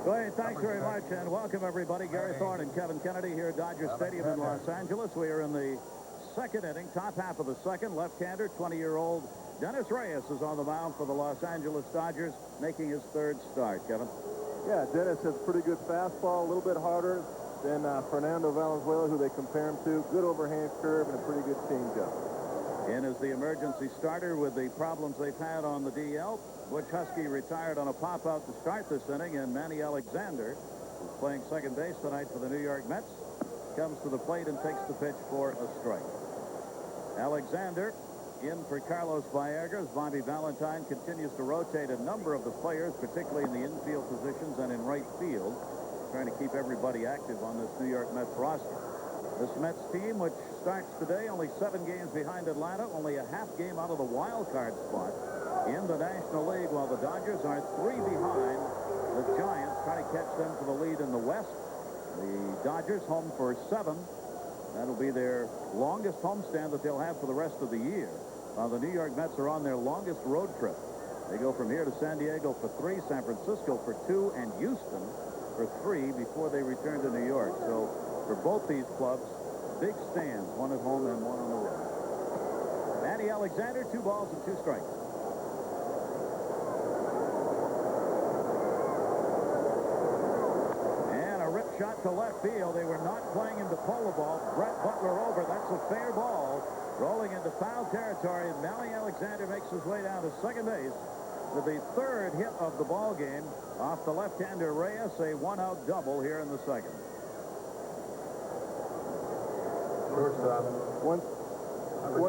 Great, thanks very much, and welcome everybody. Gary Thorne and Kevin Kennedy here at Dodger Stadium in Los Angeles. We are in the second inning, top half of the second. Left-hander, 20-year-old Dennis Reyes is on the mound for the Los Angeles Dodgers, making his third start. Kevin? Yeah, Dennis has a pretty good fastball, a little bit harder than Fernando Valenzuela, who they compare him to. Good overhand curve and a pretty good changeup. In as the emergency starter with the problems they've had on the DL. Butch Husky retired on a pop-out to start this inning, and Manny Alexander, who's playing second base tonight for the New York Mets, comes to the plate and takes the pitch for a strike. Alexander in for Carlos Baerga. Bobby Valentine continues to rotate a number of the players, particularly in the infield positions and in right field, trying to keep everybody active on this New York Mets roster. This Mets team, which starts today only 7 games behind Atlanta, only a half game out of the wild card spot in the National League, while the Dodgers are 3 behind the Giants, trying to catch them for the lead in the West. The Dodgers home for 7. That'll be their longest homestand that they'll have for the rest of the year. The New York Mets are on their longest road trip. They go from here to San Diego for 3, San Francisco for 2, and Houston for 3 before they return to New York. So for both these clubs, big stands, one at home and one on the road. Manny Alexander, 2 balls and 2 strikes. And a rip shot to left field. They were not playing him to pull the ball. Brett Butler over. That's a fair ball. Rolling into foul territory, and Manny Alexander makes his way down to second base with the 3rd hit of the ball game off the left-hander Reyes, a 1-out double here in the second. One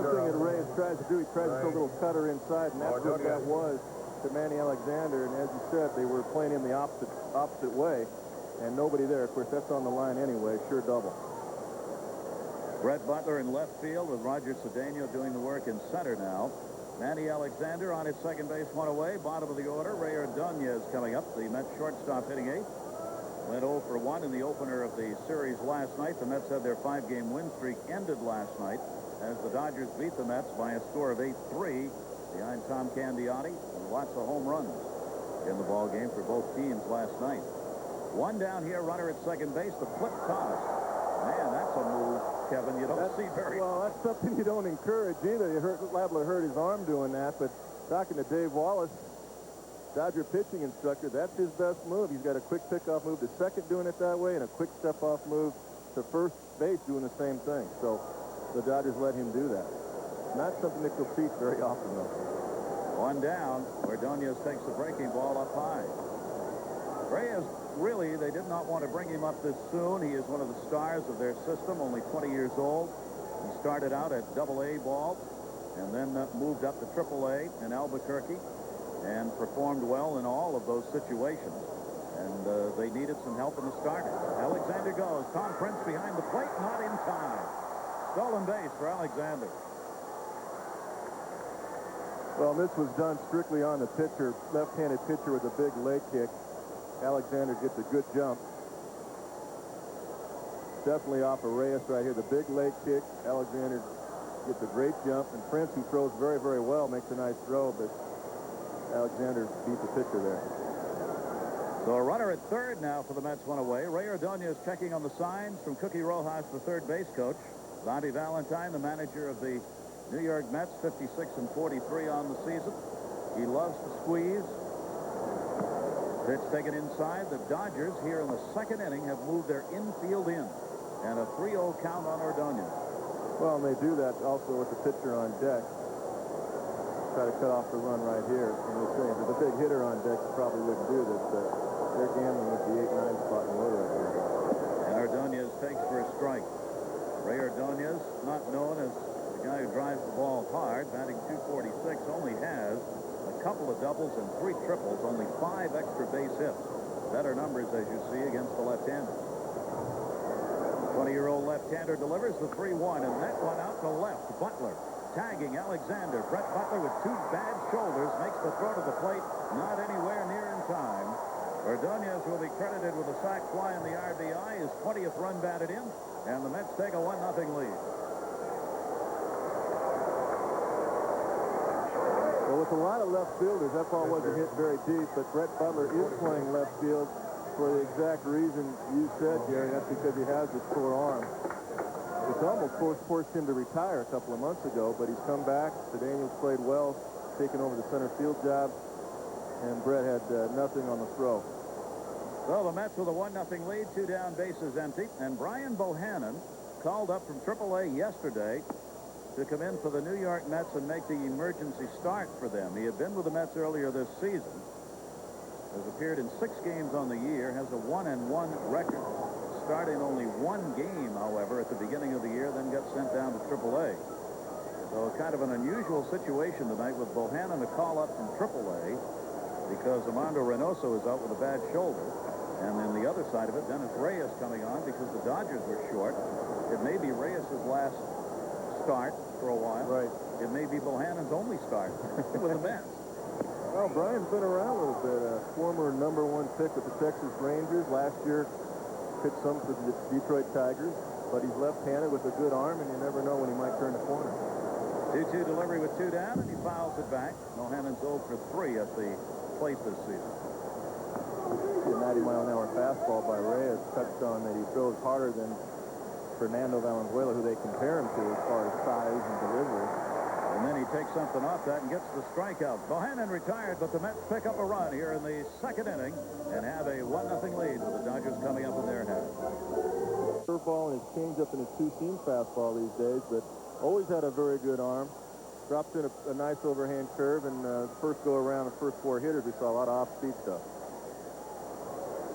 thing that Reyes tries to do, he tries to throw a little cutter inside, and that's what that was to Manny Alexander. And as you said, they were playing him the opposite way, and nobody there. Of course, that's on the line anyway. Sure double. Brett Butler in left field with Roger Cedeno doing the work in center now. Manny Alexander on his second base, 1 away. Bottom of the order, Ray Ordonez coming up. The Mets shortstop hitting 8. Went 0 for 1 in the opener of the series last night. The Mets had their 5-game win streak ended last night as the Dodgers beat the Mets by a score of 8-3 behind Tom Candiotti, and lots of home runs in the ball game for both teams last night. 1 down here, runner at second base, the flip toss. Man, that's a move, Kevin, you don't see very well. That's something you don't encourage either. Labler hurt his arm doing that, but talking to Dave Wallace, Dodger pitching instructor, that's his best move. He's got a quick pickoff move to second doing it that way, and a quick step-off move to first base doing the same thing. So the Dodgers let him do that. Not something that you'll see very often, though. 1 down, Ordonez takes the breaking ball up high. Reyes, really, they did not want to bring him up this soon. He is one of the stars of their system, only 20 years old. He started out at AA ball and then moved up to AAA in Albuquerque and performed well in all of those situations. And they needed some help in the starter. Alexander goes. Tom Prince behind the plate, not in time. Stolen base for Alexander. Well, this was done strictly on the pitcher, left-handed pitcher with a big leg kick. Alexander gets a good jump. Definitely off of Reyes right here. The big leg kick. Alexander gets a great jump. And Prince, who throws very, very well, makes a nice throw, but Alexander beat the pitcher there. So a runner at third now for the Mets, 1 away. Ray Ordonez checking on the signs from Cookie Rojas, the third base coach. Bobby Valentine, the manager of the New York Mets, 56-43 on the season. He loves to squeeze. Pitch taken inside. The Dodgers here in the second inning have moved their infield in. And a 3-0 count on Ordonez. Well, and they do that also with the pitcher on deck. Try to cut off the run right here. And they say, if there's a big hitter on deck, you probably wouldn't do this, but they're gambling with the 8-9 spot in the order right here. And Ordonez takes for a strike. Ray Ordonez, not known as the guy who drives the ball hard, batting .246, only has a couple of doubles and 3 triples, only 5 extra base hits. Better numbers, as you see, against the left-hander. 20-year-old left-hander delivers the 3-1, and that one out to left. Butler tagging Alexander. Brett Butler with 2 bad shoulders makes the throw to the plate, not anywhere near in time. Ordonez will be credited with a sac fly in the RBI, his 20th run batted in, and the Mets take a 1-0 lead. Well, with a lot of left fielders, that ball wasn't hit very deep, but Brett Butler is playing left field. for the exact reason you said, Gary. That's because he has this sore arm. It's almost forced him to retire a couple of months ago, but he's come back. Daniels played well, taking over the center field job, and Brett had nothing on the throw. Well, the Mets with a 1-0 lead, 2 down, bases empty, and Brian Bohannon called up from AAA yesterday to come in for the New York Mets and make the emergency start for them. He had been with the Mets earlier this season, has appeared in 6 games on the year, has a 1-1 record. Started only 1 game, however, at the beginning of the year, then got sent down to AAA. So kind of an unusual situation tonight with Bohannon a call up from AAA because Armando Reynoso is out with a bad shoulder. And then the other side of it, Dennis Reyes coming on because the Dodgers were short. It may be Reyes' last start for a while. Right. It may be Bohannon's only start with the Mets. Well, Brian's been around a little bit. Former #1 pick with the Texas Rangers. Last year, pitched some for the Detroit Tigers. But he's left-handed with a good arm, and you never know when he might turn the corner. 2-2 delivery with 2 down, and he fouls it back. Bohannon's 0 for 3 at the plate this season. A 90-mile-an-hour fastball by Reyes touched on that he throws harder than Fernando Valenzuela, who they compare him to as far as size and delivery. And then he takes something off that and gets the strikeout. Bohannon retired, but the Mets pick up a run here in the 2nd inning and have a 1-0 lead with the Dodgers coming up in their half. Curveball and his changeup and his two-seam fastball these days, but always had a very good arm. Dropped in a nice overhand curve, and first go around, the first 4 hitters, we saw a lot of off-speed stuff.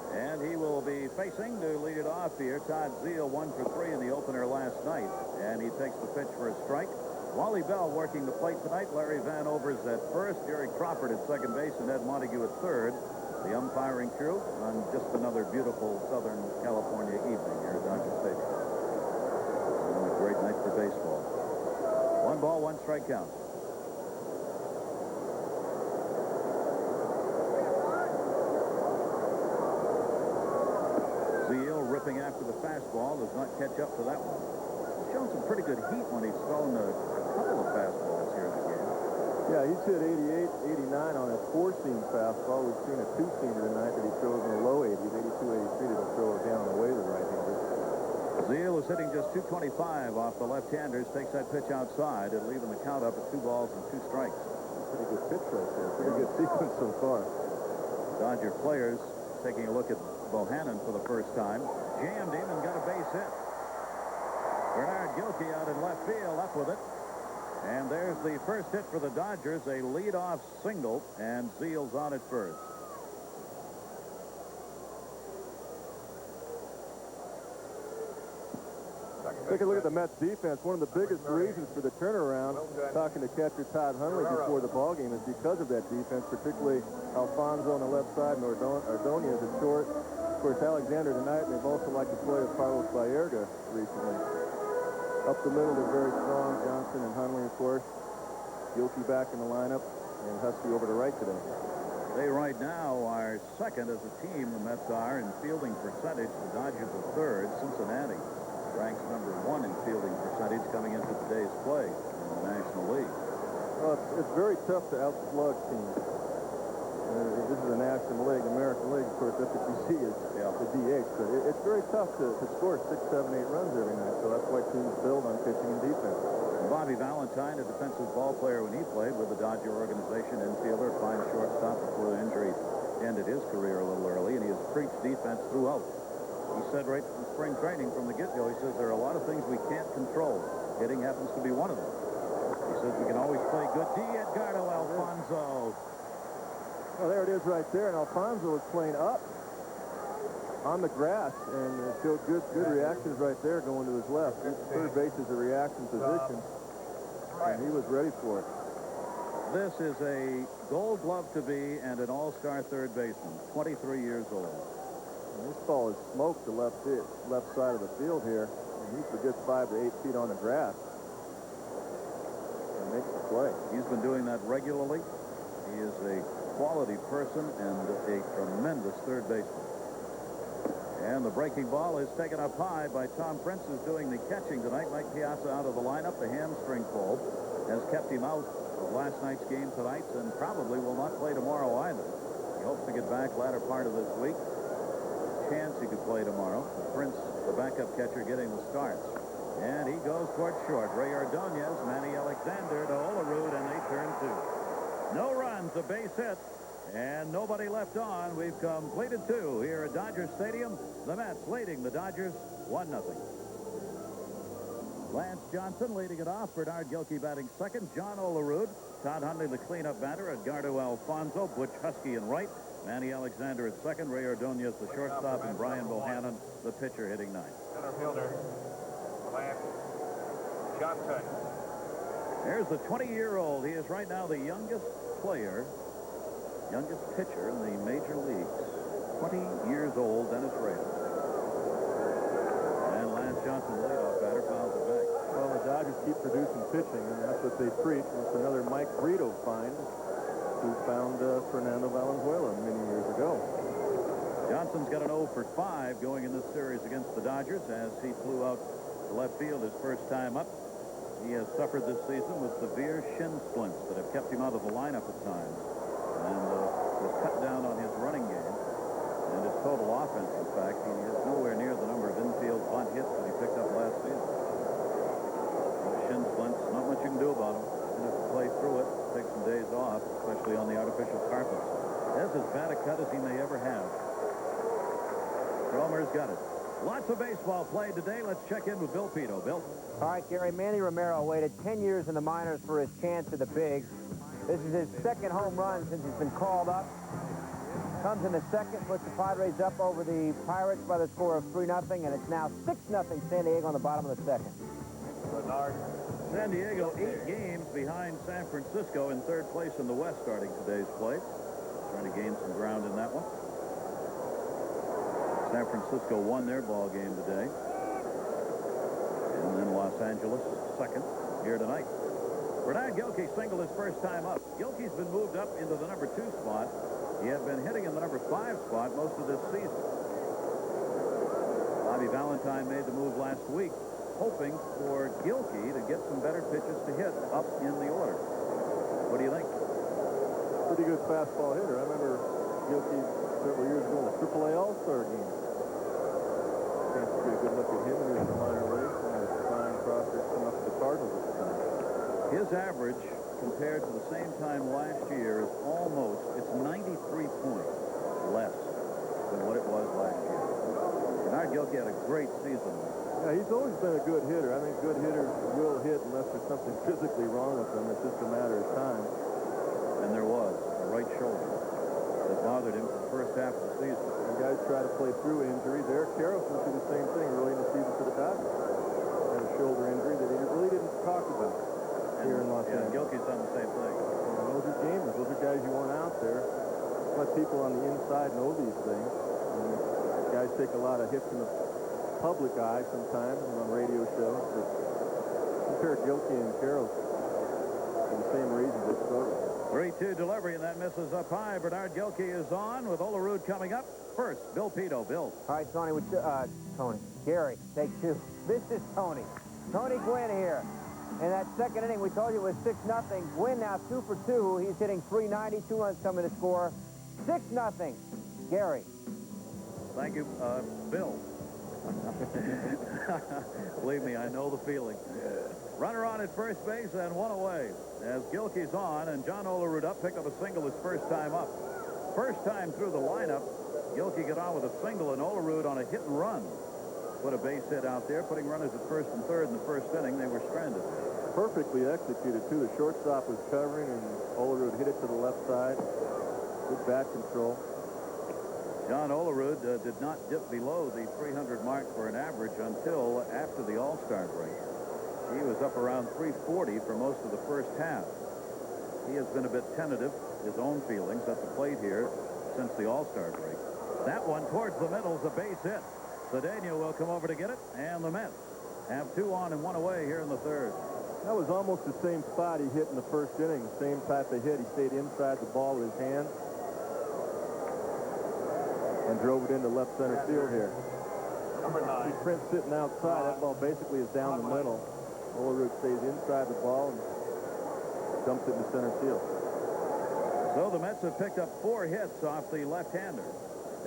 And he will be facing to lead it off here. Todd Zeile 1 for 3 in the opener last night. And he takes the pitch for a strike. Wally Bell working the plate tonight. Larry Vanover's at first. Jerry Crawford at second base and Ed Montague at third. The umpiring crew on just another beautiful Southern California evening here at Dodger Stadium. Another great night for baseball. 1 ball, 1 strike count. Zeile ripping after the fastball, does not catch up to that one. He's shown some pretty good heat when he's thrown a couple of fastballs here in the game. Yeah, he's hit 88, 89 on a 4-seam fastball. We've seen a 2-seamer tonight that he throws in the low 80s, 82, 83, that'll throw it down the way of the right-hander. Zeile is hitting just 225 off the left-handers, takes that pitch outside and leaving the count up at 2 balls and 2 strikes. Pretty good pitch right there. Pretty good sequence so far. Dodger players taking a look at Bohannon for the first time. Jammed him and got a base hit. Bernard Gilkey out in left field, up with it. And there's the first hit for the Dodgers, a leadoff single, and Zeile's on at first. Take a look at the Mets defense. One of the biggest reasons for the turnaround, talking to catcher Todd Hundley before the ballgame, is because of that defense, particularly Alfonso on the left side and Ordonez at short. Of course, Alexander tonight, and they've also liked to play with Carlos Baerga recently. Up the middle, they're very strong. Johnson and Hundley, of course. Gilkey back in the lineup, and Husky over to right today. They right now are second as a team, the Mets are, in fielding percentage. The Dodgers are third. Cincinnati ranks #1 in fielding percentage coming into today's play in the National League. Well, it's very tough to outslug teams. This is the National League, American League, of course. That's what you see is the DH. But it's very tough to score 6, 7, 8 runs every night. So that's why teams build on pitching and defense. Bobby Valentine, a defensive ball player when he played with the Dodger organization, infielder, fine shortstop before the injury ended his career a little early, and he has preached defense throughout. He said right from spring training from the get-go, he says there are a lot of things we can't control. Hitting happens to be one of them. He says we can always play good D. Edgardo Alfonso. Well, there it is right there, and Alfonso is playing up on the grass, and it showed good reactions right there going to his left. Third base is a reaction position, and he was ready for it. This is a Gold Glove to be and an all-star third baseman, 23 years old. And this ball has smoked the left side of the field here, and he's a good 5 to 8 feet on the grass. And makes the play. He's been doing that regularly. He is a quality person and a tremendous third baseman. And the breaking ball is taken up high by Tom Prince, who's doing the catching tonight. Mike Piazza out of the lineup. The hamstring pull has kept him out of last night's game tonight and probably will not play tomorrow either. He hopes to get back latter part of this week. play tomorrow. Prince, the backup catcher, getting the starts. And he goes towards short. Ray Ordonez, Manny Alexander to Olerud, and they turn 2. No runs, a base hit, and nobody left on. We've completed 2 here at Dodger Stadium. The Mets leading the Dodgers 1-0. Lance Johnson leading it off. Bernard Gilkey batting second. John Olerud. Todd Hundley, the cleanup batter. Edgardo Alfonso. Butch Husky in right. Manny Alexander at second. Ray Ordonez, the shortstop. And Brian Bohannon, the pitcher, hitting 9th. Center fielder, Lance Johnson. There's the 20-year-old. He is right now the youngest player, youngest pitcher in the major leagues. 20 years old, Dennis Rader. And Lance Johnson, the leadoff batter, fouls it back. Well, the Dodgers keep producing pitching, and that's what they preach. And it's another Mike Brito find, who found Fernando Valenzuela many years ago. Johnson's got an 0 for 5 going in this series against the Dodgers as he flew out to left field his first time up. He has suffered this season with severe shin splints that have kept him out of the lineup at times, and was cut down on his running game and his total offense. In fact, he is nowhere near the number of infield bunt hits that he picked up last season. Shin splints, not much you can do about them. You're going to have to play through it, take some days off, especially on the artificial carpets. That's as bad a cut as he may ever have. Romer's got it. Lots of baseball played today. Let's check in with Bill Pito. Bill? All right, Gary, Manny Romero waited 10 years in the minors for his chance at the bigs. This is his second home run since he's been called up. Comes in the second, puts the Padres up over the Pirates by the score of 3-0, and it's now 6-0 San Diego on the bottom of the second. Bernard. San Diego 8 games behind San Francisco in third place in the West starting today's play. Trying to gain some ground in that one. San Francisco won their ball game today. And then Los Angeles second here tonight. Bernard Gilkey singled his first time up. Gilkey's been moved up into the number 2 spot. He had been hitting in the number 5 spot most of this season. Bobby Valentine made the move last week, hoping for Gilkey to get some better pitches to hit up in the order. What do you think? Pretty good fastball hitter. I remember Gilkey several years ago in the AAA All-Star game. Chance to get a good look at him in the minor league. And Brian Crawford come up to the Cardinals at the time. His average compared to the same time last year is almost, it's 93 points less than what it was last year. Bernard Gilkey had a great season. Yeah, he's always been a good hitter. I think good hitters will hit unless there's something physically wrong with them. It's just a matter of time. And there was a right shoulder that bothered him for the first half of the season. And guys try to play through injuries. Eric Karros went through the same thing early in the season for the Dodgers. Had a shoulder injury that he really didn't talk about here in Los Angeles. Gilkey's done the same thing. And those are gamers. Those are guys you want out there. Let people on the inside know these things. And guys take a lot of hits in the public eye sometimes and on radio shows. But compare Gilkey and Karros for the same reasons they struggle. 3-2 delivery, and that misses up high. Bernard Gilkey is on with Olerud coming up. First, Bill Pito. Bill. All right, Tony, Gary, take 2. This is Tony. Tony Gwynn here. In that second inning, we told you it was 6-0. Gwynn now 2 for 2. He's hitting .390, 2 runs coming to score. 6-0. Gary. Thank you, Bill. Believe me, I know the feeling. Runner on at first base and 1 away. As Gilkey's on and John Olerud up, pick up a single his first time up. First time through the lineup, Gilkey got on with a single and Olerud on a hit and run. Put a base hit out there, putting runners at first and third in the first inning. They were stranded. Perfectly executed, too. The shortstop was covering, and Olerud hit it to the left side. Good bat control. John Olerud did not dip below the 300 mark for an average until after the All-Star break. He was up around 340 for most of the first half. He has been a bit tentative, his own feelings, at the plate here since the All-Star break. That one towards the middle is a base hit. Cedeno will come over to get it, and the Mets have 2 on and 1 away here in the third. That was almost the same spot he hit in the first inning, the same type of hit. He stayed inside the ball with his hand and drove it into left center field here. Number 9. Prince sitting outside. That ball basically is down the middle. Olerud stays inside the ball and dumps it into center field. So the Mets have picked up 4 hits off the left-hander.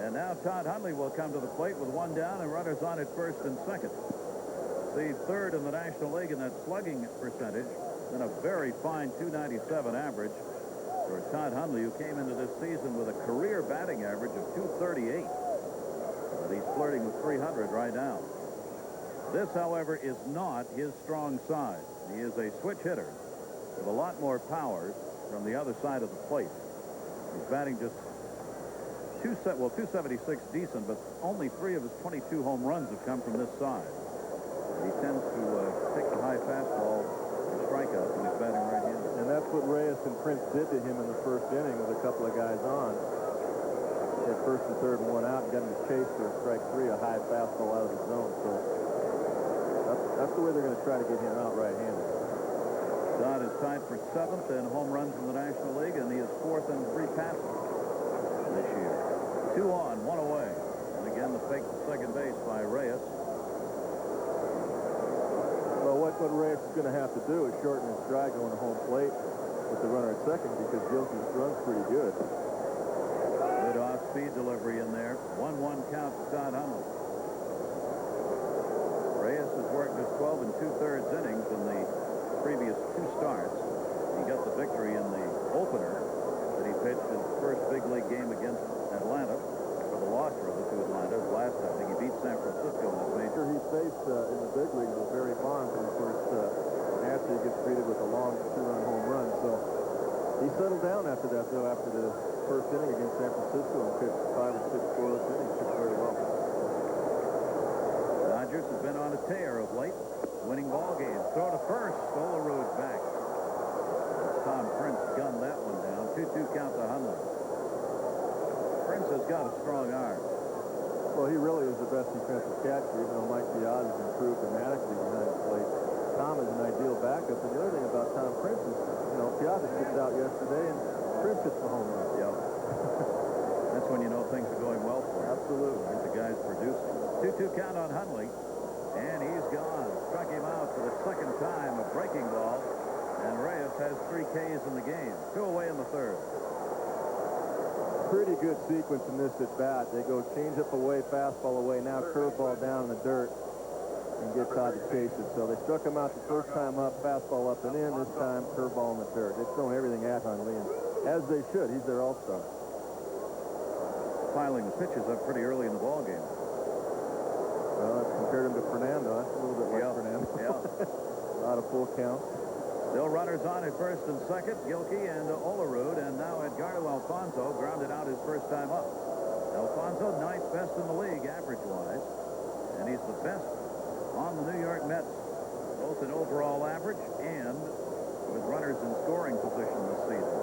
And now Todd Hundley will come to the plate with one down and runners on at first and second. The third in the National League in that slugging percentage, and a very fine .297 average for Todd Hundley, who came into this season with a career batting average of .238. But he's flirting with .300 right now. This, however, is not his strong side. He is a switch hitter with a lot more power from the other side of the plate. He's batting just 276 decent, but only 3 of his 22 home runs have come from this side. He tends to take the high fastball and strikeout when he's batting right-handed. And that's what Reyes and Prince did to him in the first inning with a couple of guys on. He had first and third and one out and got him to chase for strike 3, a high fastball out of the zone. So that's the way they're going to try to get him out right-handed. Todd is tied for 7th in home runs in the National League, and he is 4th in 3 passes this year. 2 on, 1 away. And again, the fake to second base by Reyes. Well, what Reyes is going to have to do is shorten his stride going to home plate with the runner at second, because Gilkey runs pretty good. Good off-speed delivery in there. 1-1 count to Todd Hundley. Reyes has worked just 12 2/3 innings in the previous 2 starts. He got the victory in the opener that he pitched his first big league game against Atlanta, for the loss rather to Atlanta. Last, I think he beat San Francisco in his major. He faced in the big leagues with Barry Bonds when he first naturally gets treated with a long 2-run home run. So he settled down after that, though, after the first inning against San Francisco, and pitched 5 or 6 scoreless innings. Pitched very well. Dodgers has been on a tear of late, winning ball games. Throw to first. Olerud back. Tom Prince gunned that one down. 2-2 count to Hundley. Prince has got a strong arm. Well, he really is the best defensive catcher, even though Mike Piazza has improved dramatically behind the plate. Tom is an ideal backup. And the other thing about Tom Prince is, Piazza sits out yesterday, and Prince hits the home run. Yeah. That's when you know things are going well for him. Absolutely. When the guy's producing. 2-2 count on Hundley. And he's gone. Struck him out for the second time, a breaking ball. And Reyes has 3 Ks in the game. 2 away in the third. Pretty good sequence in this at bat. They go changeup away, fastball away, now curveball down in the dirt, and get Todd to chase it. So they struck him out the first time up, fastball up and in. This time, curveball in the dirt. They've thrown everything at Hundley, and as they should. He's their all-star. Piling the pitches up pretty early in the ball game. Well, I've compared him to Fernando. That's a little bit like Fernando. Yeah. A lot of full counts. Still runners on at first and second. Gilkey and Olerud, and now Edgardo Alfonso grounded out his first time up. Alfonso, 9th best in the league average-wise, and he's the best on the New York Mets, both in overall average and with runners in scoring position this season.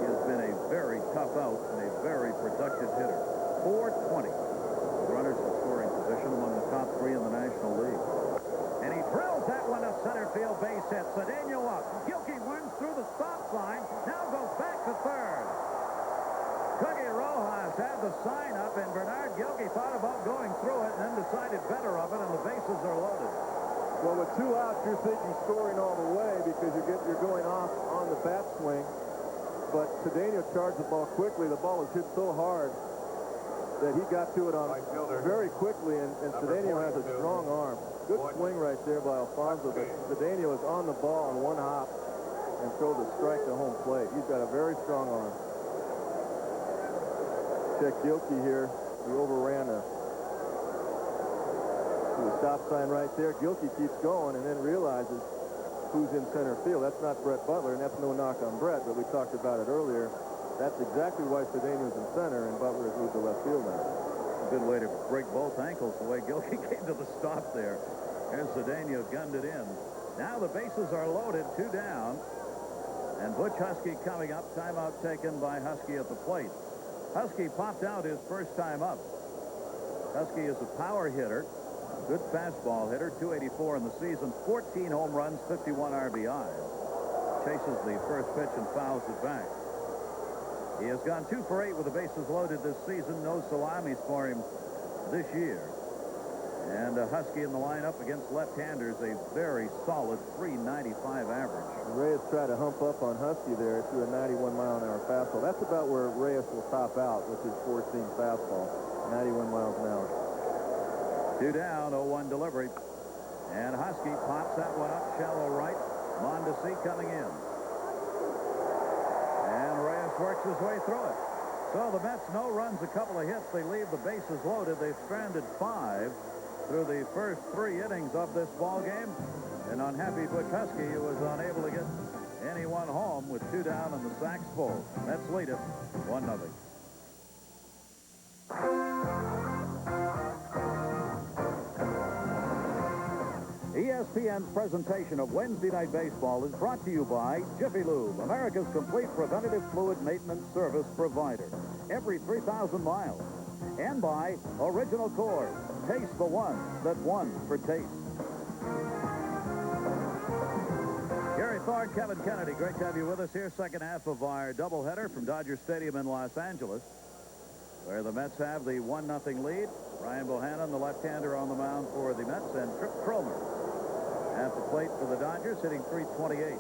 He has been a very tough out and a very productive hitter. 420 with runners in scoring position, among the top 3 in the National League. And he drills that one to center field, base hit. Cedeno up. Gilkey runs through the stop sign. Now goes back to third. Cookie Rojas had the sign up, and Bernard Gilkey thought about going through it and then decided better of it, and the bases are loaded. Well, with 2 outs, you're thinking scoring all the way because you're going off on the bat swing. But Cedeno charged the ball quickly. The ball was hit so hard that he got to it on very quickly, and Cedeno has a strong arm. Good swing right there by Alfonso, but Cedeno is on the ball on 1 hop and throws a strike to home plate. He's got a very strong arm. Check Gilkey here. He overran the stop sign right there. Gilkey keeps going and then realizes who's in center field. That's not Brett Butler, and that's no knock on Brett, but we talked about it earlier. That's exactly why Cedeno's in center, and Butler has moved to left field now. A good way to break both ankles, the way Gilkey came to the stop there. And Cedeno gunned it in. Now the bases are loaded, 2 down. And Butch Husky coming up. Timeout taken by Husky at the plate. Husky popped out his first time up. Husky is a power hitter. Good fastball hitter, 284 in the season. 14 home runs, 51 RBIs. Chases the first pitch and fouls it back. He has gone 2 for 8 with the bases loaded this season. No salamis for him this year. And a Husky in the lineup against left-handers, a very solid 395 average. Reyes tried to hump up on Husky there through a 91-mile-an-hour fastball. That's about where Reyes will top out with his 4-seam fastball, 91 miles an hour. 2 down, 0-1 delivery. And Husky pops that one up, shallow right. Mondesi coming in. And Reyes works his way through it. So the Mets, no runs, a couple of hits. They leave the bases loaded. They've stranded 5 through the first 3 innings of this ball game. And unhappy Butch Husky, who was unable to get anyone home with 2 down and the sacks full. Mets lead it 1-0. ESPN's presentation of Wednesday Night Baseball is brought to you by Jiffy Lube, America's complete preventative fluid maintenance service provider, every 3,000 miles. And by Original Coors. Taste the one that won for taste. Gary Thorne, Kevin Kennedy, great to have you with us here. Second half of our doubleheader from Dodger Stadium in Los Angeles, where the Mets have the 1-0 lead. Brian Bohannon, the left-hander, on the mound for the Mets, and Trip Cromer at the plate for the Dodgers, hitting .328.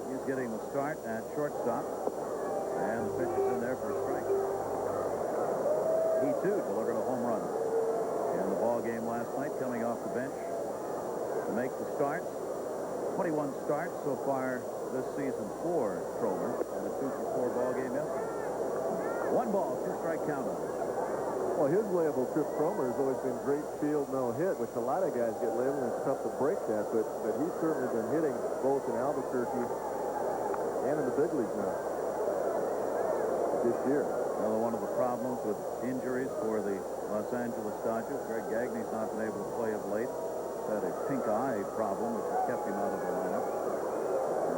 He's getting the start at shortstop, and the pitch is in there for a strike. He, too, delivered a home run in the ball game last night, coming off the bench to make the starts. 21 starts so far this season for Cromer, and a 2-for-4 ball game yesterday. 1 ball, 2 strike count on it. Well, his label, Trip Cromer, has always been great field, no hit, which a lot of guys get labeled, and it's tough to break that, but he's certainly been hitting both in Albuquerque and in the big leagues now this year. Another one of the problems with injuries for the Los Angeles Dodgers. Greg Gagney's not been able to play of late. He's had a pink eye problem, which has kept him out of the lineup.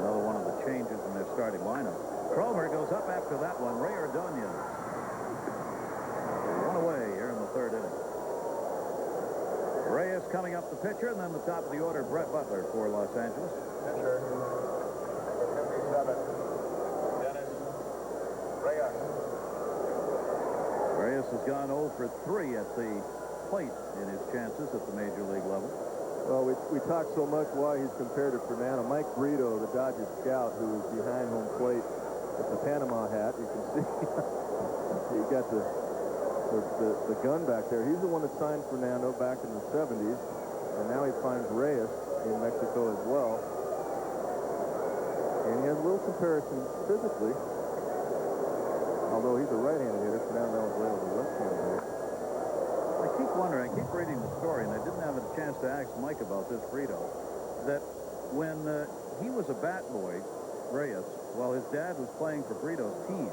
Another one of the changes in their starting lineup. Cromer goes up after that one. Ray Ordonez. One away here in the 3rd inning. Reyes coming up the pitcher, and then the top of the order, Brett Butler for Los Angeles. Pitcher, number 57, Dennis Reyes. Reyes has gone 0 for 3 at the plate in his chances at the major league level. Well, we talk so much why he's compared to Fernando. Mike Brito, the Dodgers scout, who is behind home plate with the Panama hat, you can see he got the gun back there. He's the one that signed Fernando back in the 70s, and now he finds Reyes in Mexico as well. And he has a little comparison physically, although he's a right-handed hitter. Fernando Valenzuela is a left-handed hitter. I keep wondering, I keep reading the story, and I didn't have a chance to ask Mike about this, Brito, that when he was a bat boy, Reyes, while his dad was playing for Brito's team,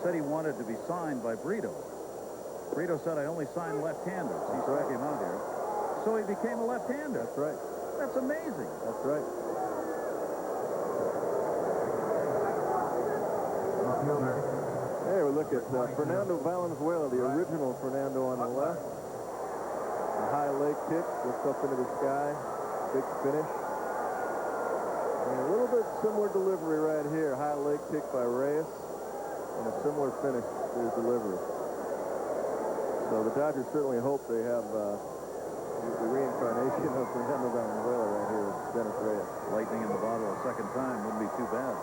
said he wanted to be signed by Brito. Brito said, I only sign left-handers. He struck him out here. So he became a left-hander. That's right. That's amazing. That's right. Hey, we look at Fernando Valenzuela, the original Fernando on the left. A high leg kick, looks up into the sky. Big finish. And a little bit similar delivery right here. High leg kick by Reyes. And a similar finish to his delivery. So the Dodgers certainly hope they have the reincarnation of Fernando Valenzuela right here with Dennis Reyes. Lightning in the bottle a second time wouldn't be too bad.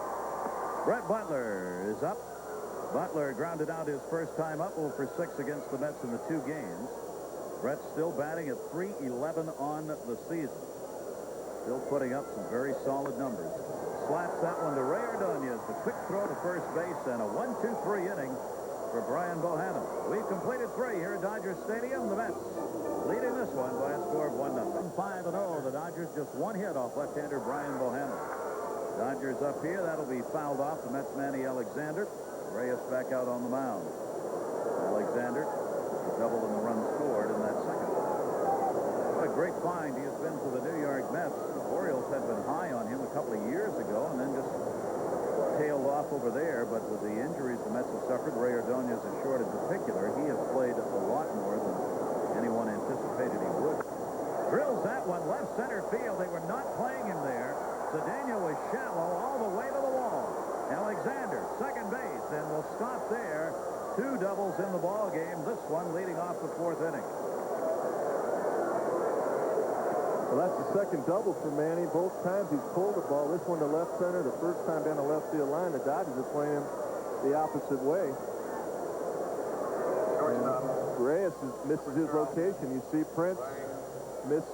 Brett Butler is up. Butler grounded out his first time up, 0 for 6 against the Mets in the 2 games. Brett's still batting at .311 on the season. Still putting up some very solid numbers. Slaps that one to Ray Ordonez. The quick throw to first base, and a 1-2-3 inning for Brian Bohannon. We've completed 3 here at Dodger Stadium. The Mets leading this one by a score of 1-0. 5-0. The Dodgers just 1 hit off left-hander Brian Bohannon. Dodgers up here. That'll be fouled off. The Mets' Manny Alexander. Reyes back out on the mound. Alexander, double in the run scored in that second. What a great find he has been for the New York Mets. The Orioles had been high on him a couple of years ago and then just tailed off over there. But with the injuries the Mets have suffered, Ray Ordonez is short in particular. He has played a lot more than anyone anticipated he would. Drills that one left center field. They were not playing him there. Cedeno was shallow all the way to the wall. Alexander, second base, and will stop there. 2 doubles in the ball game. This one leading off the 4th inning. Well, that's the second double for Manny. Both times he's pulled the ball. This one to left center. The first time down the left field line. The Dodgers are playing him the opposite way. Reyes misses his location. You see Prince missed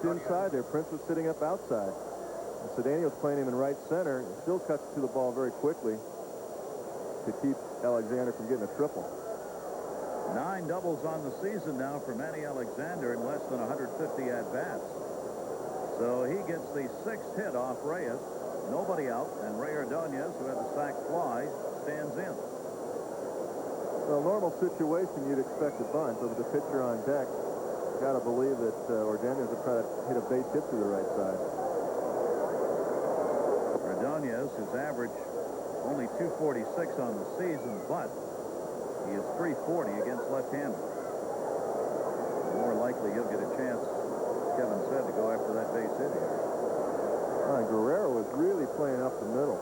inside there. Prince was sitting up outside. And Cedeno's playing him in right center. He still cuts to the ball very quickly to keep Alexander from getting a triple. 9 doubles on the season now for Manny Alexander in less than 150 at-bats. So he gets the 6th hit off Reyes. Nobody out, and Ray Ordonez, who had the sac fly, stands in. Well, normal situation, you'd expect a bunt, but with the pitcher on deck, got to believe that Ordonez will try to hit a base hit to the right side. Ordonez, his average only 246 on the season, but he is 340 against left-handers. More likely he'll get a chance, Kevin said, to go after that base hit here. Guerrero was really playing up the middle,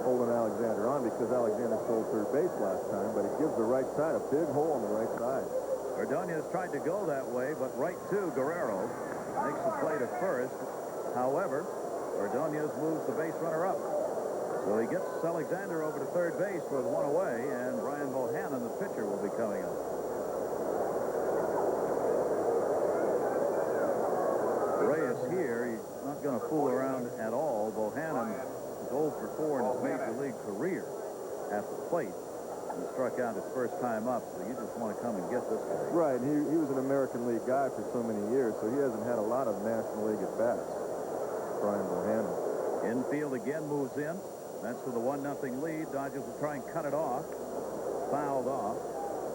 holding Alexander on because Alexander stole third base last time, but he gives the right side a big hole on the right side. Ordonez tried to go that way, but right to Guerrero makes the play to first. However, Ordonez moves the base runner up. So he gets Alexander over to third base with one away, and Brian Bohannon, the pitcher, will be coming up. Reyes here, he's not going to fool around at all. Bohannon is 0 for 4 in his major league career at the plate. He struck out his first time up, so you just want to come and get this guy. Right, he was an American League guy for so many years, so he hasn't had a lot of National League at-bats. Brian Bohannon. Infield again moves in. That's for the 1-0 lead. Dodgers will try and cut it off. Fouled off.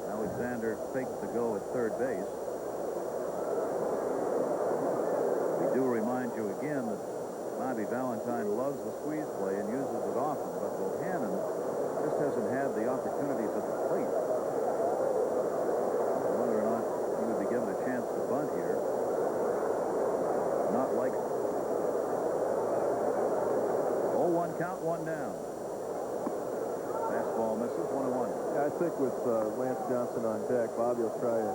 Alexander fakes to go at third base. We do remind you again that Bobby Valentine loves the squeeze play and uses it often, but Bohannon just hasn't had the opportunities at the plate. Whether or not he would be given a chance to bunt here, not likely. 0-1 count, 1 down. Fastball misses, 1-1. Yeah, I think with Lance Johnson on deck, Bobby will try to,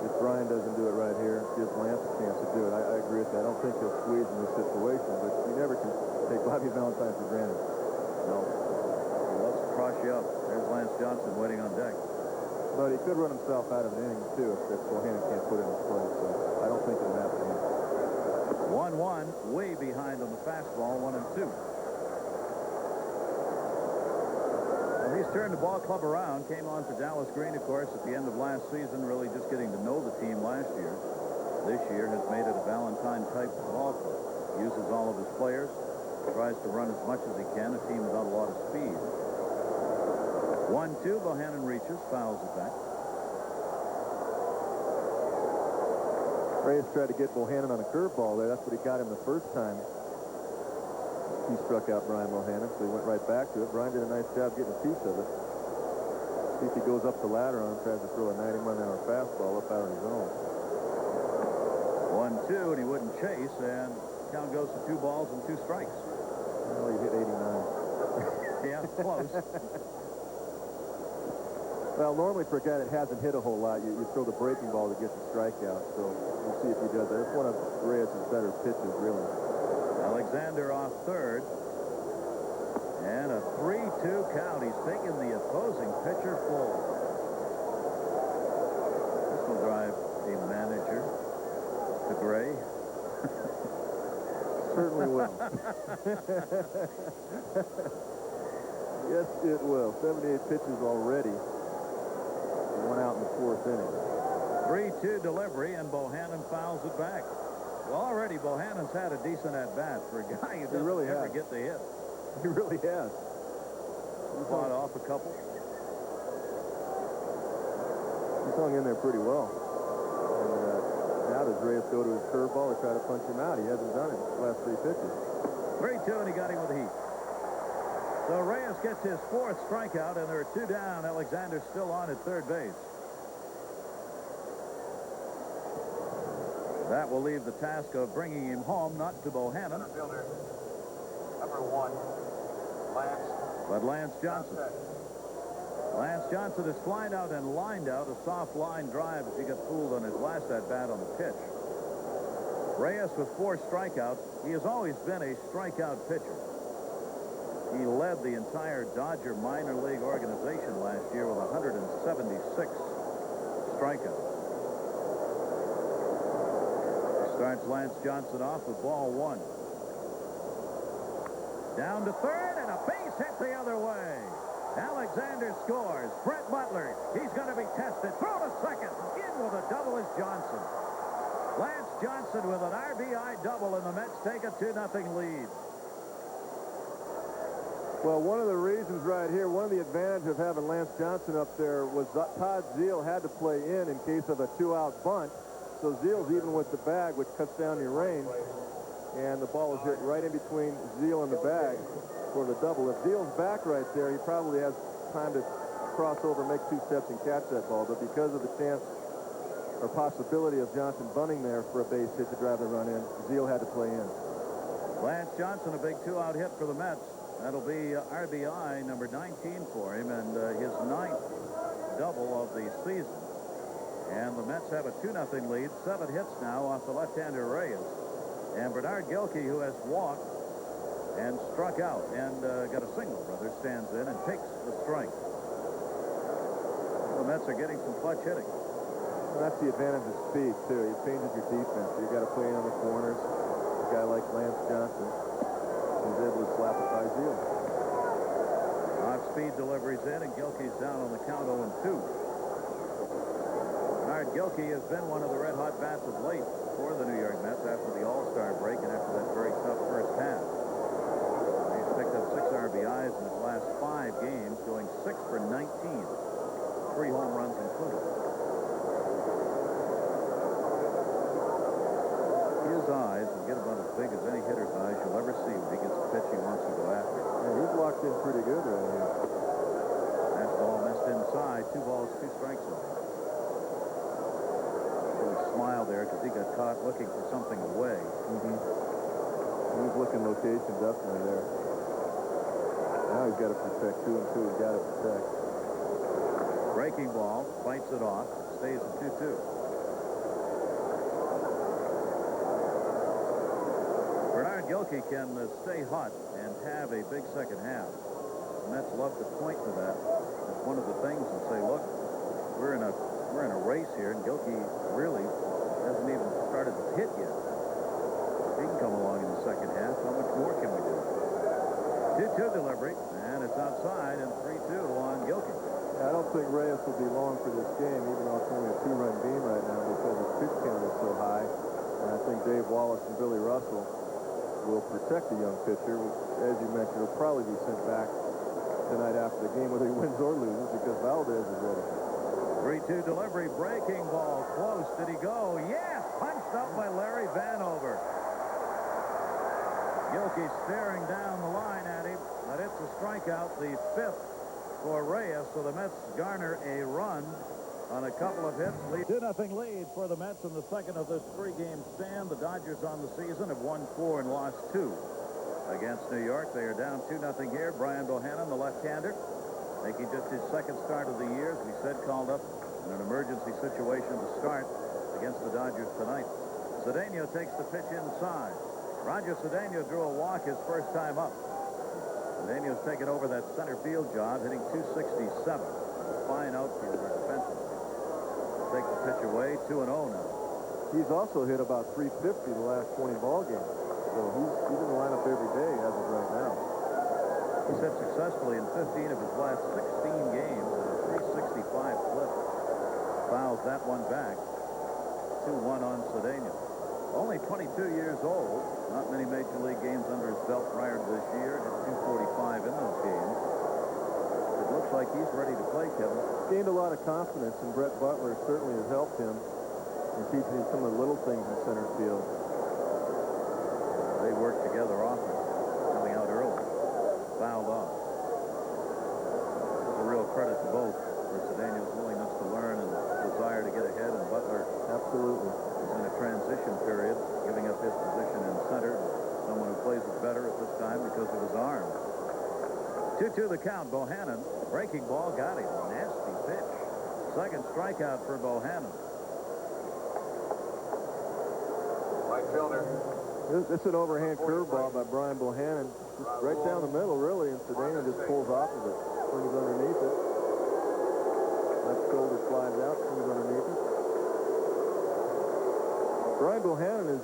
if Brian doesn't do it right here, gives Lance a chance to do it. I agree with that. I don't think he'll squeeze in this situation, but you never can take Bobby Valentine for granted. No. He loves to cross you up. There's Lance Johnson waiting on deck. But he could run himself out of an inning, too, if Bohannon can't put it in his plate, so I don't think it'll happen. 1-1, way behind on the fastball, 1-2. Well, he's turned the ball club around, came on for Dallas Green, of course, at the end of last season, really just getting to know the team last year. This year has made it a Valentine-type ball club. Uses all of his players, tries to run as much as he can, a team without a lot of speed. 1-2, Bohannon reaches, fouls it back. Reyes tried to get Bohannon on a curveball there. That's what he got him the first time he struck out Brian Bohannon, so he went right back to it. Brian did a nice job getting a piece of it. See if he goes up the ladder on him, tries to throw a 91-hour fastball up out of his own. 1-2, and he wouldn't chase, and count goes to 2 balls and 2 strikes. Well, he hit 89. Yeah, close. Well, normally for a guy that hasn't hit a whole lot, you throw the breaking ball to get the strikeout, so we'll see if he does that. It's one of Reyes' better pitches, really. Alexander off third. And a 3-2 count. He's taking the opposing pitcher full. This will drive a manager to Gray. Certainly will. Yes, it will. 78 pitches already. One out in the 4th inning. 3-2 delivery, and Bohannon fouls it back. Well, already Bohannon's had a decent at-bat for a guy who doesn't really ever has. get the hit. He really has. He fought off a couple. He's hung in there pretty well. And now does Reyes go to his curveball or try to punch him out? He hasn't done it the last 3 pitches. 3-2, and he got him with the heat. So Reyes gets his 4th strikeout, and there are 2 down. Alexander's still on at third base. That will leave the task of bringing him home, not to Bohannon, Fielder, number 1, Lance. but Lance Johnson. Lance Johnson is flying out and lined out a soft line drive as he got fooled on his last at-bat on the pitch. Reyes with 4 strikeouts. He has always been a strikeout pitcher. He led the entire Dodger minor league organization last year with 176 strikeouts. Starts Lance Johnson off with ball 1. Down to third, and a base hit the other way. Alexander scores. Brett Butler, he's going to be tested. Throw to second. In with a double is Johnson. Lance Johnson with an RBI double, and the Mets take a 2-0 lead. Well, one of the reasons right here, one of the advantages of having Lance Johnson up there was that Todd Zeile had to play in case of a 2-out bunt. So Zeile's even with the bag, which cuts down your range. And the ball was hit right in between Zeile and the bag for the double. If Zeile's back right there, he probably has time to cross over, make 2 steps, and catch that ball. But because of the chance or possibility of Johnson bunting there for a base hit to drive the run in, Zeile had to play in. Lance Johnson, a big 2-out hit for the Mets. That'll be RBI number 19 for him, and his 9th double of the season. And the Mets have a 2-0 lead. 7 hits now off the left-hander Reyes. And Bernard Gilkey, who has walked and struck out and got a single, rather, stands in and takes the strike. The Mets are getting some clutch hitting. Well, that's the advantage of speed, too. It changes your defense. You've got to play in on the corners. A guy like Lance Johnson is able to slap it by Zeile. Off-speed deliveries in, and Gilkey's down on the count 0-2. Bernard Gilkey has been one of the red-hot bats of late for the New York Mets after the All-Star break and after that very tough first half. He's picked up 6 RBIs in his last 5 games, going 6 for 19. 3 home runs included. His eyes will get about as big as any hitter's eyes you'll ever see when he gets a pitch he wants to go after. Yeah, he's locked in pretty good right here. Fastball missed inside. 2 balls, 2 strikes on him. Smile there because he got caught looking for something away. He was looking location definitely there. Now he's got to protect 2-2. He's got to protect. Breaking ball, fights it off, stays at 2-2. Bernard Gilkey can stay hot and have a big second half. The Mets love to point to that as one of the things and say, look, we're in a race here, and Gilkey really hasn't even started to hit yet. He can come along in the second half. How much more can we do? 2-2 delivery, and it's outside, and 3-2 on Gilkey. I don't think Reyes will be long for this game, even though it's only a 2-run game right now because his pitch count is so high. And I think Dave Wallace and Billy Russell will protect the young pitcher, which, as you mentioned, will probably be sent back tonight after the game, whether he wins or loses, because Valdez is ready. 3-2 delivery, breaking ball, close. Did he go? Yes! Punched up by Larry Vanover. Gilkey staring down the line at him, but it's a strikeout, the 5th for Reyes, so the Mets garner a run on a couple of hits. 2-0 lead for the Mets in the second of this 3-game stand. The Dodgers on the season have won 4 and lost 2 against New York. They are down 2-0 here. Brian Bohannon, the left-hander, making just his 2nd start of the year, as we said, called up in an emergency situation to start against the Dodgers tonight. Cedeno takes the pitch inside. Roger Cedeno drew a walk his first time up. Cedeno's taken over that center field job, hitting .267. Fine outfielder defensively. Take the pitch away, 2-0 now. He's also hit about .350 the last 20 ball games. So he's in the lineup every day as of right now. He's hit successfully in 15 of his last 16 games at a .365 clip. Fouls that one back. 2-1 on Cedeno. Only 22 years old. Not many major league games under his belt prior to this year. Hit .245 in those games. It looks like he's ready to play, Kevin. Gained a lot of confidence, and Brett Butler certainly has helped him in teaching him some of the little things in center field. They work together often, coming out early. Fouled off. It's a real credit to both for Cedeno's willingness to learn and desire to get ahead, and Butler Absolutely is in a transition period, giving up his position in center. Someone who plays it better at this time because of his arm. 2-2 the count. Bohannon, breaking ball, got him. Nasty pitch. Second strikeout for Bohannon. fielder. This is an overhand curveball by Brian Bohannon. Just right down the middle, really, and Cedeno just pulls off of it. Swings underneath it. Left shoulder flies out, swings underneath it. Brian Bohannon is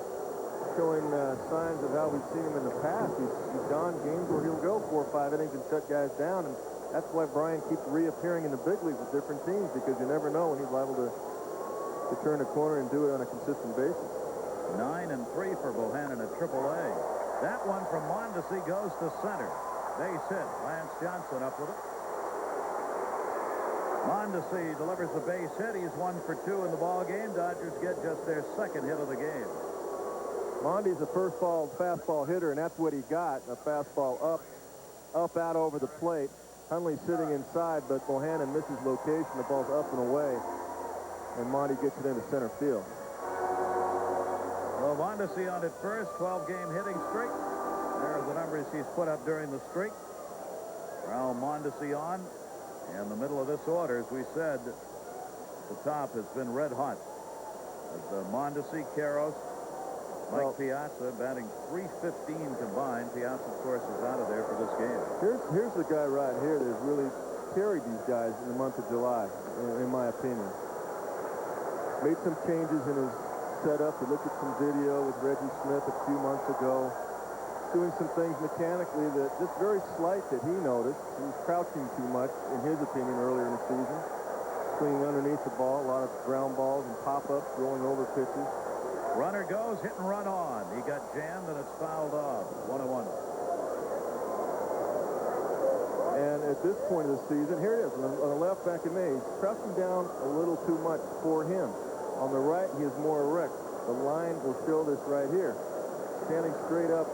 showing signs of how we've seen him in the past. He's gone games where he'll go 4 or 5 innings and shut guys down, and that's why Brian keeps reappearing in the big leagues with different teams, because you never know when he's liable to turn the corner and do it on a consistent basis. 9-3 for Bohannon at AAA. That one from Mondesi goes to center. Base hit. Lance Johnson up with it. Mondesi delivers the base hit. He's 1 for 2 in the ball game. Dodgers get just their second hit of the game. Monty's a first ball fastball hitter, and that's what he got. A fastball up, out over the plate. Hundley sitting inside, but Bohannon misses location. The ball's up and away, and Monty gets it into center field. Well, Mondesi on at first, 12-game hitting streak. There are the numbers he's put up during the streak. Raul Mondesi on. In the middle of this order, as we said, the top has been red hot. As Mondesi, Karros, Mike Piazza batting .315 combined. Piazza, of course, is out of there for this game. Here's the guy right here that's really carried these guys in the month of July, in my opinion. Made some changes in his setup. He looked at some video with Reggie Smith a few months ago, doing some things mechanically that just very slight that he noticed. He was crouching too much, in his opinion, earlier in the season. Swinging underneath the ball, a lot of ground balls and pop-ups, rolling over pitches. Runner goes, hit and run on. He got jammed and it's fouled off. 1-1. And at this point of the season, here it is on the left back of me. He's crouching down a little too much for him. On the right, he is more erect. The line will show this right here. Standing straight up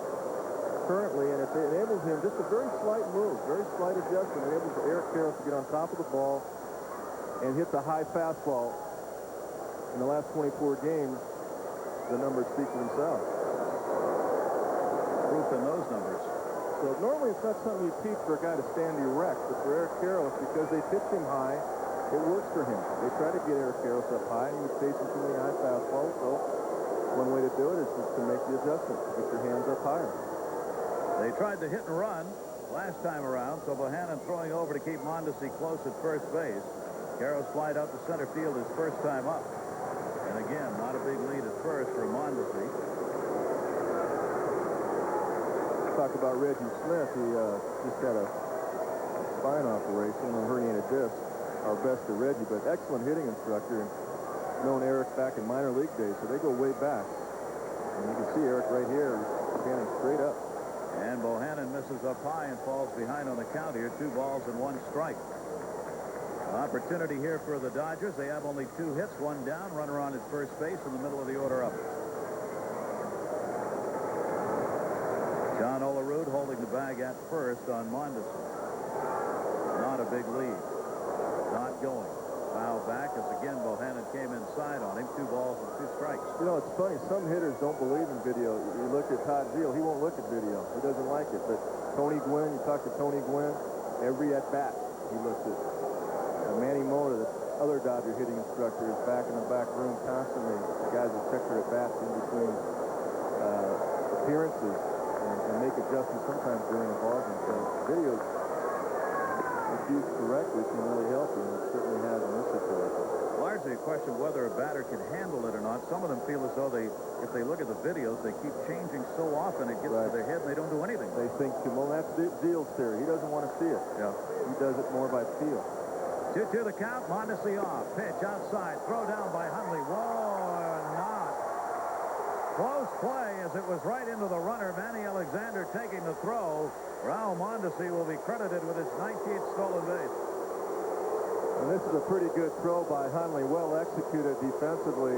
currently, and it enables him just a very slight move, very slight adjustment. Enables Eric Karros to get on top of the ball and hit the high fastball. In the last 24 games, the numbers speak for themselves. Proof in those numbers. So normally it's not something you teach for a guy to stand erect, but for Eric Karros, because they pitch him high, it works for him. They try to get Eric Karros up high, and he's facing too many high fastballs, so one way to do it is to make the adjustment, to get your hands up higher. They tried to hit and run last time around, so Bohannon throwing over to keep Mondesi close at first base. Karros flied out to center field his first time up. And again, not a big lead at first for Mondesi. Talk about Reggie Smith. He just had a spine operation and a herniated disc. Our best to Reggie, but excellent hitting instructor. And known Eric back in minor league days, so they go way back. And you can see Eric right here standing straight up. And Bohannon misses up high and falls behind on the count here. 2 balls and 1 strike. Opportunity here for the Dodgers. They have only 2 hits, 1 down, runner on at first base in the middle of the order up. John Olerud holding the bag at first on Mondesi. Not a big lead. Not going. Foul back as again Bohannon came inside on him. 2 balls and 2 strikes. You know, it's funny. Some hitters don't believe in video. You look at Todd Zeile. He won't look at video. He doesn't like it. But Tony Gwynn, you talk to Tony Gwynn, every at-bat he looks at. Manny Mota, the other Dodger hitting instructor, is back in the back room constantly. The guys will check their at-bats in between appearances and make adjustments sometimes during a ball game. So video, if used correctly, can really help you, and it certainly has in this situation. Largely a question of whether a batter can handle it or not. Some of them feel as though if they look at the videos, they keep changing so often it gets to their head and they don't do anything. They think, well, that's Zeile's theory. He doesn't want to see it. Yeah. He does it more by feel. 2-2 the count. Mondesi off. Pitch outside. Throw down by Hundley. Whoa, not. Close play as it was right into the runner. Manny Alexander taking the throw. Raul Mondesi will be credited with his 19th stolen base. And this is a pretty good throw by Hundley. Well executed defensively.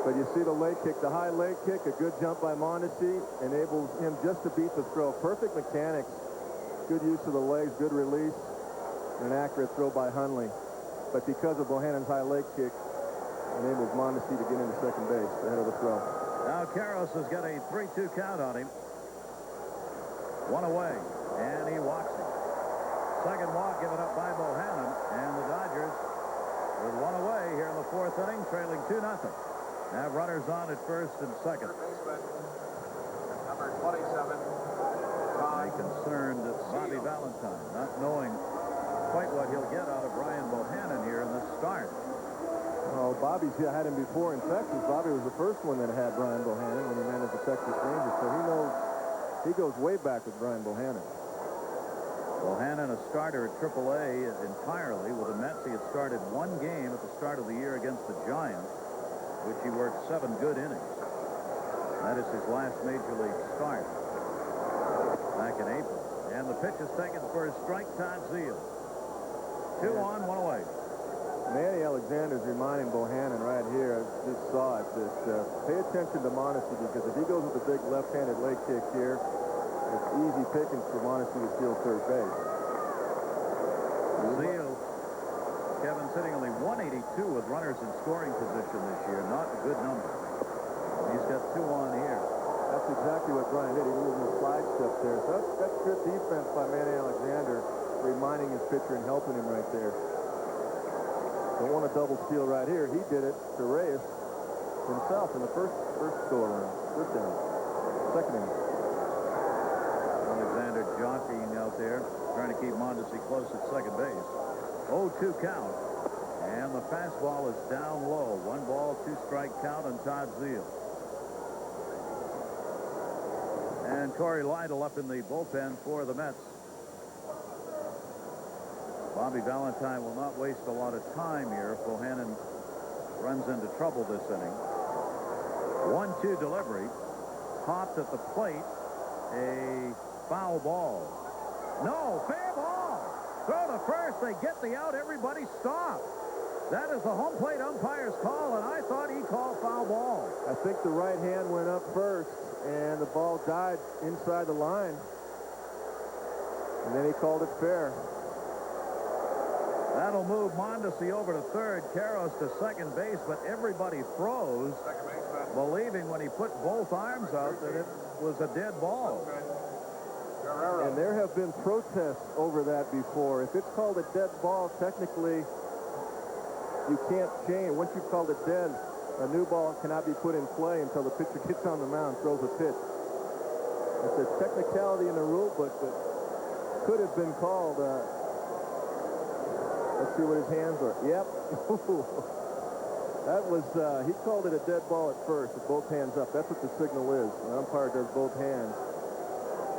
But you see the leg kick, the high leg kick, a good jump by Mondesi enables him just to beat the throw. Perfect mechanics. Good use of the legs, good release. An accurate throw by Hundley. But because of Bohannon's high leg kick, enables Mondesi to get into second base ahead of the throw. Now Karros has got a 3-2 count on him. 1 away, and he walks him. Second walk given up by Bohannon, and the Dodgers with 1 away here in the 4th inning, trailing 2-0. have runners on at first and second. Baseman, number 27. A concerned Bobby Valentine, not knowing quite what he'll get out of Brian Bohannon here in this start. Oh, Bobby's had him before in Texas. Bobby was the first one that had Brian Bohannon when he managed the Texas Rangers, so he knows he goes way back with Brian Bohannon. Bohannon, a starter at AAA entirely. With the Mets, he had started one game at the start of the year against the Giants, which he worked 7 good innings. That is his last major league start back in April. And the pitch is taken for a strike. Todd Zeile. 2 on, 1 away. Manny Alexander's reminding Bohannon right here, I just saw it, that pay attention to Mondesi, because if he goes with a big left-handed leg kick here, it's easy pickings for Mondesi to steal third base. Zeile, Kevin, sitting only 182 with runners in scoring position this year. Not a good number. He's got 2 on here. That's exactly what Brian did. He did a little slide step there. So that's good defense by Manny Alexander, reminding his pitcher and helping him right there. Don't want a double steal right here. He did it to Reyes himself in the first go-around. First inning. Second inning. Alexander jockeying out there, trying to keep Mondesi close at second base. 0-2 count. And the fastball is down low. 1 ball, 2 strike count on Todd Zeile. And Corey Lytle up in the bullpen for the Mets. Bobby Valentine will not waste a lot of time here if Bohannon runs into trouble this inning. 1-2 delivery. Popped at the plate. A foul ball. No, fair ball. Throw to first. They get the out. Everybody stop. That is the home plate umpire's call, and I thought he called foul ball. I think the right hand went up first, and the ball died inside the line. And then he called it fair. That'll move Mondesi over to third, Karros to second base, but everybody froze, believing when he put both arms out that it was a dead ball. And there have been protests over that before. If it's called a dead ball, technically you can't change. Once you've called it dead, a new ball cannot be put in play until the pitcher gets on the mound, throws a pitch. It's a technicality in the rule book that could have been called. Let's see what his hands are. Yep. That was, he called it a dead ball at first with both hands up. That's what the signal is. The umpire does both hands.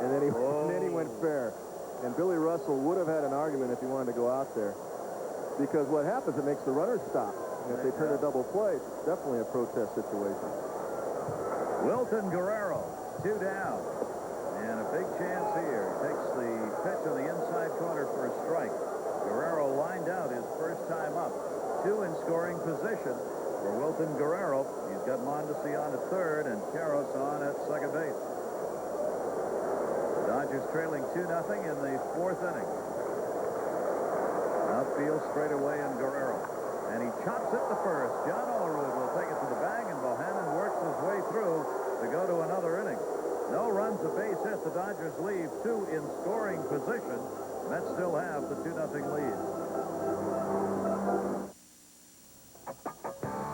And then he went fair. And Billy Russell would have had an argument if he wanted to go out there. Because what happens, it makes the runners stop. And if they turn a double play, it's definitely a protest situation. Wilton Guerrero, 2 down. And a big chance here. Takes the pitch on the inside corner for a strike. Guerrero lined out his first time up. 2 in scoring position for Wilton Guerrero. He's got Mondesi on at third and Karros on at second base. The Dodgers trailing 2-0 in the 4th inning. Outfield straight away in Guerrero. And he chops it to first. John Olerud will take it to the bag, and Bohannon works his way through to go to another inning. No runs, a base hit. The Dodgers leave 2 in scoring position. Mets still have the 2-0 lead.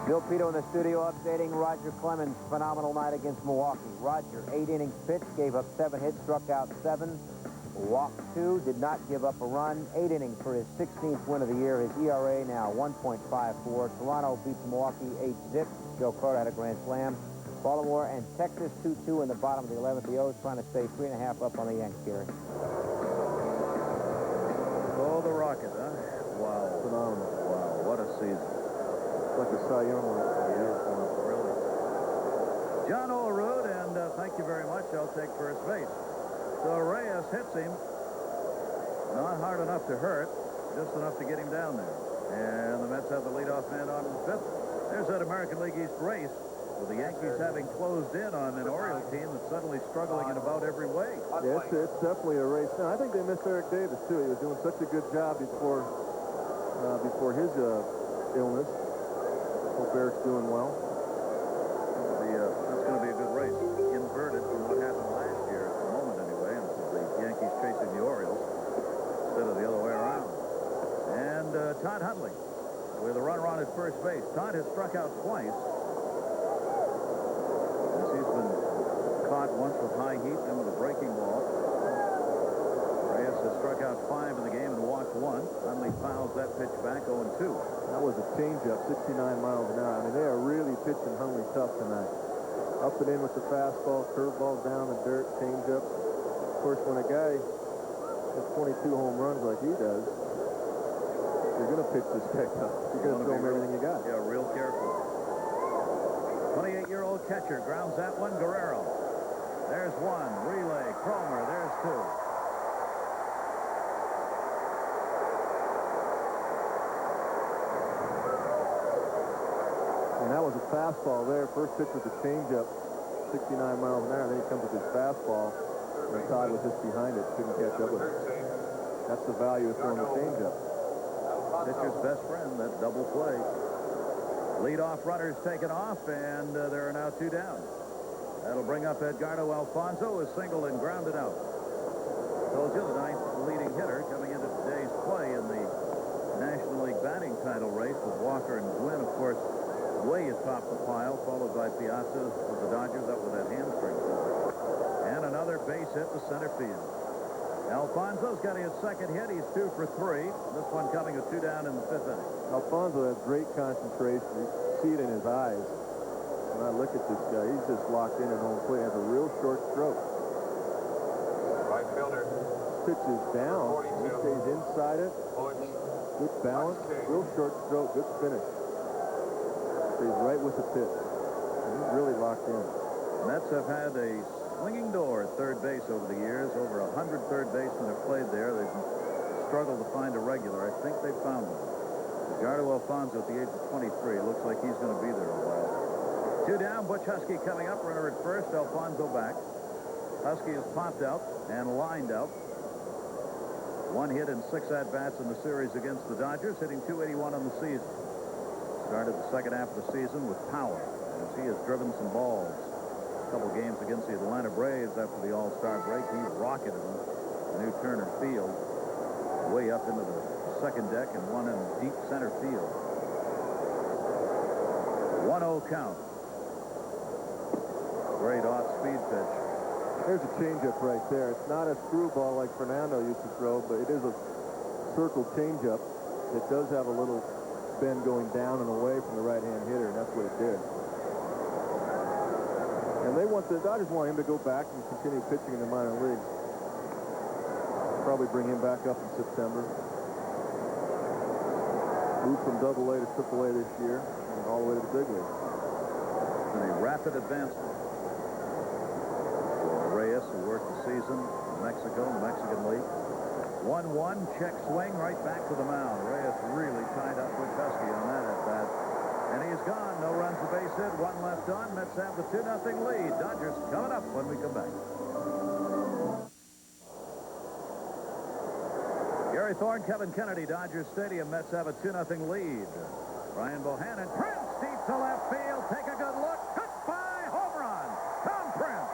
Bill Pito in the studio updating Roger Clemens' phenomenal night against Milwaukee. Roger, 8 innings pitched, gave up 7 hits, struck out 7, walked 2, did not give up a run. 8 innings for his 16th win of the year. His ERA now 1.54. Toronto beats Milwaukee 8-zip. Joe Carter had a grand slam. Baltimore and Texas 2-2 in the bottom of the 11th. The O's trying to stay 3.5 up on the Yanks, Gary. Oh, the Rocket, huh? Wow. Phenomenal. Wow, what a season. It's like a Cy Young one. Yeah, really. John Olerud, and thank you very much. I'll take first base. So Reyes hits him. Not hard enough to hurt, just enough to get him down there. And the Mets have the leadoff man on in the 5th. There's that American League East race, with the Yankees having closed in on an Oriole team that's suddenly struggling in about every way. Yeah, it's definitely a race. Now, I think they missed Eric Davis, too. He was doing such a good job before his illness. Hope Eric's doing well. That's going to be a good race. Inverted from what happened last year, at the moment anyway, and the Yankees chasing the Orioles instead of the other way around. And Todd Hundley with a runner on at first base. Todd has struck out twice. as he's been caught once with high heat, then with a breaking ball. Reyes has struck out 5 in the game and walked 1. Finally fouls that pitch back 0-2. That was a changeup, 69 miles an hour. I mean, they are really pitching hungry tough tonight. Up and in with the fastball, curveball down the dirt, changeup. Of course, when a guy has 22 home runs like he does, you're going to pitch this guy tough. You're going to throw him everything you got. Yeah, real careful. 28-year-old catcher grounds that one. Guerrero. There's 1. Relay. Cromer. There's 2. And that was a fastball there. First pitch was a changeup, 69 miles an hour. Then he comes with his fastball, and Todd was just behind it. Couldn't catch up with it. That's the value of throwing the changeup. Pitcher's best friend, that double play. Leadoff runner's taken off, and there are now 2 down. That'll bring up Edgardo Alfonso, who is singled and grounded out. Told you the 9th leading hitter coming into today's play in the National League batting title race with Walker and Gwynn, of course, way atop the pile, followed by Piazza of the Dodgers up with that hamstring. And another base hit to center field. Alfonso's got his second hit. He's 2 for 3. This one coming with 2 down in the 5th inning. Alfonso has great concentration. You see it in his eyes. When I look at this guy, he's just locked in at home plate. He has a real short stroke. Right fielder. Pitch is down. He stays inside it. Good balance. Real short stroke. Good finish. Stays right with the pitch. And he's really locked in. Mets have had a swinging door at third base over the years. Over 100 third basemen have played there. They've struggled to find a regular. I think they found one. Edgardo Alfonso at the age of 23. Looks like he's going to be there a while. 2 down. Butch Husky coming up. Runner at first. Alfonso back. Husky is popped out and lined out. 1 hit and 6 at-bats in the series against the Dodgers, hitting .281 on the season. Started the second half of the season with power, as he has driven some balls. A couple games against the Atlanta Braves after the All-Star break. He rocketed them to New Turner Field, way up into the second deck and one in deep center field. 1-0 count. Great off-speed pitch. There's a changeup right there. It's not a screwball like Fernando used to throw, but it is a circle changeup. It does have a little bend going down and away from the right-hand hitter, and that's what it did. And the Dodgers want him to go back and continue pitching in the minor leagues. Probably bring him back up in September. Move from Double-A to Triple-A this year, and all the way to the big league. And a rapid advancement for Reyes, who worked the season in Mexico, in the Mexican League. 1-1, check swing right back to the mound. Reyes really tied up with Husky on that at-bat. And he's gone. No runs, the base hit. 1 left on. Mets have the 2-0 lead. Dodgers coming up when we come back. Gary Thorne, Kevin Kennedy, Dodgers Stadium. Mets have a 2-0 lead. Brian Bohannon. Prince deep to left field. Take a good look. Goodbye. Home run. Tom Prince.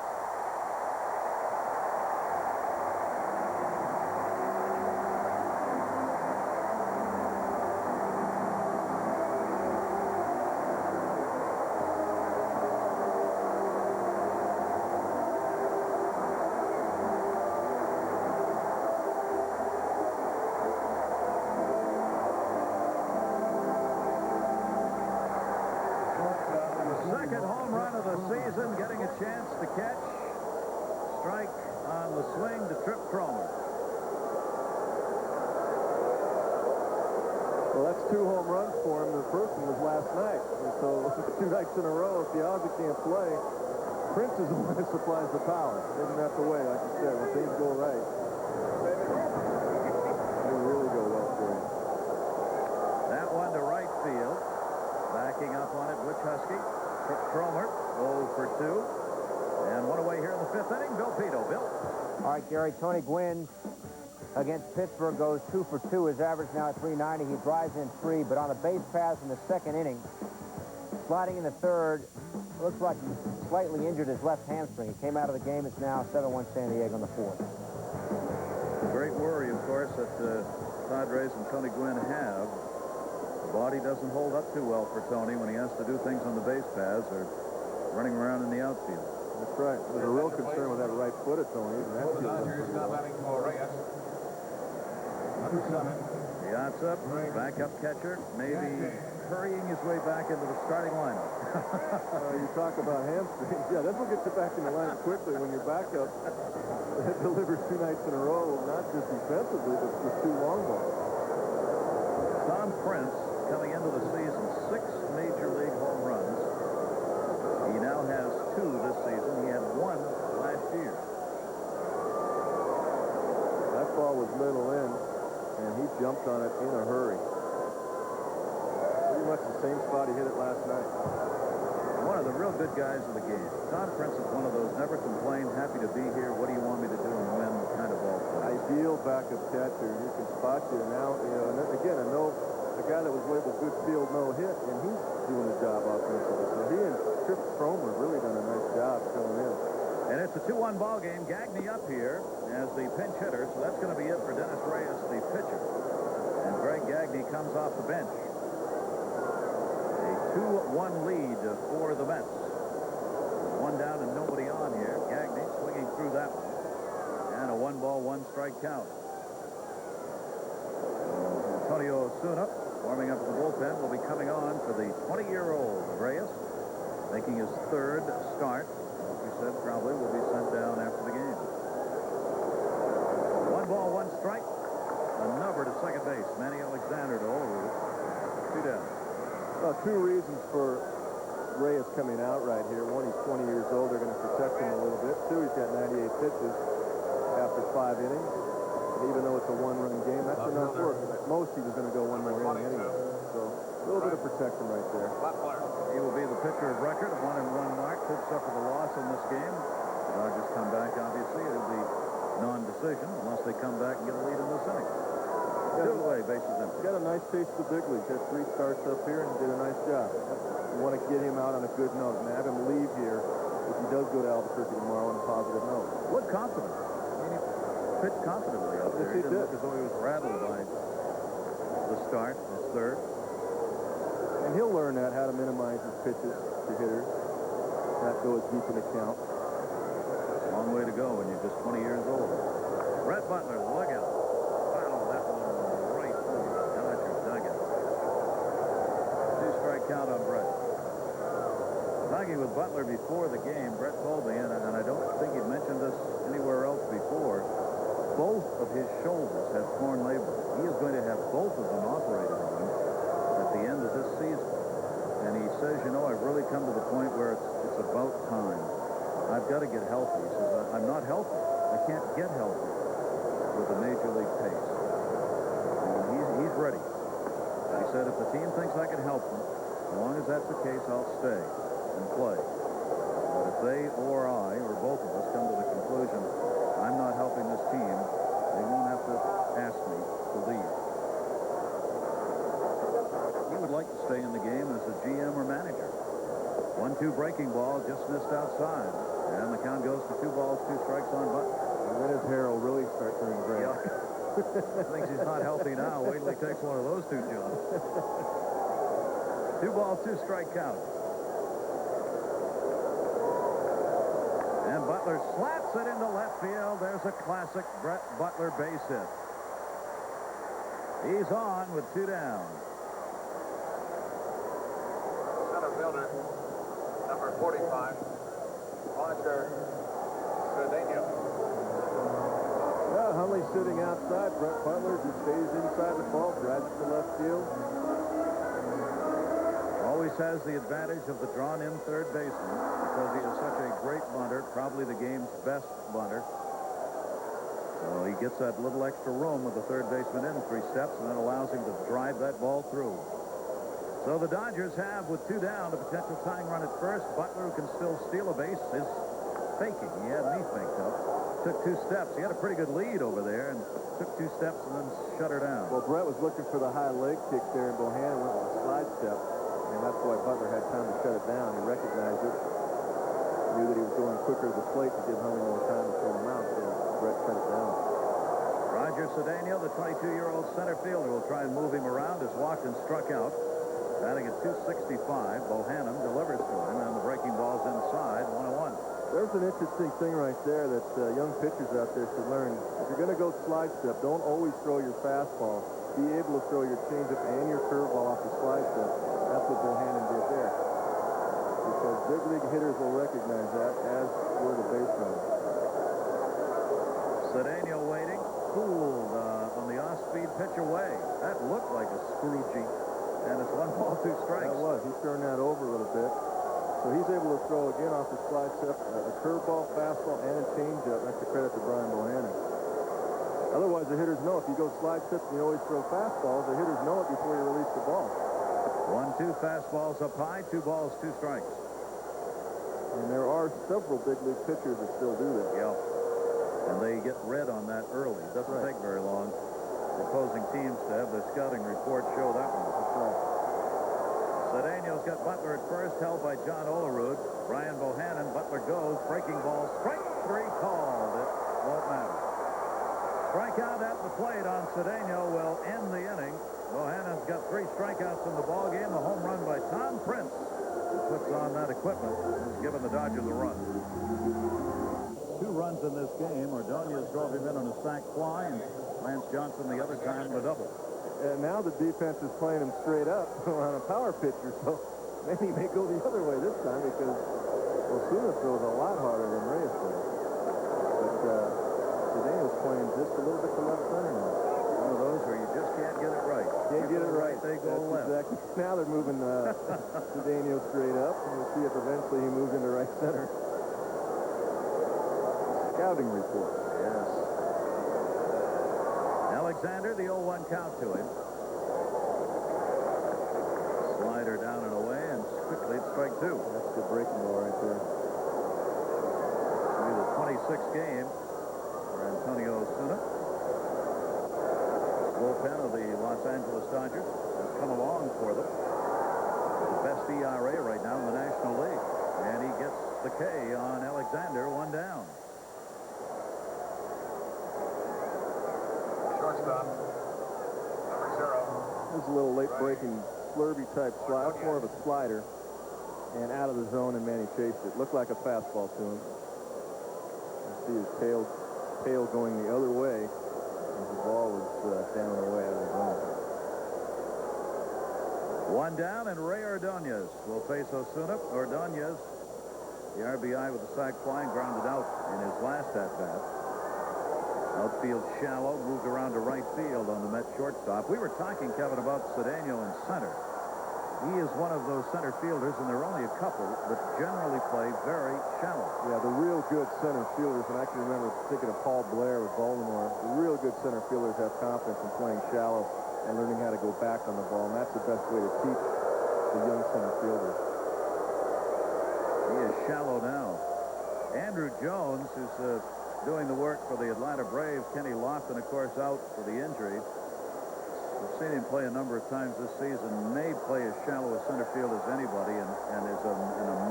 Second home run of the season, getting a chance to catch. Strike on the swing to trip Cromer. Well, that's 2 home runs for him. The first one was last night. And so 2 nights in a row, if Piazza can't play, Prince is the one that supplies the power. Doesn't have to wait, like you said. When things go right, they really go well for him. That one to right field. Backing up on it, Butch Husky. Cromer, 0 for 2. And one away here in the 5th inning, Bill Pito. Bill. All right, Gary, Tony Gwynn against Pittsburgh goes 2 for 2. His average now at .390. He drives in 3, but on a base pass in the 2nd inning, sliding in the 3rd, looks like he slightly injured his left hamstring. He came out of the game. It's now 7-1 San Diego in the 4th. The great worry, of course, that Padres and Tony Gwynn have. The body doesn't hold up too well for Tony when he has to do things on the base paths, or running around in the outfield. That's right. There's a real concern with that right foot of Tony. That The Dodgers now batting for Reyes. Number 7. The odds up, backup catcher, maybe hurrying his way back into the starting lineup. You talk about hamstrings. Yeah, this will get you back in the line quickly when your backup delivers 2 nights in a row, not just defensively, but with 2 long balls. Tom Prince coming into the season, 6 major league home runs. He now has 2 this season. He had 1 last year. That ball was middle in, and he jumped on it in a hurry. Pretty much the same spot he hit it last night. One of the real good guys of the game. Tom Prince is one of those never complain, happy to be here, what do you want me to do and when kind of ball player. Ideal backup catcher. He can spot you. Now, you know, and again, a guy that was labeled good field, no hit, and he's doing a job offensively. So he and Trip Stromer have really done a nice job filling in. And it's a 2-1 ball game. Gagne up here as the pinch hitter, so that's going to be it for Dennis Reyes, the pitcher. And Greg Gagne comes off the bench. A 2-1 lead for the Mets. 1 down and nobody on here. Gagne swinging through that one. And a 1-ball, 1-strike count. Antonio Osuna, warming up the bullpen, will be coming on for the 20-year-old Reyes, making his 3rd start. As we said, probably will be sent down after the game. 1-ball, 1-strike. A number to second base. Manny Alexander to Olerud. 2 down. Well, 2 reasons for Reyes coming out right here. 1, he's 20 years old. They're going to protect him a little bit. 2, he's got 98 pitches after 5 innings. And even though it's a 1-run game, that's enough work. At most, he was going to go 1 more inning anyway. So a little bit of protection right there. He will be the pitcher of record. A 1-1 mark. Could suffer the loss in this game. The Dodgers come back, obviously. It'll be non-decision unless they come back and get a lead in this inning. 2 away, bases empty. Got a nice taste of the big leagues. Had 3 starts up here and did a nice job. You want to get him out on a good note and have him leave here if he does go to Albuquerque tomorrow on a positive note. What confidence? I mean, he pitched confidently out there. Yes, he did. Look as though he was rattled by the start, his 3rd. And he'll learn that, how to minimize his pitches to hitters, not go as deep in the count. Long way to go when you're just 20 years old. Brett Butler, look out. Wow, that one right through the Dodger dugout. 2-strike count on Brett. Talking with Butler before the game, Brett told me, and I don't think he'd mentioned this anywhere else before, both of his shoulders have torn labor. He is going to have both of them operated on at the end of this season. And he says, you know, I've really come to the point where it's about time. I've got to get healthy. He says, I'm not healthy. I can't get healthy with the major league pace. And he's ready. He said, if the team thinks I can help them, as long as that's the case, I'll stay and play. But if they or I or both of us come to the conclusion I'm not helping this team, they won't have to ask me to leave. He would like to stay in the game as a GM or manager. 1-2 breaking ball, just missed outside. And the count goes to 2 balls, 2 strikes on Butler. And then his hair will really start turning gray. Yeah. Thinks he's not healthy now. Wait till he takes one of those 2 jobs. 2 balls, 2 strike count. And Butler slaps it into left field. There's a classic Brett Butler base hit. He's on with 2 down. Center fielder, number 45, Roger Cedeno. Yeah, Hundley's sitting outside. Brett Butler just stays inside the ball, drives it to left field. Always has the advantage of the drawn-in 3rd baseman because he is such a great bunter, probably the game's best bunter. So he gets that little extra room with the 3rd baseman in 3 steps, and that allows him to drive that ball through. So the Dodgers have, with 2 down, a potential tying run at first. Butler, who can still steal a base, is faking. He had me faked up. Took 2 steps. He had a pretty good lead over there and took 2 steps and then shut her down. Well, Brett was looking for the high leg kick there, and Bohannon went with a slide step. And that's why Butler had time to shut it down. He recognized it, knew that he was going quicker to the plate to give Hundley more time to throw him out, so Brett cut it down. Roger Cedeno, the 22-year-old center fielder, will try and move him around as walked and struck out. Batting at .265, Bohannon delivers to him, and the breaking ball's inside. There's an interesting thing right there that young pitchers out there should learn. If you're going to go slide step, don't always throw your fastball. Be able to throw your changeup and your curveball off the slide step. That's what Bohannon did there. Because big league hitters will recognize that, as will the base runners. Cedeno waiting, fooled on the off-speed pitch away. That looked like a Scroogey, and it's 1 ball, 2 strikes. That was. He turned that over a little bit. So he's able to throw again off the slide step a curveball, fastball, and a changeup. That's a credit to Brian Bohannon. Otherwise, the hitters know if you go slide steps and you always throw fastballs, the hitters know it before you release the ball. 1-2 fastballs up high, 2 balls, 2 strikes. And there are several big league pitchers that still do that. Yeah. And they get red on that early. It doesn't take very long for opposing teams to have their scouting report show that one. That's right. Cedeno's got Butler at first, held by John Olerud. Brian Bohannon, Butler goes, breaking ball, strike 3 called. It won't matter. Strikeout at the plate on Cedeno will end the inning. Bohannon's got 3 strikeouts in the ballgame. A home run by Tom Prince, who puts on that equipment, has given the Dodgers a run. 2 runs in this game. Ordonez drove him in on a sac fly, and Lance Johnson the other time a double. And now the defense is playing him straight up on a power pitcher, so maybe he may go the other way this time because Osuna throws a lot harder than Reyes does. But Cedeno's playing just a little bit to left center now. One of those where you just can't get it right. Can't get it right. They go left. Exactly. Now they're moving Cedeno straight up, and we'll see if eventually he moves into right center. Scouting report. Yes. Alexander, the 0-1 count to him. Slider down and away, and quickly it's strike 2. That's the breaking ball right there. It'll be the 26th game for Antonio Osuna. The bullpen of the Los Angeles Dodgers has come along for them. The best ERA right now in the National League. And he gets the K on Alexander, 1 down. Shortstop, number 0. This is a little late breaking slurvy type slide. It's more of a slider. And out of the zone, and Manny chased it. Looked like a fastball to him. You see his tail going the other way as the ball was down and away out of the zone. 1 down, and Ray Ordonez will face Osuna. Ordonez, the RBI with the sac fly, and grounded out in his last at-bat. Outfield shallow, moved around to right field on the Met shortstop. We were talking, Kevin, about Cedeno in center. He is one of those center fielders, and there are only a couple that generally play very shallow. Yeah, the real good center fielders, and I can remember thinking of Paul Blair with Baltimore, the real good center fielders have confidence in playing shallow and learning how to go back on the ball, and that's the best way to teach the young center fielders. He is shallow now. Andrew Jones, who's doing the work for the Atlanta Braves. Kenny Lofton, of course, out for the injury. We've seen him play a number of times this season. May play as shallow a center field as anybody, and is an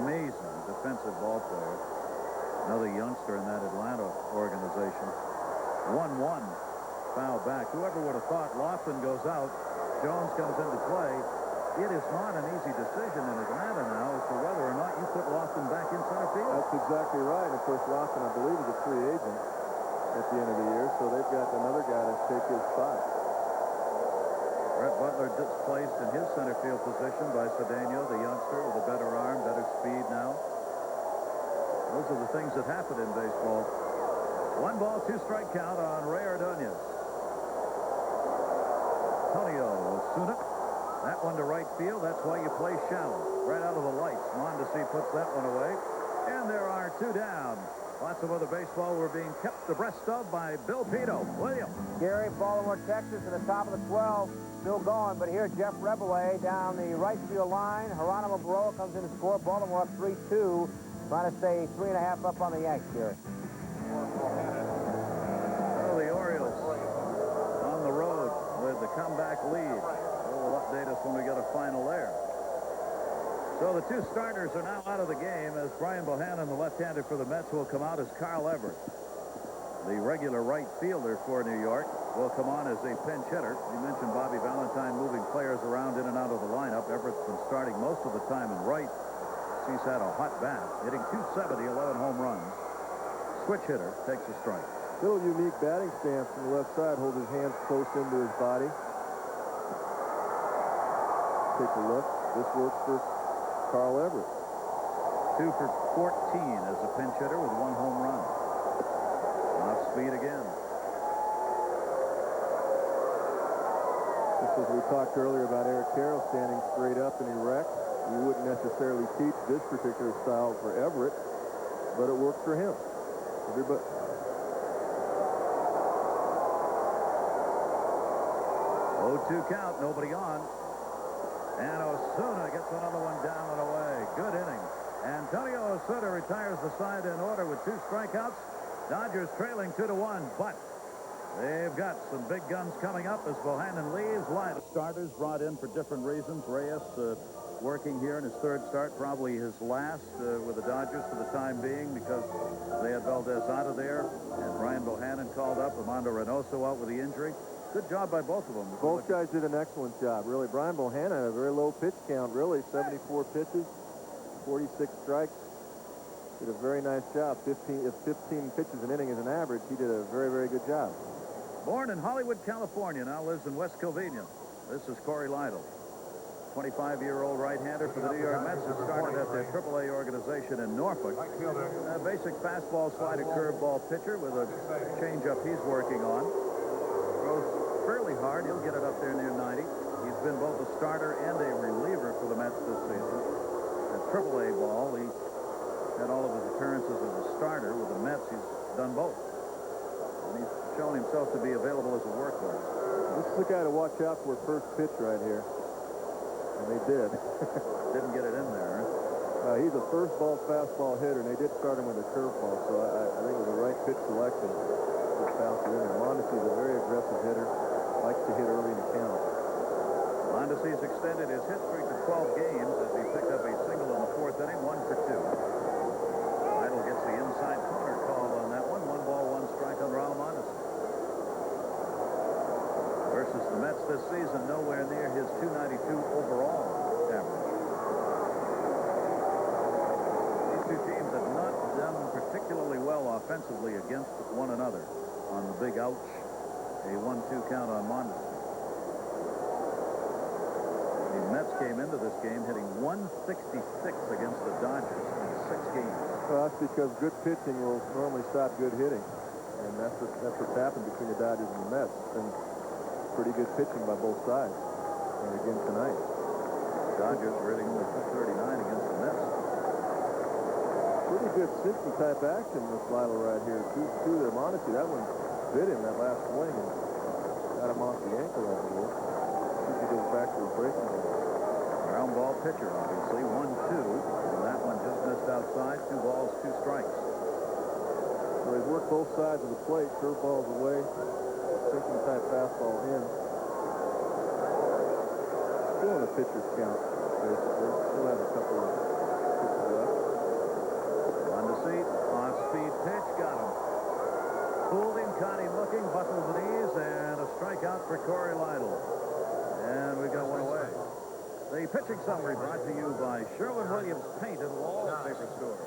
amazing defensive ball player. Another youngster in that Atlanta organization. 1-1, foul back. Whoever would have thought Lofton goes out, Jones comes into play. It is not an easy decision in Atlanta now as to whether or not you put Lofton back in center field. That's exactly right. Of course, Lofton, I believe, is a free agent at the end of the year, so they've got another guy to take his spot. Brett Butler displaced in his center field position by Cedeno, the youngster with a better arm, better speed now. Those are the things that happen in baseball. 1 ball, 2 strike count on Ray Ordonez. Antonio Osuna. That one to right field. That's why you play shallow. Right out of the lights. Mondesi puts that one away. And there are 2 down. Lots of other baseball we're being kept abreast of by Bill Pito. William. Gary, Baltimore, Texas, at the top of the 12. Still going, but here Jeff Rebelay down the right field line. Geronimo Baroa comes in to score. Baltimore up 3-2. Trying to stay 3.5 up on the Yanks, Gary. Well, the Orioles on the road with the comeback lead. We'll update us when we get a final there. So the 2 starters are now out of the game as Brian Bohannon, the left-hander for the Mets, will come out as Carl Everett. The regular right fielder for New York will come on as a pinch hitter. You mentioned Bobby Valentine moving players around in and out of the lineup. Everett's been starting most of the time in right. He's had a hot bat, hitting .270, 11 home runs. Switch hitter takes a strike. Little unique batting stance from the left side. Holds his hands close into his body. Take a look. This works for Carl Everett. 2 for 14 as a pinch hitter with 1 home run. Off speed again. Just as we talked earlier about Eric Carroll standing straight up and erect, you wouldn't necessarily teach this particular style for Everett, but it works for him. Everybody. 0-2 count, nobody on. And Osuna gets another one down and away. Good inning. Antonio Osuna retires the side in order with 2 strikeouts. Dodgers trailing 2-1, but they've got some big guns coming up as Bohannon leaves. Starters brought in for different reasons. Reyes working here in his 3rd start, probably his last with the Dodgers for the time being because they had Valdez out of there. And Brian Bohannon called up. Armando Reynoso out with the injury. Good job by both of them. Both guys did an excellent job, really. Brian Bohannon had a very low pitch count, really. 74 pitches, 46 strikes. Did a very nice job. 15 pitches an inning is an average. He did a very, very good job. Born in Hollywood, California, now lives in West Covina. This is Corey Lytle. 25-year-old right-hander for the New York Mets, who started at their AAA organization in Norfolk. A basic fastball, slider, curveball pitcher with a changeup he's working on. Throws fairly hard. He'll get it up there near 90. He's been both a starter and a reliever for the Mets this season. At AAA ball, he had all of his appearances as a starter. With the Mets, he's done both. And he's shown himself to be available as a workhorse. This is the guy to watch out for first pitch right here. And they did. Didn't get it in there. He's a first ball fastball hitter, and they did start him with a curveball, so I think it was the right pitch selection. Just bounced it in there. Mondesi's a very aggressive hitter. Likes to hit early in the count. Mondesi's extended his hit streak to 12 games as he picked up a single in the 4th inning, 1 for 2. Lytle gets the inside corner call on that one. 1 ball, 1 strike on Raul Mondesi. Versus the Mets this season, nowhere near his .292 overall average. These two teams have not done particularly well offensively against one another on the big ouch. A 1-2 count on Mondesi. The Mets came into this game hitting .166 against the Dodgers in 6 games. Well, that's because good pitching will normally stop good hitting. And that's what's happened between the Dodgers and the Mets. And pretty good pitching by both sides. And again tonight. Dodgers were hitting only .239 against the Mets. Pretty good Simpson type action with Lytle right here. 2-2 to Mondesi. That one bit him that last swing and got him off the ankle, I believe. See if he goes back to his breaking ball. Ground ball pitcher, obviously. 1-2. And that one just missed outside. 2 balls, 2 strikes. So he's worked both sides of the plate. Curveballs away. Sinking type fastball in. Still in the pitcher's count, basically. Still has a couple of pitches left. On the seat, off-speed pitch, got him. Fooled him, caught him looking, buckled the knees, and a strikeout for Corey Lytle. And we got one away. The pitching summary brought to you by Sherwin-Williams Paint and Wallpaper Store.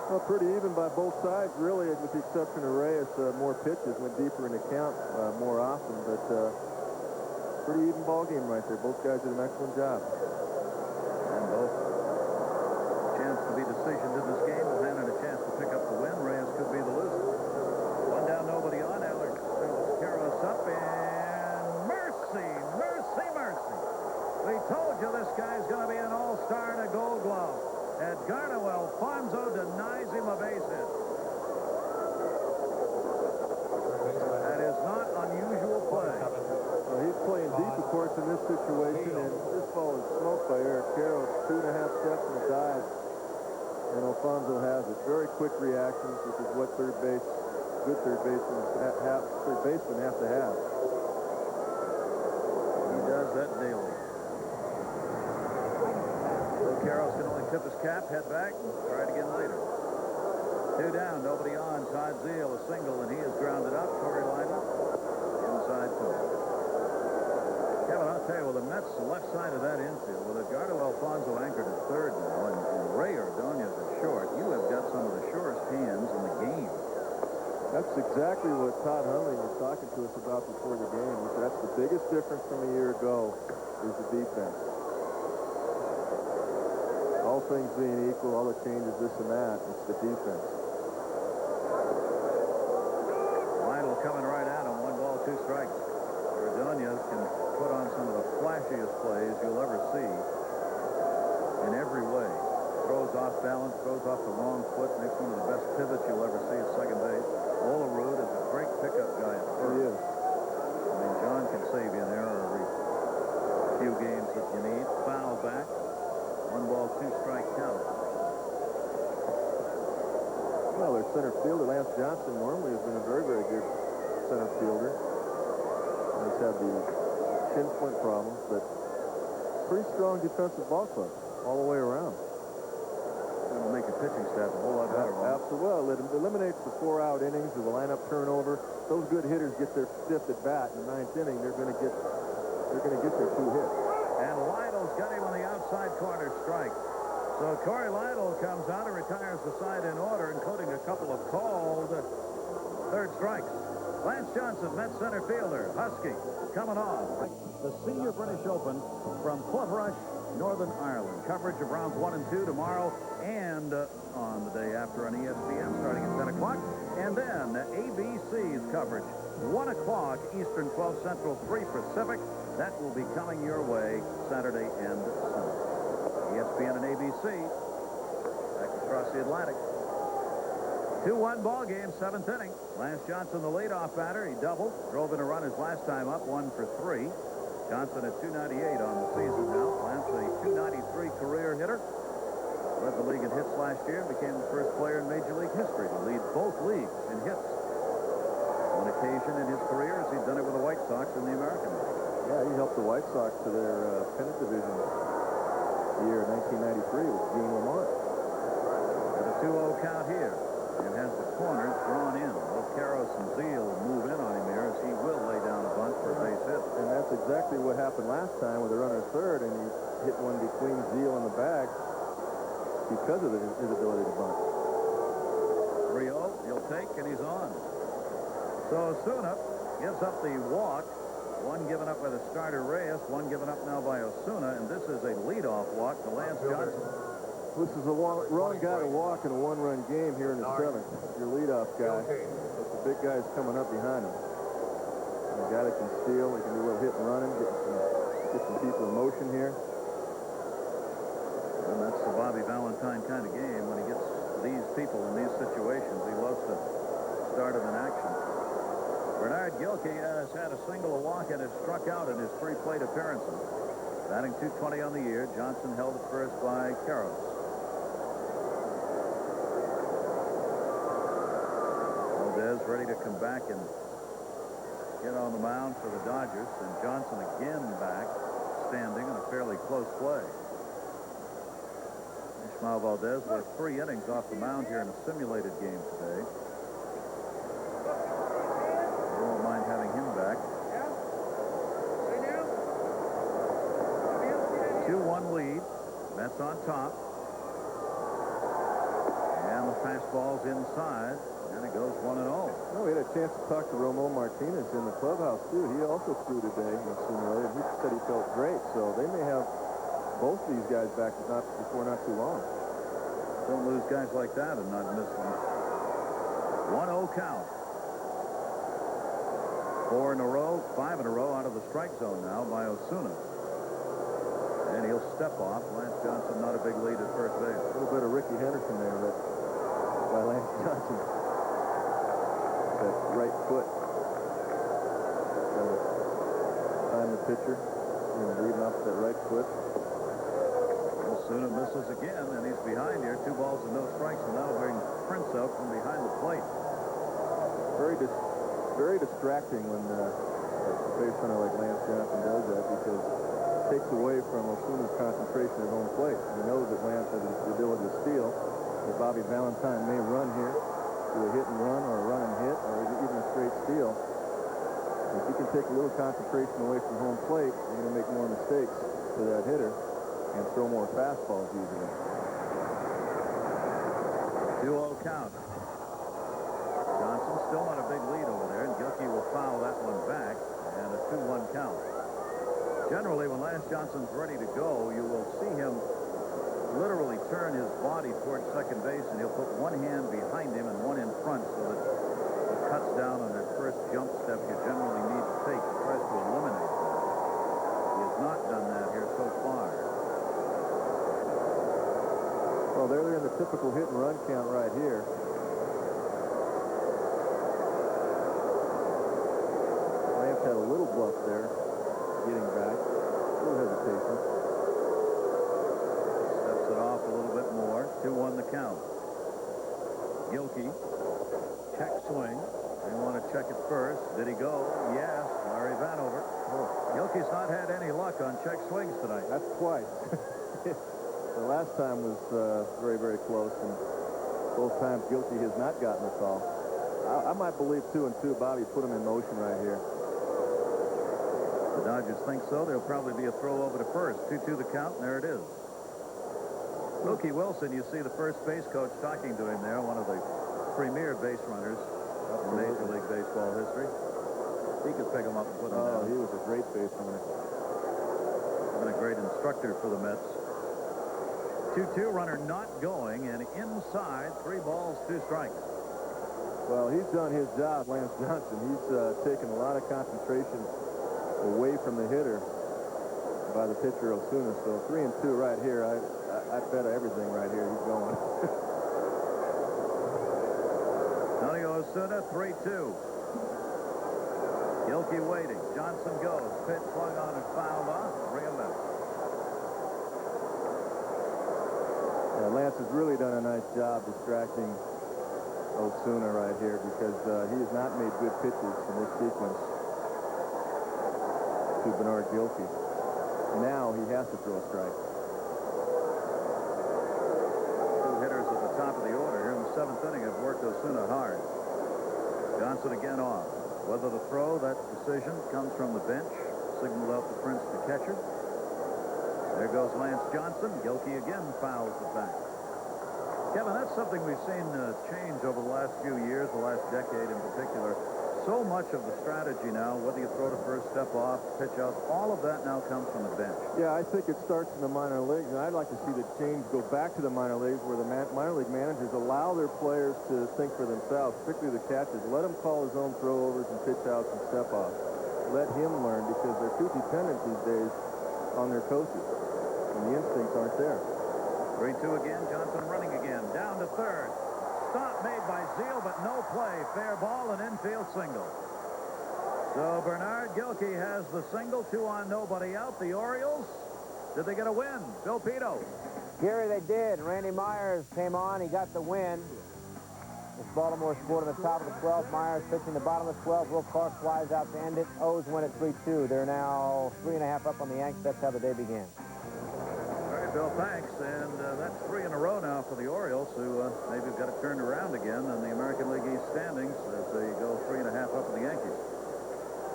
Well, pretty even by both sides, really, with the exception of Reyes. More pitches, went deeper in the count more often, but pretty even ball game right there. Both guys did an excellent job. And both chance to be decisioned in this game. Bohannon a chance to pick up the win. Reyes could be the loser. 1 down, nobody on. Alex Carros up, and mercy. We told you this guy's going to be an all-star and a Gold Glove. Edgardo Alfonso denies him a base hit. That is not unusual play. Well, he's playing deep, of course, in this situation, and this ball is smoked by Eric Carroll. 2.5 steps and a dive, and Alfonso has it. Very quick reactions, which is what good third basemen have to have. He does that daily. Carroll's can only tip his cap, head back, and try it again later. 2 down, nobody on. Todd Zeile, a single, and he is grounded up. Corey Lytle, inside 2. Kevin, I'll tell you, well, the Mets' left side of that infield, with Edgardo Alfonso anchored at 3rd now, and It's exactly what Todd Hundley was talking to us about before the game. He said that's the biggest difference from a year ago is the defense. All things being equal, all the changes, this and that, it's the defense. Lytle coming right at him. 1 ball, 2 strikes. Ordonez can put on some of the flashiest plays you'll ever see in every way. Throws off balance, throws off the wrong foot, makes one of the best pivots you'll ever see at second base. Olerud is a great pickup guy at first. He is. I mean, John can save you an error every few games that you need. Foul back. 1 ball, 2 strike count. Well, their center fielder, Lance Johnson, normally has been a very, very good center fielder. He's had the shin splint problems, but pretty strong defensive ball club all the way around. It'll make your pitching staff a whole lot better. Absolutely. Well, it eliminates the 4-out innings of the lineup turnover. Those good hitters get their stiff at bat. In the 9th inning, they're going to get their 2 hits. And Lytle's got him on the outside corner strike. So Corey Lytle comes out and retires the side in order, including a couple of called third strikes. Lance Johnson, Mets center fielder, Husky, coming on. The Senior British Open from Clough, Northern Ireland. Coverage of rounds 1 and 2 tomorrow and on the day after on ESPN starting at 10 o'clock. And then ABC's coverage, 1 o'clock Eastern, 12 Central, 3 Pacific. That will be coming your way Saturday and Sunday. ESPN and ABC back across the Atlantic. 2-1 ball game, 7th inning. Lance Johnson, the leadoff batter. He doubled, drove in a run his last time up, 1 for 3. Johnson at 298 on the season now. Lance a 293 career hitter. Led the league in hits last year and became the first player in Major League history to lead both leagues in hits. On occasion in his career, as he'd done it with the White Sox in the American League. Yeah, he helped the White Sox to their pennant division year 1993 with Gene Lamont. With a 2-0 count here. And has the corners drawn in. Both Karros and Zeal move in on him here as he will lay down a bunt for a base hit. And that's exactly what happened last time with a runner third, and he hit one between Zeal and the bag because of his ability to bunt. 3-0, he'll take, and he's on. So Osuna gives up the walk. One given up by the starter Reyes, one given up now by Osuna, and this is a leadoff walk to Lance Johnson. This is a wrong guy to walk in a 1-run game here in the 7th. Your leadoff guy. But the big guy's coming up behind him. And a guy that can steal, he can do a little hit and running, get some people in motion here. And that's the Bobby Valentine kind of game. When he gets these people in these situations, he loves to start them in action. Bernard Gilkey has had a single, a walk, and has struck out in his 3 plate appearances. Batting .220 on the year. Johnson held at first by Karros. Valdez ready to come back and get on the mound for the Dodgers, and Johnson again back, standing in a fairly close play. Ishmael Valdez with 3 innings off the mound here in a simulated game today. They won't mind having him back. 2-1 lead. Mets on top. And the fastball's inside. And it goes 1-0. Oh, we had a chance to talk to Romo Martinez in the clubhouse, too. He also threw today in simulated. He said he felt great. So they may have both these guys back before not too long. Don't lose guys like that and not miss one. 1-0 count. 4 in a row, 5 in a row out of the strike zone now by Osuna. And he'll step off. Lance Johnson not a big lead at first base. A little bit of Ricky Henderson there, but by Lance Johnson. That right foot. Time the pitcher. Leading off that right foot. Osuna misses again, and he's behind here. 2 balls and no strikes, and now bring Prince out from behind the plate. Very distracting when a base runner like Lance Johnson does that, because it takes away from Osuna's concentration at home plate. He knows that Lance has the ability to steal. That Bobby Valentine may run here to a hit and run or a run and hit or even a straight steal. If you can take a little concentration away from home plate, you're going to make more mistakes to that hitter and throw more fastballs usually. 2-0 count. Johnson still on a big lead over there, and Gilkey will foul that one back, and a 2-1 count. Generally, when Lance Johnson's ready to go, you will see him literally turn his body towards second base, and he'll put one hand behind him and one in front so that it cuts down on that first jump step you generally need to take. He tries to eliminate that. He has not done that here so far. Well, they're in the typical hit and run count right here. Lance had a little bluff there, getting back. A little hesitation. Steps it off a little bit more. 2-1 the count. Gilkey. Check swing. They want to check it first. Did he go? Yes. Larry Vanover. Gilkey's not had any luck on check swings tonight. That's twice. The last time was very, very close, and both times Gilkey has not gotten a call. I might believe 2-2. Bobby put him in motion right here. The Dodgers think so. There'll probably be a throw over to first. 2-2 the count, and there it is. Mookie Wilson, you see the first base coach talking to him there, one of the premier base runners in Major League Baseball history. He could pick him up and put him down. He was a great base runner. Been a great instructor for the Mets. 2-2, runner not going, and inside, 3 balls, 2 strikes. Well, he's done his job, Lance Johnson. He's taken a lot of concentration away from the hitter by the pitcher Osuna. So 3-2 right here. I bet everything right here. He's going. Tony Osuna, 3-2. Gilkey waiting. Johnson goes. Pitch swung on and fouled off. Bring him back. Yeah, Lance has really done a nice job distracting Osuna right here because he has not made good pitches in this sequence to Bernard Gilkey. Now he has to throw a strike. 2 hitters at the top of the order here in the 7th inning have worked Osuna hard. Johnson again off. Whether the throw, that decision comes from the bench. Signaled out the Prince, the catcher. There goes Lance Johnson. Gilkey again fouls it back. Kevin, that's something we've seen change over the last few years, the last decade in particular. So much of the strategy now, whether you throw the first step off, pitch out, all of that now comes from the bench. Yeah, I think it starts in the minor leagues, and I'd like to see the change go back to the minor leagues where the minor league managers allow their players to think for themselves, particularly the catchers. Let him call his own throwovers and pitch outs and step offs. Let him learn because they're too dependent these days on their coaches, and the instincts aren't there. 3-2 again. Johnson running again. Down to third. Stop made by Zeal, but no play. Fair ball, an infield single. So Bernard Gilkey has the single. 2 on, nobody out. The Orioles, did they get a win? Bill Pito. Gary, they did. Randy Myers came on. He got the win. It's Baltimore scored on the top of the 12th. Myers pitching the bottom of the 12th. Will Clark flies out to end it. O's win at 3-2. They're now 3.5 up on the Yanks. That's how the day began. All right, Bill, thanks. And that's 3 in a row now for the Orioles, who maybe have got it turned around again in the American League East standings as they go 3.5 up on the Yankees.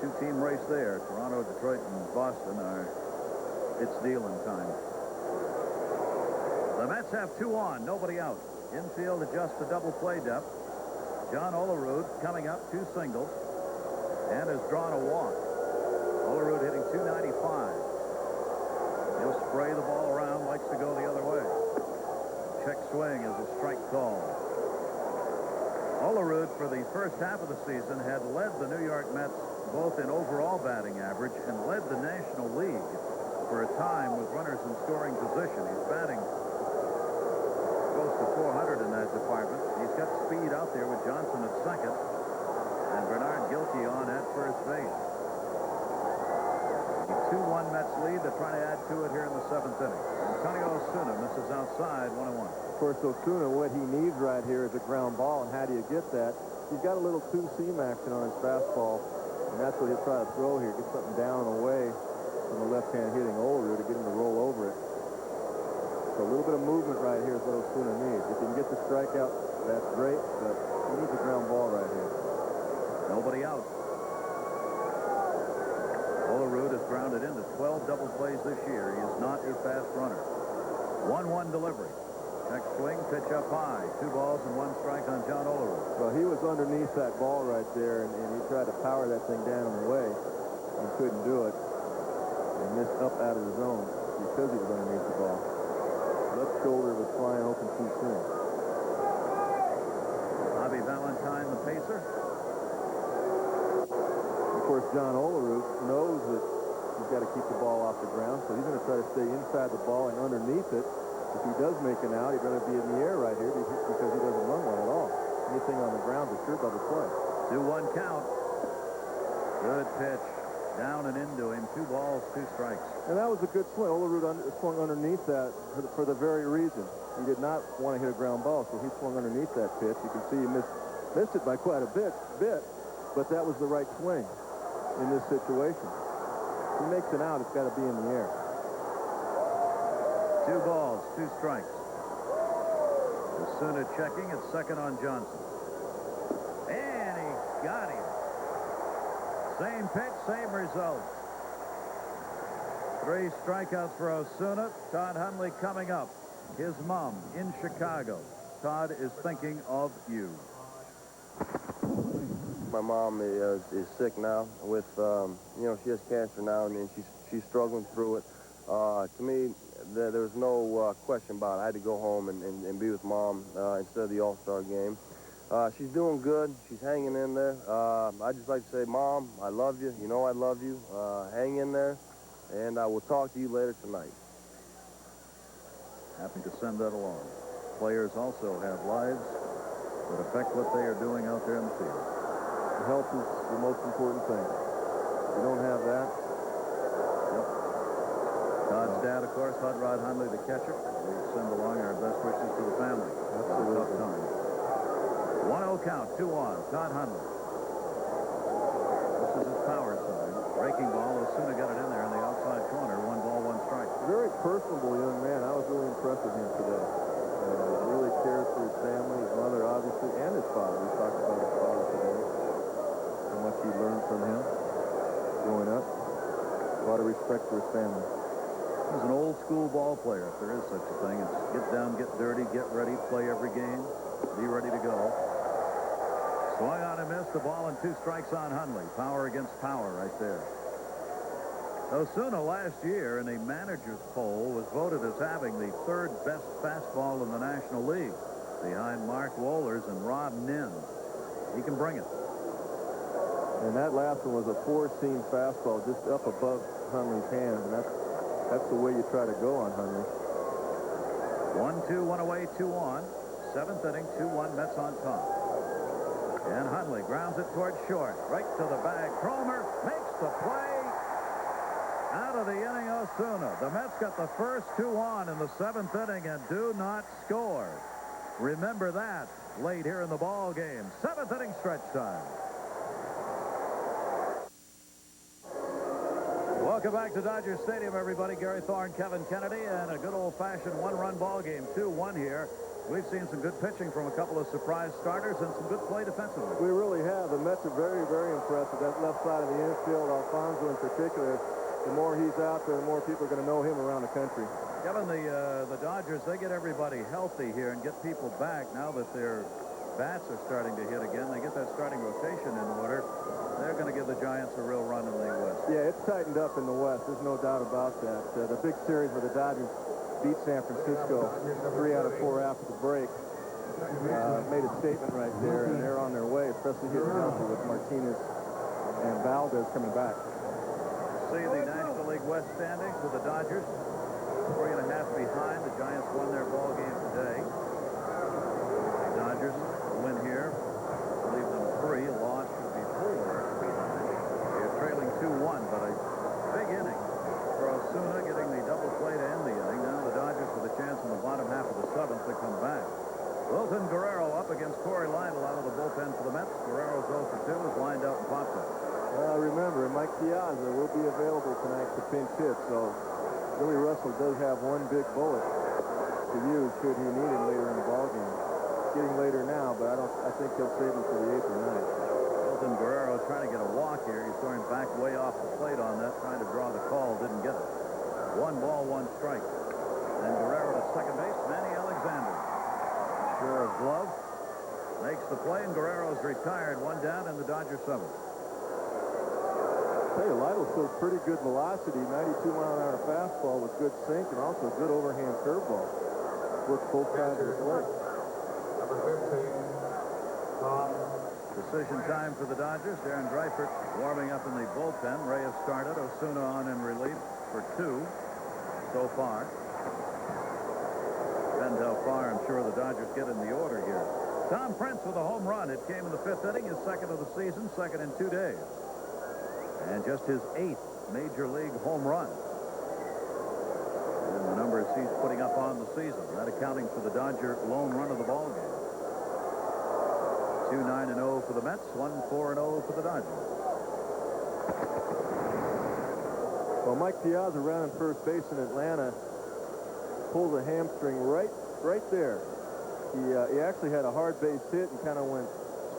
2-team race there. Toronto, Detroit, and Boston are it's dealing time. The Mets have 2 on, nobody out. Infield adjusts to double play depth. John Olerud coming up, 2 singles, and has drawn a walk. Olerud hitting .295. He'll spray the ball around, likes to go the other way. Check swing is a strike call. Olerud, for the first half of the season, had led the New York Mets both in overall batting average and led the National League for a time with runners in scoring position. He's batting close to 400 in that department. He's got speed out there with Johnson at second and Bernard Gilkey on at first base. The 2-1 Mets lead. They're trying to add to it here in the 7th inning. Antonio Osuna misses outside, 1-1. Of course, Osuna, what he needs right here is a ground ball, and how do you get that? He's got a little 2-seam action on his fastball, and that's what he'll try to throw here. Get something down and away from the left-hand hitting Olerud to get him to roll over it. So a little bit of movement right here is what Osuna needs. If he can get the strikeout, that's great, but he needs a ground ball right here. Nobody out. Olerud has grounded into 12 double plays this year. He is not a fast runner. 1-1 delivery. Next swing, pitch up high. 2 balls and 1 strike on John Olerud. Well, he was underneath that ball right there, and he tried to power that thing down and away. He couldn't do it. And missed up out of the zone because he was underneath the ball. Left shoulder was flying open too soon. Bobby Valentine, the pacer. Of course, John Olerud knows that he's got to keep the ball off the ground, so he's going to try to stay inside the ball and underneath it. If he does make an out, he'd rather be in the air right here because he doesn't run one at all. Anything on the ground is sure double play. 2-1 count. Good pitch. Down and into him. 2 balls, 2 strikes. And that was a good swing. Olerud swung underneath that for the very reason. He did not want to hit a ground ball, so he swung underneath that pitch. You can see he missed it by quite a bit, but that was the right swing in this situation. If he makes an out, it's got to be in the air. 2 balls, 2 strikes. Osuna checking at second on Johnson. And he got him. Same pitch, same result. 3 strikeouts for Osuna. Todd Hundley coming up. His mom in Chicago. Todd is thinking of you. My mom is sick now with, she has cancer now, and she's struggling through it. To me, there's no question about it. I had to go home and be with Mom instead of the All-Star game. She's doing good. She's hanging in there. I'd just like to say, Mom, I love you. You know I love you. Hang in there, and I will talk to you later tonight. Happy to send that along. Players also have lives that affect what they are doing out there in the field. Health is the most important thing. If you don't have that. Yep. Todd's dad, of course, Hud Rod Hundley, the catcher. We send along our best wishes to the family. Absolutely. Tough time. 1-0 count, 2 on. Todd Hundley. This is his power side. Breaking ball. Osuna got it in there in the outside corner. 1 ball, 1 strike. Very personable young man. I was really impressed with him today. Really cares for his family, his mother, obviously, and his father. We talked about his father today. How much he learned from him growing up. A lot of respect for his family. He's an old school ball player, if there is such a thing. It's get down, get dirty, get ready, play every game, be ready to go. Swung on and missed. The ball and 2 strikes on Hundley. Power against power right there. Osuna last year in a manager's poll was voted as having the 3rd best fastball in the National League, behind Mark Wohlers and Rob Nin. He can bring it. And that last one was a 4-seam fastball just up above Hundley's hands, and that's the way you try to go on Hundley. 1-2, 1 away, 2 on. 7th inning, 2-1, Mets on top. And Hundley grounds it towards short. Right to the bag. Cromer makes the play. Out of the inning, Osuna. The Mets got the first 2 on in the 7th inning and do not score. Remember that late here in the ball game. 7th inning stretch time. Welcome back to Dodger Stadium, everybody. Gary Thorne, Kevin Kennedy, and a good old-fashioned 1-run ball game. 2-1 here. We've seen some good pitching from a couple of surprise starters and some good play defensively. We really have. The Mets are very, very impressive. That left side of the infield, Alfonso in particular, the more he's out there, the more people are going to know him around the country. Kevin, the Dodgers, they get everybody healthy here and get people back now that their bats are starting to hit again. They get that starting rotation in order. They're going to give the Giants a real run in the West. Yeah, it's tightened up in the West. There's no doubt about that. The big series where the Dodgers beat San Francisco 3 out of 4 after the break made a statement right there, and they're on their way, especially hitting healthy with Martinez and Valdez coming back. See the National League West standings with the Dodgers 3.5 behind. The Giants won their ball game today. The Dodgers win here, leave them 3. Loss should be 4 behind. They're trailing 2-1, but a big inning for Osuna, getting the double play to end the inning. Now the Dodgers with a chance in the bottom half of the 7th to come back. Wilton Guerrero up against Corey Lytle out of the bullpen for the Mets. Guerrero's 0 for 2, is lined out and popped up. Remember, Mike Piazza will be available tonight to pinch hit, so Billy Russell does have one big bullet to use should he need him later in the ballgame. It's getting later now, but I think he'll save him for the 8th or 9th. Wilton Guerrero trying to get a walk here. He's going back way off the plate on that, trying to draw the call, didn't get it. 1 ball, 1 strike. And Guerrero to second base. Manny Alexander. Share of glove. Makes the play, and Guerrero's retired. One down in the Dodger seventh. Hey, Lytle showed pretty good velocity, 92-mile-an-hour fastball with good sink and also good overhand curveball. Worked both sides of the plate. Number 15, Thorne. Decision time for the Dodgers. Darren Dreifert warming up in the bullpen. Reyes started. Osuna on in relief for 2 so far. Depends how far I'm sure the Dodgers get in the order here. Tom Prince with a home run. It came in the 5th inning, his second of the season, second in 2 days. And just his 8th major league home run. And the numbers he's putting up on the season, that accounting for the Dodger lone run of the ball game. 2-9-0 for the Mets, 1-4-0 for the Dodgers. Well, Mike Piazza around in first base in Atlanta pulled a hamstring right there. He actually had a hard base hit and kind of went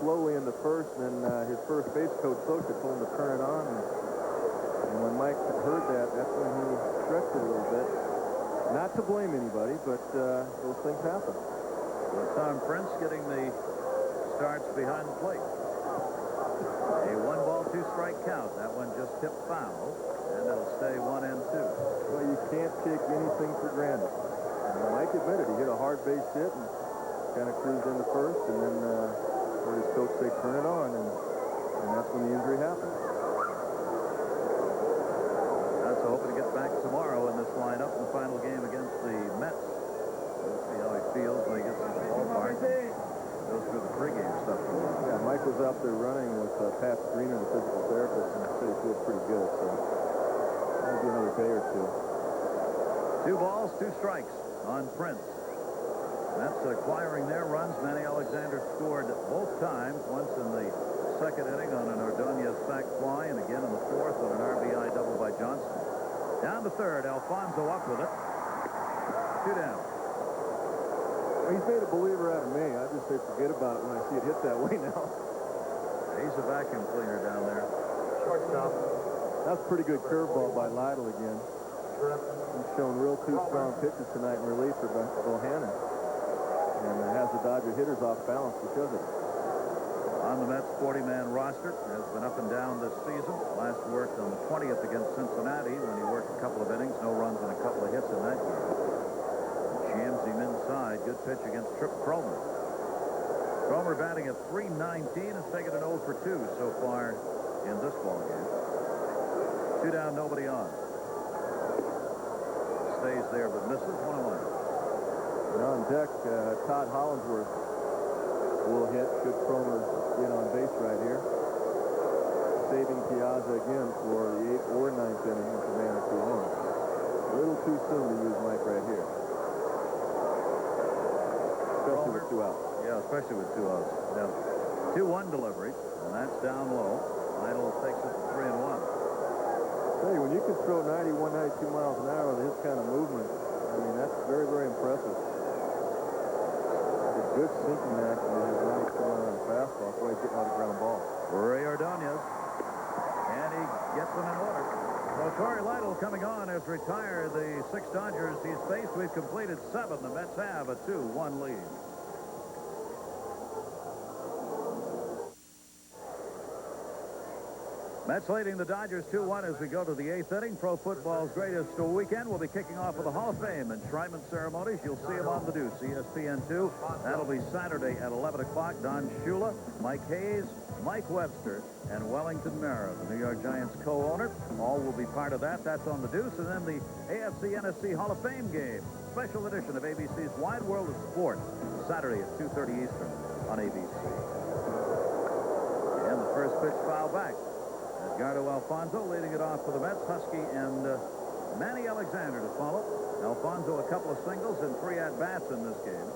slowly into first, and then his first base coach told him to turn it on. And when Mike heard that, that's when he stretched it a little bit. Not to blame anybody, but those things happen. So Tom Prince getting the starts behind the plate. A 1-ball, 2-strike count. That one just tipped foul, and it'll stay 1-2. Well, you can't take anything for granted. And Mike admitted he hit a hard base hit and kind of cruised into first, and then heard his coach say, turn it on, and that's when the injury happened. That's hoping to get back tomorrow in this lineup in the final game against the Mets. We'll see how he feels when he gets to the ballpark. Goes through the pregame stuff for a while. Yeah, Mike was out there running with Pat Screener, the physical therapist, and said he feels pretty good, so maybe another day or 2. 2 balls, 2 strikes on Prince. Mets acquiring their runs. Manny Alexander scored both times, once in the 2nd inning on an Ordonez sac fly, and again in the 4th on an RBI double by Johnson. Down to 3rd, Alfonso up with it. 2 down. Well, he's made a believer out of me. I just say forget about it when I see it hit that way now. He's a vacuum cleaner down there. Shortstop. That's a pretty good curveball by Lytle again. He's shown real 2 strong pitches tonight in relief for Bohannon. And has the Dodger hitters off balance because of it. On the Mets 40-man roster, has been up and down this season. Last worked on the 20th against Cincinnati when he worked a couple of innings, no runs and a couple of hits in that game. Jams him inside. Good pitch against Trip Cromer. Cromer batting at .319, has taken an 0 for 2 so far in this ball game. 2 down, nobody on. Stays there but misses. 1-1. On deck, Todd Hollinsworth will hit. Should Cromer get on base right here. Saving Piazza again for the 8th or 9th inning with the man or 2 on. A little too soon to use Mike right here. Especially with 2 outs. Yeah, especially with 2 outs. Yeah. 2-1 delivery, and that's down low. Lytle takes it to 3-1. Hey, when you can throw 91, 92 miles an hour with his kind of movement, I mean, that's very, very impressive. Good sinking action with his 92-mile-an-hour fastball. That's why he's getting out of ground ball. Ray Ordonez, and he gets them in order. So Torrey Lytle coming on has retired the 6 Dodgers he's faced. We've completed 7. The Mets have a 2-1 lead. Mets leading the Dodgers 2-1 as we go to the 8th inning. Pro football's greatest weekend will be kicking off with the Hall of Fame enshrinement ceremonies. You'll see them on the Deuce, ESPN2. That'll be Saturday at 11 o'clock. Don Shula, Mike Hayes, Mike Webster, and Wellington Mara, the New York Giants co-owner. All will be part of that. That's on the Deuce. And then the AFC-NFC Hall of Fame game. Special edition of ABC's Wide World of Sport. Saturday at 2:30 Eastern on ABC. And the first pitch foul back. Edgardo Alfonso leading it off for the Mets. Husky and Manny Alexander to follow. Alfonso a couple of singles and 3 at-bats in this game.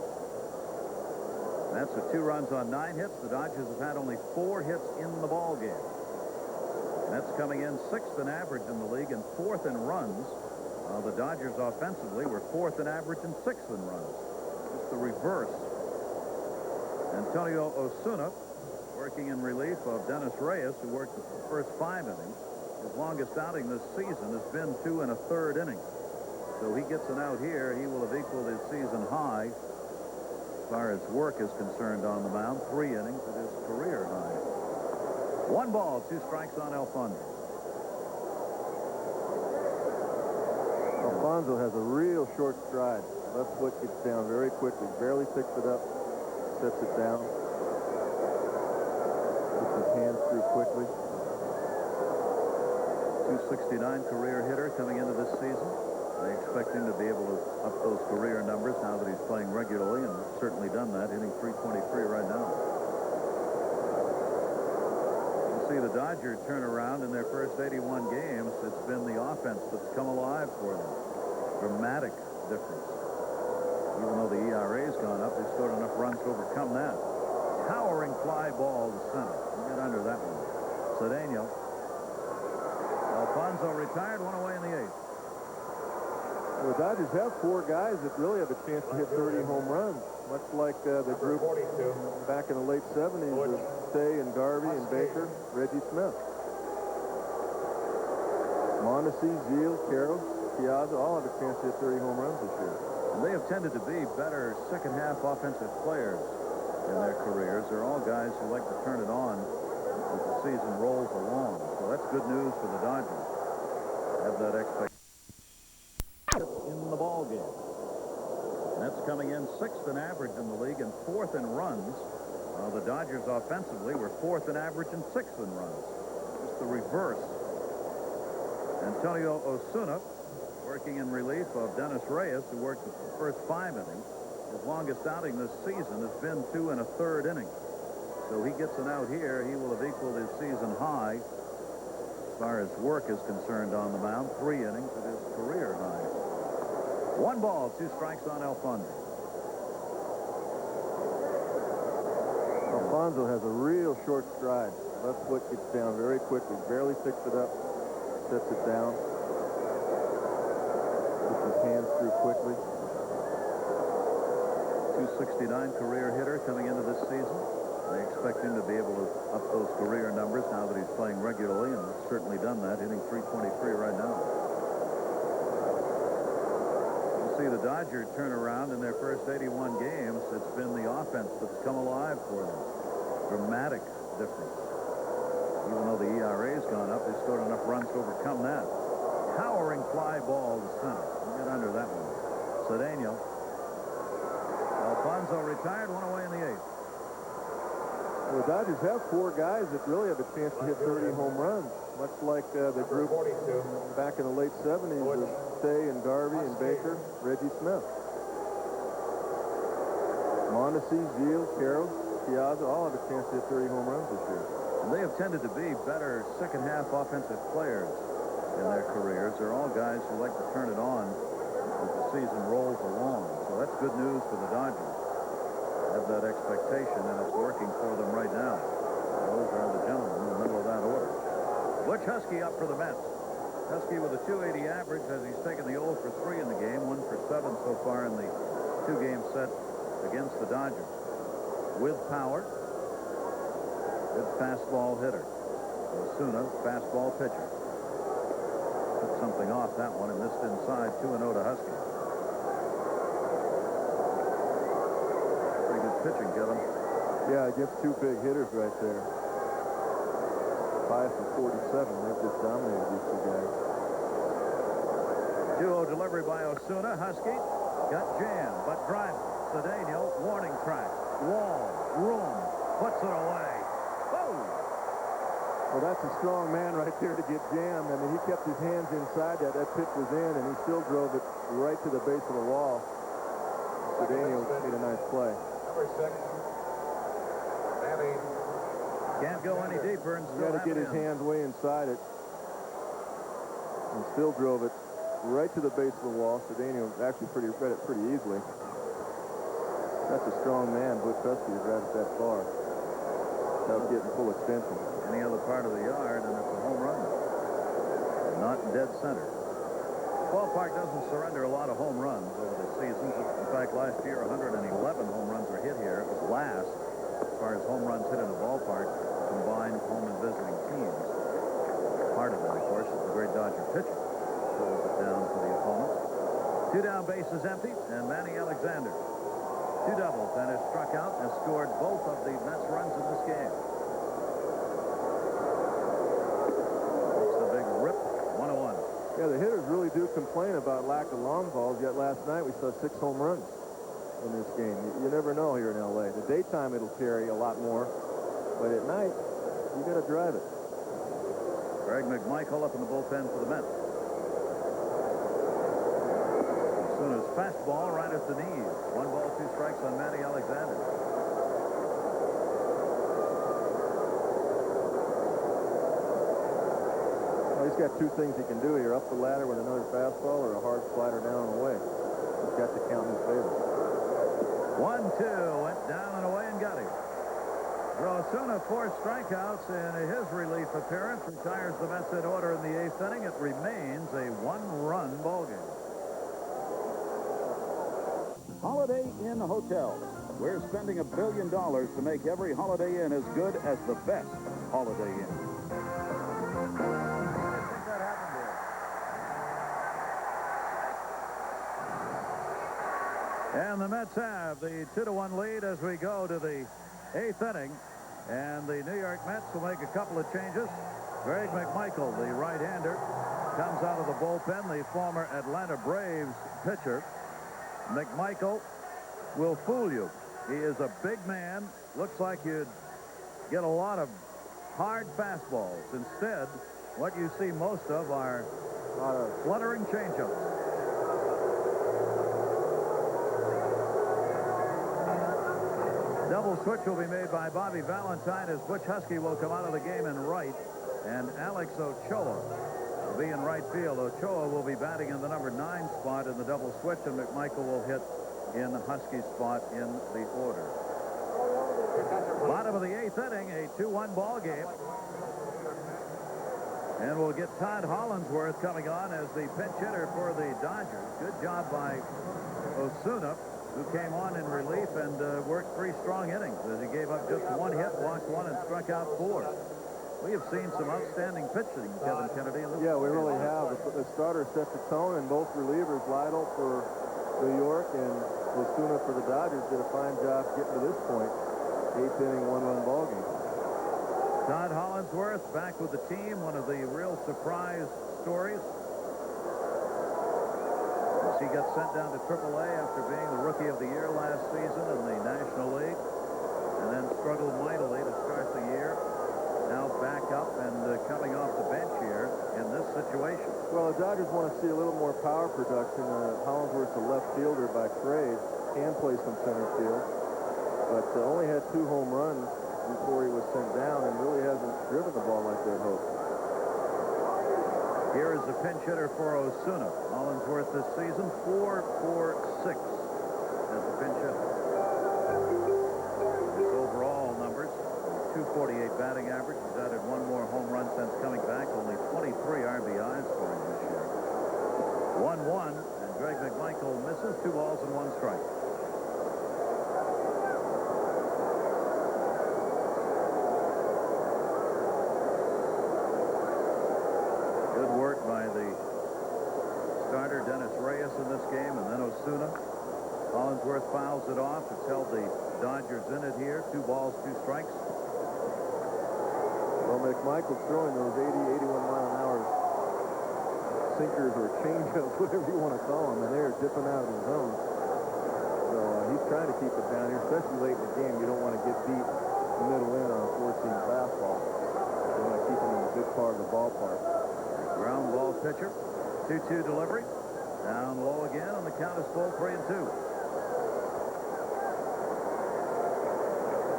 Mets are 2 runs on 9 hits. The Dodgers have had only 4 hits in the ball game. Mets coming in 6th in average in the league and 4th in runs. The Dodgers offensively were 4th in average and 6th in runs. Just the reverse. Antonio Osuna working in relief of Dennis Reyes, who worked the first 5 innings. His longest outing this season has been 2 1/3 innings. So he gets an out here. He will have equaled his season high as far as work is concerned on the mound. 3 innings at his career high. 1 ball, 2 strikes on Alfonso. Alfonso has a real short stride. Left foot gets down very quickly, barely picks it up, sets it down, puts his hands through quickly. 269 career hitter coming into this season. They expect him to be able to up those career numbers now that he's playing regularly, and certainly done that, hitting .323 right now. You see the Dodgers turn around in their first 81 games. It's been the offense that's come alive for them. Dramatic difference. Even though the ERA's gone up, they've scored enough runs to overcome that. Towering fly ball to center. Get under that one. Cedeno. Alfonso retired, 1 away in the 8th. The Dodgers have 4 guys that really have a chance to hit 30 home runs, much like the group back in the late 70s with Stay and Garvey and Baker, Reggie Smith. Mondesi, Zeal, Carroll, Piazza all have a chance to hit 30 home runs this year. And they have tended to be better second-half offensive players in their careers. They're all guys who like to turn it on as the season rolls along. So that's good news for the Dodgers. Have that expectation in the ball game. That's coming in 6th in average in the league and 4th in runs. The Dodgers offensively were 4th in average and 6th in runs. Just the reverse. Antonio Osuna working in relief of Dennis Reyes, who worked the first 5 innings. His longest outing this season has been 2 1/3 innings. So he gets an out here. He will have equaled his season high as far as work is concerned on the mound. 3 innings at his career high. 1 ball, 2 strikes on Alfonso. Alfonso has a real short stride. Left foot gets down very quickly, barely picks it up, sets it down, puts his hands through quickly. 269 career hitter coming into this season. They expect him to be able to up those career numbers now that he's playing regularly, and has certainly done that, hitting .323 right now. You see the Dodgers turn around in their first 81 games. It's been the offense that's come alive for them. Dramatic difference. Even though the ERA's gone up, they've scored enough runs to overcome that. Towering fly ball to center. Get under that one. Cedeno. Alfonso retired, 1 away in the 8th. The Dodgers have 4 guys that really have a chance to hit 30 home runs, much like the group back in the late 70s with Stay and Garvey and Baker, Reggie Smith. Mondesi, Zeal, Carroll, Piazza all have a chance to hit 30 home runs this year. And they have tended to be better second-half offensive players in their careers. They're all guys who like to turn it on as the season rolls along. So that's good news for the Dodgers. Have that expectation, and it's working for them right now. Those are the gentlemen in the middle of that order. Butch Husky up for the Mets. Husky with a .280 average as he's taken the 0 for 3 in the game, 1 for 7 so far in the 2-game set against the Dodgers. With power, good fastball hitter. Osuna, fastball pitcher. Took something off that one and missed inside. 2-0 to Husky. Pretty good pitching, Kevin. Yeah, against 2 big hitters right there. 5 for 47. They've just dominated these 2 guys. 2-0 delivery by Osuna. Husky got jammed, but driving. Cedeno, warning track. Wall, room, puts it away. Whoa! Well, that's a strong man right there to get jammed. I mean, he kept his hands inside that. That pitch was in, and he still drove it right to the base of the wall. Cedeno made a nice play. Number 6. Can't go any deeper and He's still got to get his hands way inside it. And still drove it right to the base of the wall. Cedeno actually read it pretty easily. That's a strong man, Butch Husky, to drive it that far without getting full extension. Any other part of the yard, and it's a home run. Not dead center. The ballpark doesn't surrender a lot of home runs over the seasons. In fact, last year, 111 home runs were hit here. It was last as far as home runs hit in the ballpark, combined home and visiting teams. Part of that, of course, is the great Dodger pitcher. Pulls it down for the opponents. Two down, bases empty, and Manny Alexander. Two doubles and has struck out and scored both of the Mets runs in this game. It's the big rip, 1-1. Yeah, the hitters really do complain about lack of long balls, yet last night we saw 6 home runs in this game. You never know here in L.A. The daytime it'll carry a lot more, but at night, you got to drive it. Greg McMichael up in the bullpen for the Mets. Osuna's fastball right at the knees. 1 ball, 2 strikes on Manny Alexander. Well, he's got 2 things he can do here: up the ladder with another fastball or a hard slider down and away. He's got to count in his favor. 1-2, went down and away and got him. Osuna 4 strikeouts in his relief appearance, retires the Mets in order in the 8th inning. It remains a 1-run ballgame. Holiday Inn Hotels. We're spending $1 billion to make every Holiday Inn as good as the best Holiday Inn. And the Mets have the 2-1 lead as we go to the 8th inning. And the New York Mets will make a couple of changes. Greg McMichael, the right-hander, comes out of the bullpen, the former Atlanta Braves pitcher. McMichael will fool you. He is a big man. Looks like you'd get a lot of hard fastballs. Instead, what you see most of are a lot of fluttering changeups. Double switch will be made by Bobby Valentine as Butch Husky will come out of the game in right, and Alex Ochoa will be in right field. Ochoa will be batting in the number 9 spot in the double switch, and McMichael will hit in the Husky spot in the order. Bottom of the 8th inning, a 2-1 ball game. And we'll get Todd Hollinsworth coming on as the pinch hitter for the Dodgers. Good job by Osuna, who came on in relief and worked 3 strong innings as he gave up just 1 hit, walked 1, and struck out 4. We have seen some outstanding pitching, Kevin Kennedy. Yeah, we really have. The starter set the tone, and both relievers, Lytle for New York and Osuna for the Dodgers, did a fine job getting to this point. 8th inning, 1-run ball game. Todd Hollinsworth back with the team, one of the real surprise stories. He got sent down to AAA after being the Rookie of the Year last season in the National League, and then struggled mightily to start the year. Now back up and coming off the bench here in this situation. Well, the Dodgers want to see a little more power production. Hollinsworth's a left fielder by trade, can play some center field, but only had 2 home runs before he was sent down and really hasn't driven the ball like they'd hoped. Here is the pinch hitter for Osuna. Hollinsworth this season, 4-4-6 as a pinch hitter. His overall numbers, 248 batting average. He's added 1 more home run since coming back. Only 23 RBIs for him this year. 1-1, and Greg McMichael misses 2 balls and 1 strike. Good work by the starter, Dennis Reyes, in this game, and then Osuna. Hollinsworth fouls it off. It's held the Dodgers in it here. 2 balls, 2 strikes. Well, McMichael's throwing those 80, 81-mile-an-hour sinkers or changeups, whatever you want to call them, and they're dipping out of the zone. So he's trying to keep it down here, especially late in the game. You don't want to get deep the middle in on a 4-seam fastball. You want to keep him in a good part of the ballpark. Ground ball pitcher. 2-2 delivery. Down low again, and the count is full, 3-2.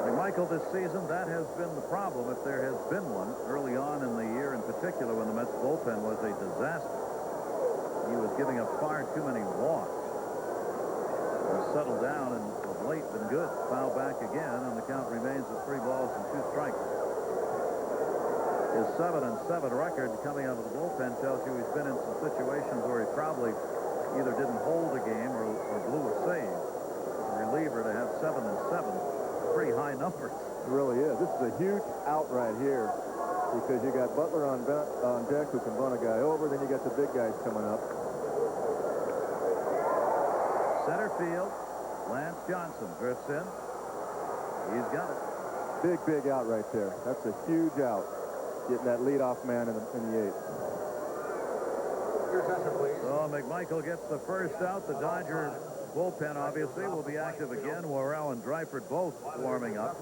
McMichael this season, that has been the problem, if there has been one. Early on in the year, in particular, when the Mets bullpen was a disaster. He was giving up far too many walks. Settled down, and of late been good. Foul back again, and the count remains at 3 balls and 2 strikes. His 7-7 record coming out of the bullpen tells you he's been in some situations where he probably either didn't hold a game or blew a save. As a reliever, to have 7-7, pretty high numbers. It really is. This is a huge out right here because you got Butler on deck who can run a guy over. Then you got the big guys coming up. center field. Lance Johnson drifts in. He's got it. Big out right there. That's a huge out. Getting that leadoff man in the eighth. Your attention, please. So McMichael gets the first out. The Dodger bullpen, obviously, will be active again. Worrell and Dreifert both warming up.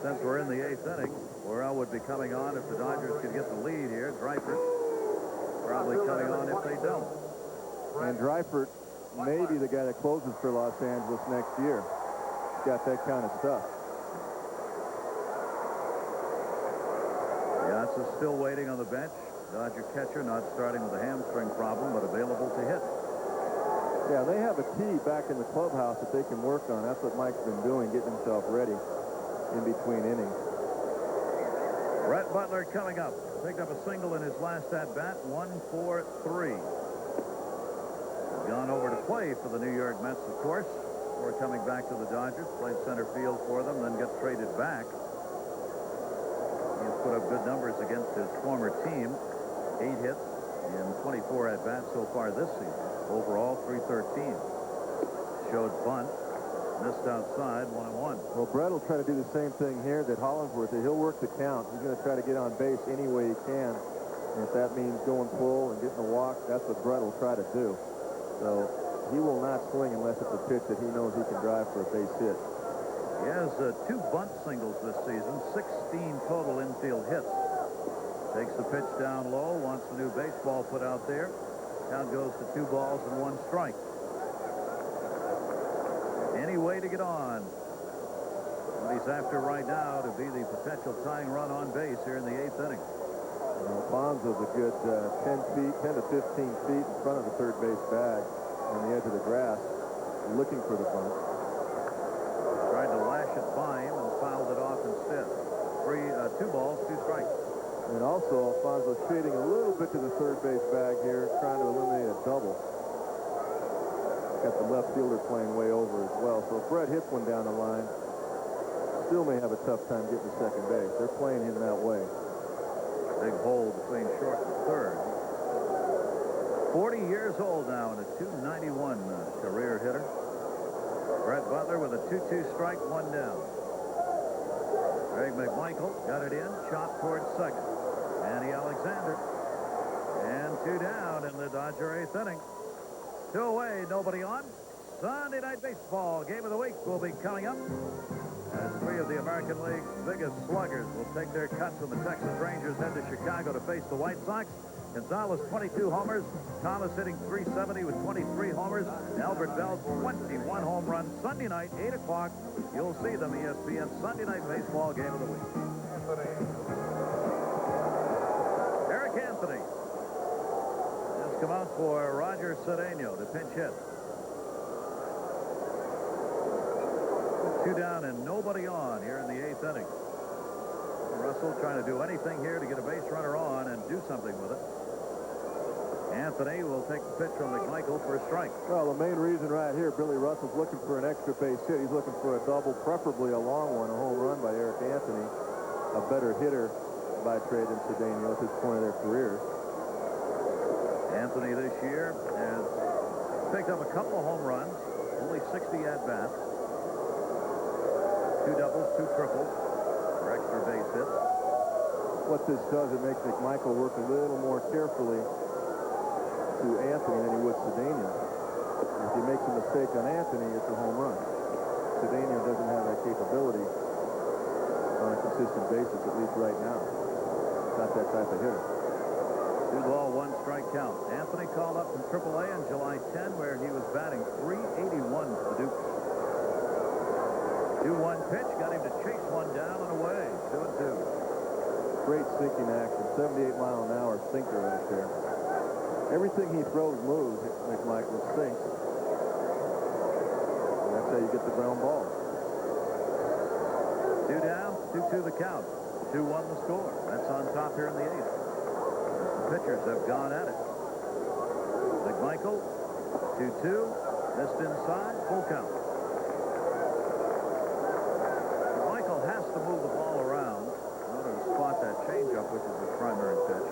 Since we're in the eighth inning, Worrell would be coming on if the Dodgers could get the lead here. Dreifert probably coming on if they don't. And Dreifert may be the guy that closes for Los Angeles next year. Got that kind of stuff. Yatz is still waiting on the bench. Dodger catcher not starting with a hamstring problem, but available to hit. Yeah, they have a key back in the clubhouse that they can work on. That's what Mike's been doing, getting himself ready in between innings. Brett Butler coming up. Picked up a single in his last at-bat. 1-4-3. Gone over to play for the New York Mets, of course, before coming back to the Dodgers. Played center field for them, then gets traded back. He's put up good numbers against his former team. 8 hits in 24 at-bats so far this season. Overall, 313. Showed bunt. Missed outside, 1-1. Well, Brett will try to do the same thing here that Hollingsworth did. He'll work the count. He's going to try to get on base any way he can. And if that means going full and getting a walk, that's what Brett will try to do. So he will not swing unless it's a pitch that he knows he can drive for a base hit. He has 2 bunt singles this season, 16 total infield hits. Takes the pitch down low, wants the new baseball put out there. Count goes to 2 balls and 1 strike. Any way to get on. What he's after right now to be the potential tying run on base here in the 8th inning. Alfonso's a good 10 to 15 feet in front of the third base bag on the edge of the grass, looking for the bunt. Tried to lash it by him and fouled it off instead. 2 balls, 2 strikes. And also, Alfonso shading a little bit to the third base bag here, trying to eliminate a double. Got the left fielder playing way over as well. So if Brett hits one down the line, still may have a tough time getting to second base. They're playing him that way. Big hole between short and third. 40 years old now and a .291 career hitter. Brett Butler with a 2-2 strike, 1 down. Greg McMichael got it in, chopped towards second. Andy Alexander. And 2 down in the Dodger 8th inning. 2 away, nobody on. Sunday Night Baseball game of the week will be coming up as 3 of the American League's biggest sluggers will take their cuts when the Texas Rangers head to Chicago to face the White Sox. Gonzalez, 22 homers. Thomas hitting .370 with 23 homers. Albert Bell, 21 home runs. Sunday night, 8 o'clock. You'll see them, ESPN Sunday Night Baseball game of the week. Eric Anthony has come out for Roger Cedeno to pinch hit. 2 down and nobody on here in the 8th inning. Russell trying to do anything here to get a base runner on and do something with it. Anthony will take the pitch from McMichael for a strike. Well, the main reason right here, Billy Russell's looking for an extra base hit. He's looking for a double, preferably a long one, a home run by Eric Anthony. A better hitter by trade than Cedeno at this point of their careers. Anthony this year has picked up a couple of home runs, only 60 at-bats. 2 doubles, 2 triples for extra base hits. What this does, it makes McMichael work a little more carefully to Anthony than he would Cedeno. If he makes a mistake on Anthony, it's a home run. Cedeno doesn't have that capability on a consistent basis, at least right now. Not that type of hitter. 2 ball, 1 strike count. Anthony called up from AAA on July 10, where he was batting .381 for the Dukes. 2-1 pitch, got him to chase one down and away. 2-2. Great sinking action, 78-mile-an-hour sinker right there. Everything he throws moves, McMichael sinks. And that's how you get the ground ball. 2 down, 2-2 the count. 2-1 the score. That's on top here in the 8th. The pitchers have gone at it. McMichael, 2-2, missed inside, full count. McMichael has to move the ball around in order to spot that changeup, which is his primary pitch.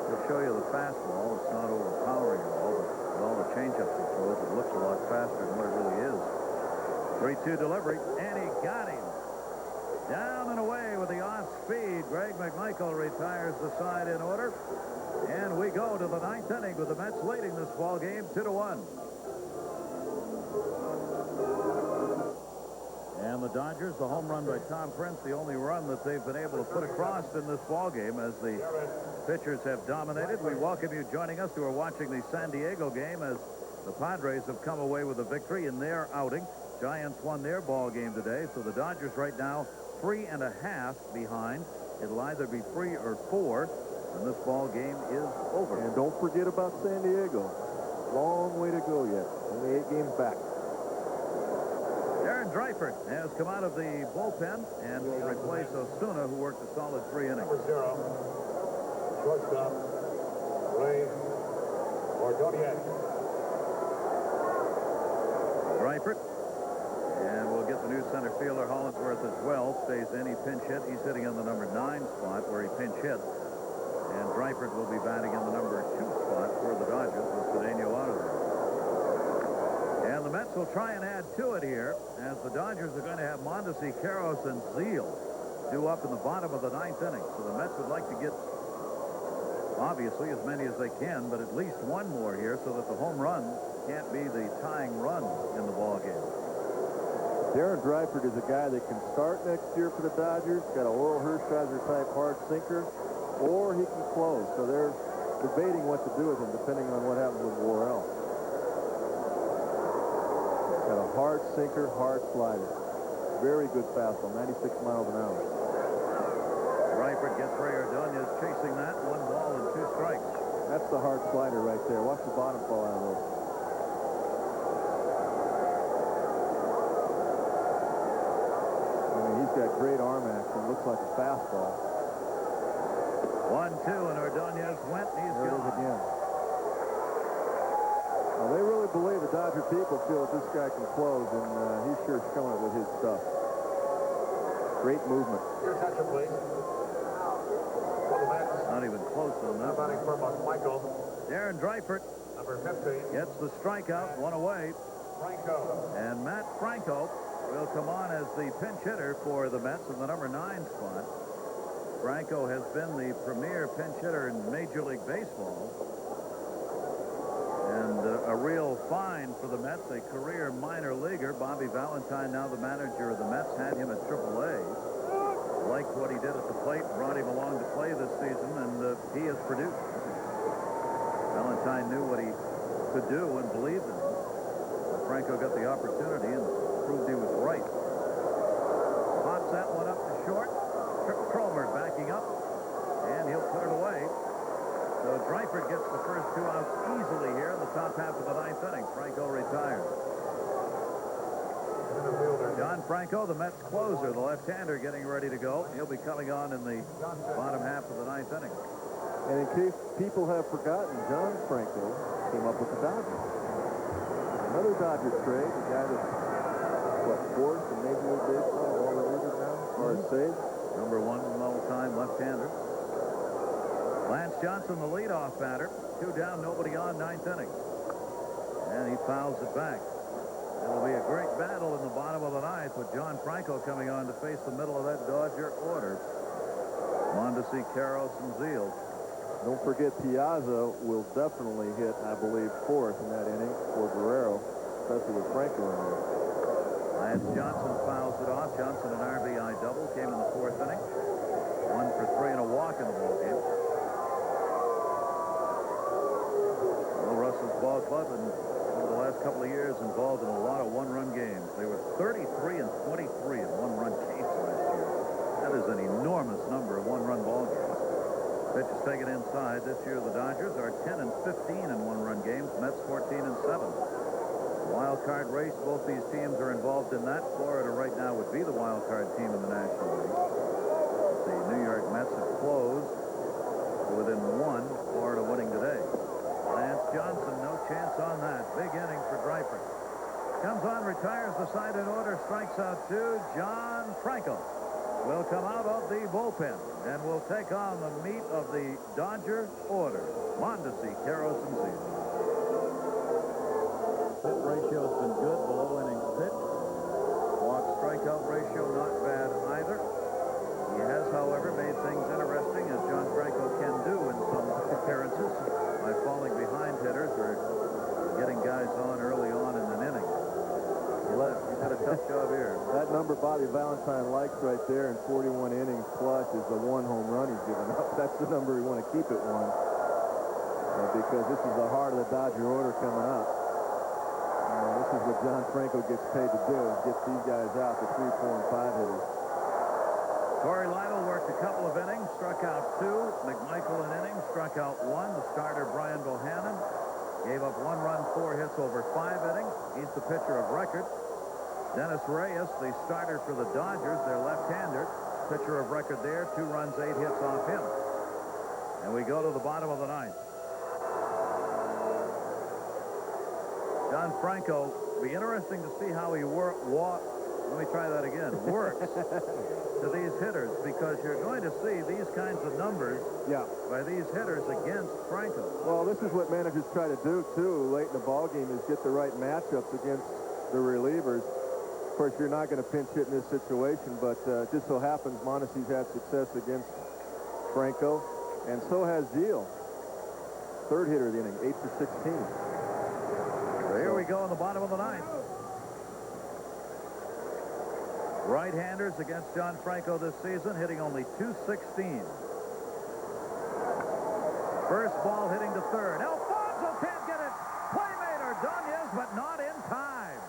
He'll show you the fastball. It's not overpowering at all, but with all the changeups he throws, it looks a lot faster than what it really 2-2 delivery, and he got him. Down and away with the off speed. Greg McMichael retires the side in order. And we go to the 9th inning with the Mets leading this ball game 2-1. And the Dodgers, the home run by Tom Prince, the only run that they've been able to put across in this ball game as the pitchers have dominated. We welcome you joining us who are watching the San Diego game as the Padres have come away with a victory in their outing. Giants won their ball game today, so the Dodgers right now 3.5 behind. It'll either be 3 or 4, and this ball game is over. And don't forget about San Diego. Long way to go yet. Only 8 games back. Darren Dreifert has come out of the bullpen and will replace Osuna, who worked a solid 3 innings. Number 0, shortstop, Ray Ordonez. Dreifert. And we'll get the new center fielder, Hollingsworth, as well. Stays in. He pinch hit. He's hitting in the number 9 spot where he pinch hit. And Dreifert will be batting in the number 2 spot for the Dodgers with Cedeno out of there. And the Mets will try and add to it here as the Dodgers are going to have Mondesi, Karros, and Zeal due up in the bottom of the 9th inning. So the Mets would like to get, obviously, as many as they can, but at least one more here so that the home run can't be the tying run in the ball game. Darren Dreifert is a guy that can start next year for the Dodgers. Got a Oral Hershiser-type hard sinker, or he can close. So they're debating what to do with him depending on what happens with Worrell. Got a hard sinker, hard slider. Very good fastball, 96 miles an hour. Dreifert gets Ray Ordonez chasing that. 1 ball and 2 strikes. That's the hard slider right there. Watch the bottom fall out of those. He's got great arm action. Looks like a fastball. 1-2, and Ordonez went. He's There it is gone. again. Well, they really believe the Dodger people feel that this guy can close, and he's sure showing it with his stuff. Great movement. Your attention, please. For the Mets, Not even close on that. batting for Michael, Darren Dreifert number 50, gets the strikeout, 1 away. Franco. And Matt Franco will come on as the pinch hitter for the Mets in the number 9 spot. Franco has been the premier pinch hitter in Major League Baseball. And a real find for the Mets, a career minor leaguer. Bobby Valentine, now the manager of the Mets, had him at AAA. Liked what he did at the plate, brought him along to play this season, and he has produced. Valentine knew what he could do and believed in him. Franco got the opportunity and proved he was right. Pops that one up to short. Cromer backing up, and he'll put it away. So Dreifert gets the first 2 outs easily here in the top half of the 9th inning. Franco retires. John Franco, the Mets closer, the left-hander, getting ready to go. He'll be coming on in the bottom half of the 9th inning. And in case people have forgotten, John Franco came up with the Dodgers. Another Dodger trade, a guy that's, what, 4th in Major League Baseball, all relievers now, as far as saves. Number 1 all-time left-hander. Lance Johnson, the leadoff batter. 2 down, nobody on, 9th inning. And he fouls it back. It'll be a great battle in the bottom of the 9th with John Franco coming on to face the middle of that Dodger order. Mondesi, Karros, and Zeal. Don't forget Piazza will definitely hit, I believe, 4th in that inning for Guerrero, especially with Franco in there. Lance Johnson fouls it off. Johnson, an RBI double, came in the 4th inning. 1 for 3 and a walk in the ballgame. Well, Russell's ball club, and over the last couple of years, involved in a lot of one-run games. They were 33 and 23 in one-run games last year. That is an enormous number of one-run ball games. Pitch is taken inside. This year, the Dodgers are 10 and 15 in one-run games. Mets 14 and 7. Wild card race. Both these teams are involved in that. Florida right now would be the wild card team in the National League. The New York Mets have closed within 1. Florida winning today. Lance Johnson, no chance on that. Big inning for Dreifert. Comes on, retires the side in order, strikes out 2. John Franco will come out of the bullpen and will take on the meat of the Dodger order. Mondesi, Karros, and Zeal. Hit ratio's been good, below innings pitch. strikeout ratio not bad either. He has, however, made things interesting, as John Franco can do in some appearances, by falling behind hitters or getting guys on early on in an inning. He's had a tough job here. That number Bobby Valentine likes right there in 41 innings plus is the 1 home run he's given up. That's the number we want to keep at 1. Because this is the heart of the Dodger order coming up. This is what John Franco gets paid to do, is get these guys out, the 3, 4, and 5 hitters. Corey Lytle worked a couple of innings, struck out 2. McMichael an inning, struck out 1. The starter, Brian Bohannon, gave up 1 run, 4 hits over 5 innings. He's the pitcher of record. Dennis Reyes, the starter for the Dodgers, their left-hander, pitcher of record there, 2 runs, 8 hits off him. And we go to the bottom of the 9th. John Franco, be interesting to see how he works to these hitters, because you're going to see these kinds of numbers by these hitters against Franco. Well, this is what managers try to do, too, late in the ballgame, is get the right matchups against the relievers. Of course, you're not going to pinch hit in this situation, but it just so happens Mondesi's had success against Franco, and so has Zeal. 3rd hitter of the inning, 8 for 16. So here we go in the bottom of the 9th. Right-handers against John Franco this season, hitting only .216. First ball hitting to 3rd. Alfonso can't get it. Playmate Ordonez, but not in time.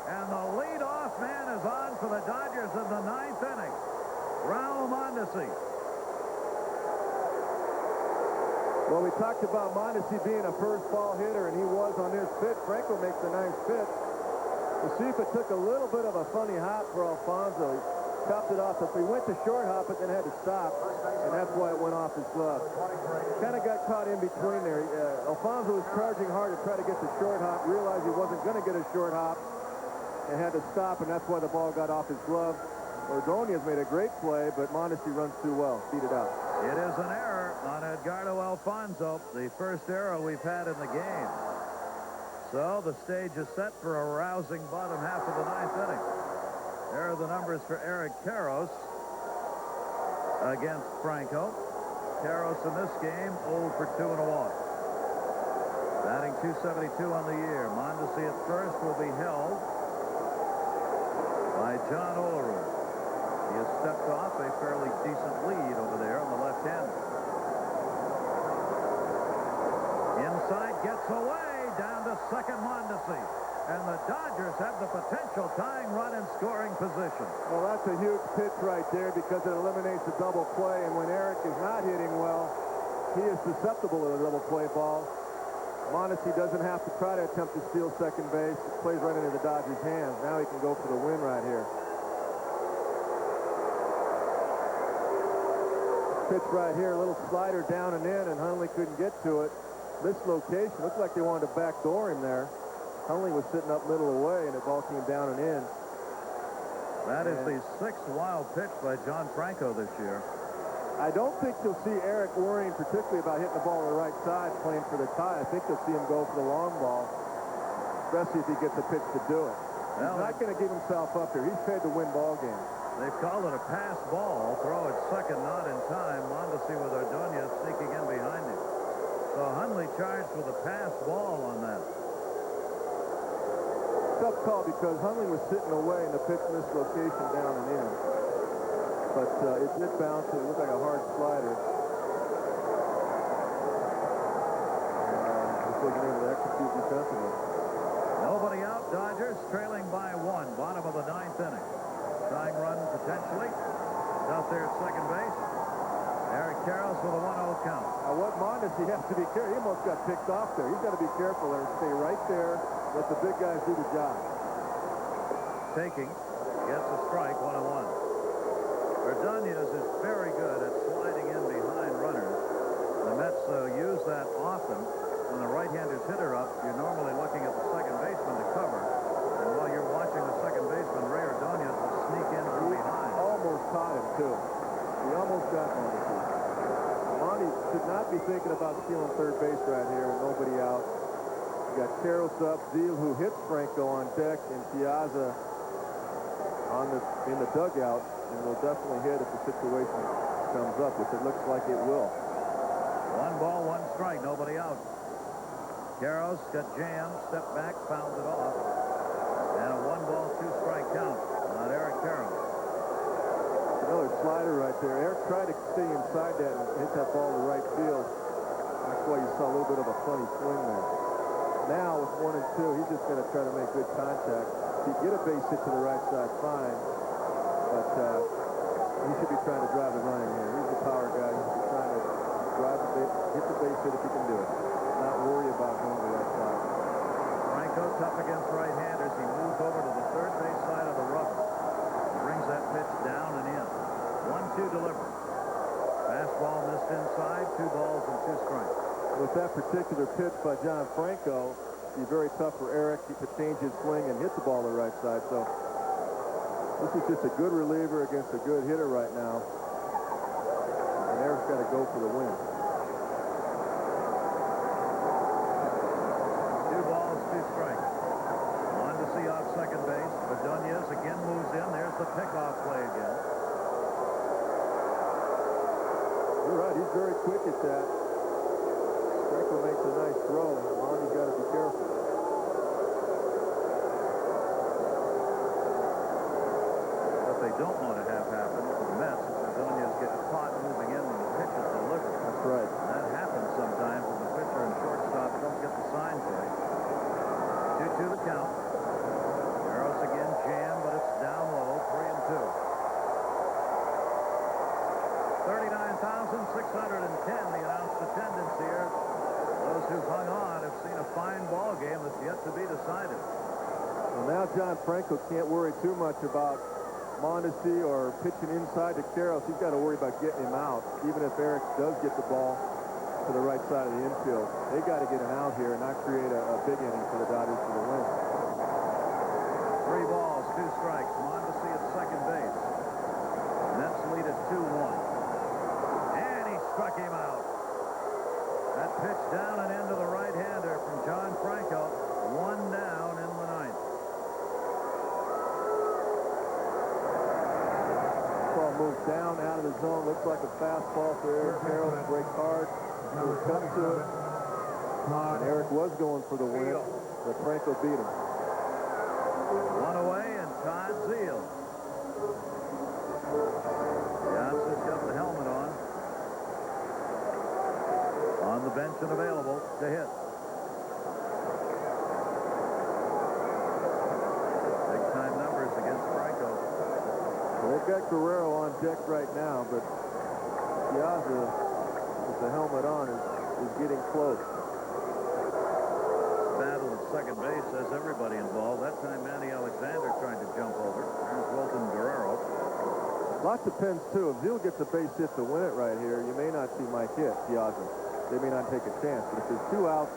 And the leadoff man is on for the Dodgers in the 9th inning. Raul Mondesi. Well, we talked about Mondesi being a first ball hitter, and he was on his pitch. Franco makes the 9th pitch. You see if it took a little bit of a funny hop for Alfonso. He chopped it off. If he went to short hop it, then had to stop, and that's why it went off his glove. Kind of got caught in between there. Alfonso was charging hard to try to get the short hop, realized he wasn't going to get a short hop, and had to stop, and that's why the ball got off his glove. Ordonez made a great play, but Mondesi runs too well. Beat it out. It is an error on Edgardo Alfonso, the first error we've had in the game. So the stage is set for a rousing bottom half of the 9th inning. There are the numbers for Eric Karros against Franco. Karros in this game 0 for 2 and a walk. Batting .272 on the year. Mondesi at first will be held by John Olerud. He has stepped off a fairly decent lead over there on the left-hander. Inside gets away, down to second Mondesi. And the Dodgers have the potential tying run in scoring position. Well, that's a huge pitch right there because it eliminates the double play. And when Eric is not hitting well, he is susceptible to the double play ball. Mondesi doesn't have to try to attempt to steal second base. It plays right into the Dodgers' hands. Now he can go for the win right here. Pitch right here, a little slider down and in, and Hundley couldn't get to it. This location looked like they wanted to backdoor him there. Hundley was sitting up middle away, and the ball came down and in. That is the 6th wild pitch by John Franco this year. I don't think you'll see Eric worrying particularly about hitting the ball on the right side, playing for the tie. I think you'll see him go for the long ball, especially if he gets a pitch to do it. He's not going to give himself up here. He's paid to win ball games. They've called it a pass ball. Throw at second, not in time. Mondesi with Ordonez sneaking in behind him. So Hundley charged with a pass ball on that. Tough call because Hundley was sitting away and the pitch missed location down and in. But it did bounce. It looked like a hard slider. Just looking able to execute defensively. Nobody out. Dodgers trailing by 1. Bottom of the 9th inning. Tying run potentially. It's out there at second base. Eric Karros with a 1-0 count. Now what Mondesi has to be careful. He almost got picked off there. He's got to be careful there. Stay right there. Let the big guys do the job. Taking. Gets a strike, 1-1. Ordonez is very good at sliding in behind runners. The Mets use that often. When the right-hander's hitter up, you're normally looking at the second baseman to cover. And while you're watching the second baseman, Ray Ordonez will sneak in from behind. Almost caught him, too. He almost got Mondesi. Monty should not be thinking about stealing third base right here with nobody out. You got Karros up, Zeal, who hits Franco on deck, and Piazza in the dugout, and will definitely hit if the situation comes up, which it looks like it will. 1 ball, 1 strike, nobody out. Carros got jammed, stepped back, fouled it off. And a 1 ball, 2 strike count on Eric Carros. Another slider right there. Eric tried to stay inside that and hit that ball to right field. That's why you saw a little bit of a funny swing there. Now with 1 and 2, he's just going to try to make good contact. If he get a base hit to the right side, fine. But he should be trying to drive the runner here. He's the power guy. He should be trying to drive the base, hit the base hit if he can do it. Not worry about going to that side. Franco tough against right-handers. He moves over to the third base side of the rubber. Brings that pitch down and in. 1-2 delivery. Fastball missed inside. 2 balls and 2 strikes. With that particular pitch by John Franco, it'd be very tough for Eric to change his swing and hit the ball to the right side. So this is just a good reliever against a good hitter right now. And Eric's got to go for the win. 2 balls, 2 strikes. Mondesi off second base. Ordonez again moves in. There's the pickoff play again. You're right. He's very quick at that. Franco makes a nice throw. Monty's got to be careful. What they don't want to have happen for the Mets is Ordonez gets caught moving in when the pitch is delivered. That's right. That happens sometimes when the pitcher and shortstop don't get the sign play. 2-2 the count. Carros again jammed, but it's down low. 3-2. 39,610, the announced attendance here. Those who hung on have seen a fine ball game that's yet to be decided. Well, now John Franco can't worry too much about Mondesi or pitching inside to Carros. He's got to worry about getting him out, even if Eric does get the ball to the right side of the infield. They got to get him out here and not create a big inning for the Dodgers for the win. 3 balls, 2 strikes. Mondesi at second base. Mets lead at 2-1. And he struck him out. That pitch down and into the right-hander from John Franco. 1 down in the 9th. Ball moves down out of the zone. Looks like a fastball for Eric Carroll. Breaks hard. He'll cut to it. And Eric was going for the win, but Franco beat him. 1 away, and Todd Zeile. Johnson's got the helmet on. On the bench and available to hit. Big-time numbers against Franco. Well, they've got Guerrero on deck right now, but Piazza, with the helmet on, is getting close. Battle at second base has everybody involved. That time Manny Alexander tried to jump over. There's Wilton Guerrero. A lot depends, too. If Zeile gets a base hit to win it right here, you may not see Mike hit Piazza. They may not take a chance. But if there's 2 outs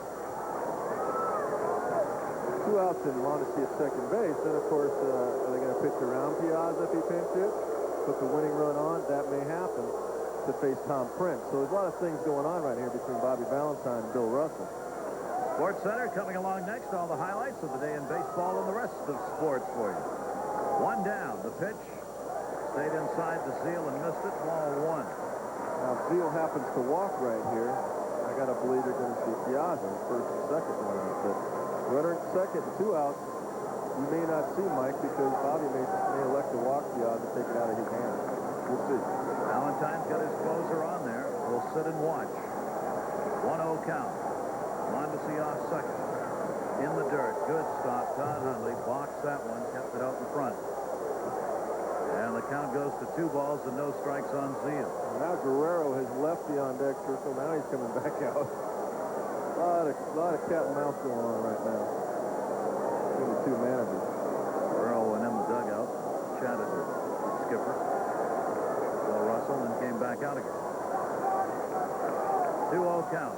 and Mondesi at second base, then, of course, are they going to pitch around Piazza if he pinch hits? Put the winning run on? That may happen to face Tom Prince. So there's a lot of things going on right here between Bobby Valentine and Bill Russell. Sports Center coming along next. All the highlights of the day in baseball and the rest of sports for you. 1 down. The pitch stayed inside the Zeile and missed it. Ball 1. Now, if Zeile happens to walk right here, I got to believe they're going to see Piazza in first and second runners. But runner at second and 2 outs, you may not see Mike because Bobby may elect to walk Piazza, take it out of his hands. We'll see. Valentine's got his closer on there. We'll sit and watch. 1-0 count. Mondesi off second. In the dirt. Good stop. Todd Hundley boxed that one. Kept it out in front. And the count goes to 2 balls and no strikes on Zeile. Now Guerrero has left the on-deck circle. Now he's coming back out. A lot of cat and mouse going on right now between the 2 managers. Guerrero went in the dugout, chatted with the skipper, Bill Russell, and came back out again. 2-0 count.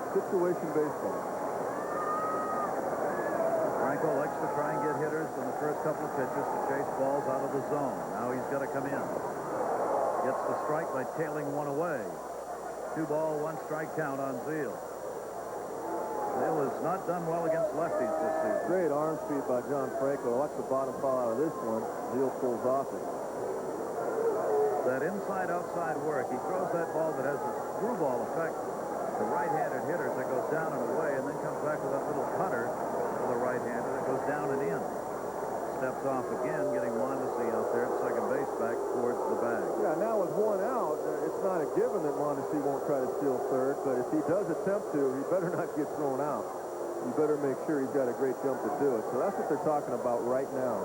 Situation baseball. Franco likes to try and get hitters in the first couple of pitches to chase balls out of the zone. Now he's got to come in. Gets the strike by tailing 1 away. 2 ball, 1 strike count on Zeile. Zeal has not done well against lefties this season. Great arm speed by John Franco. Watch the bottom fall out of this one. Zeal pulls off it. That inside-outside work, he throws that ball that has a screwball effect to right-handed hitters that goes down and away, and then comes back with that little cutter to the right-hander that goes down and in. Steps off again, getting Mondesi out there at second base back towards the bag. Yeah, now with one out, it's not a given that Mondesi won't try to steal third, but if he does attempt to, he better not get thrown out. You better make sure he's got a great jump to do it. So that's what they're talking about right now.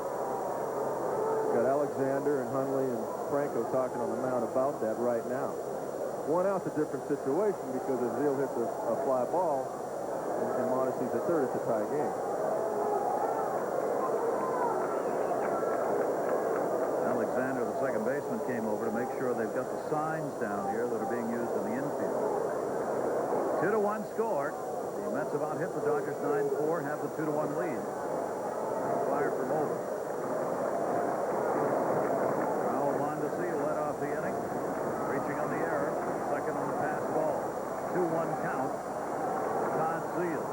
Got Alexander and Hundley and Franco talking on the mound about that right now. One out's a different situation because if Zeal hits a fly ball and Mondesi's at third, it's a tie game. Alexander, the second baseman, came over to make sure they've got the signs down here that are being used in the infield. 2-1 score. The Mets have out hit the Dodgers 9-4, have the 2-1 lead. Fire from over. Mondesi led off the inning, reaching on the error, second on the pass ball. 2-1 count. Todd Zeal.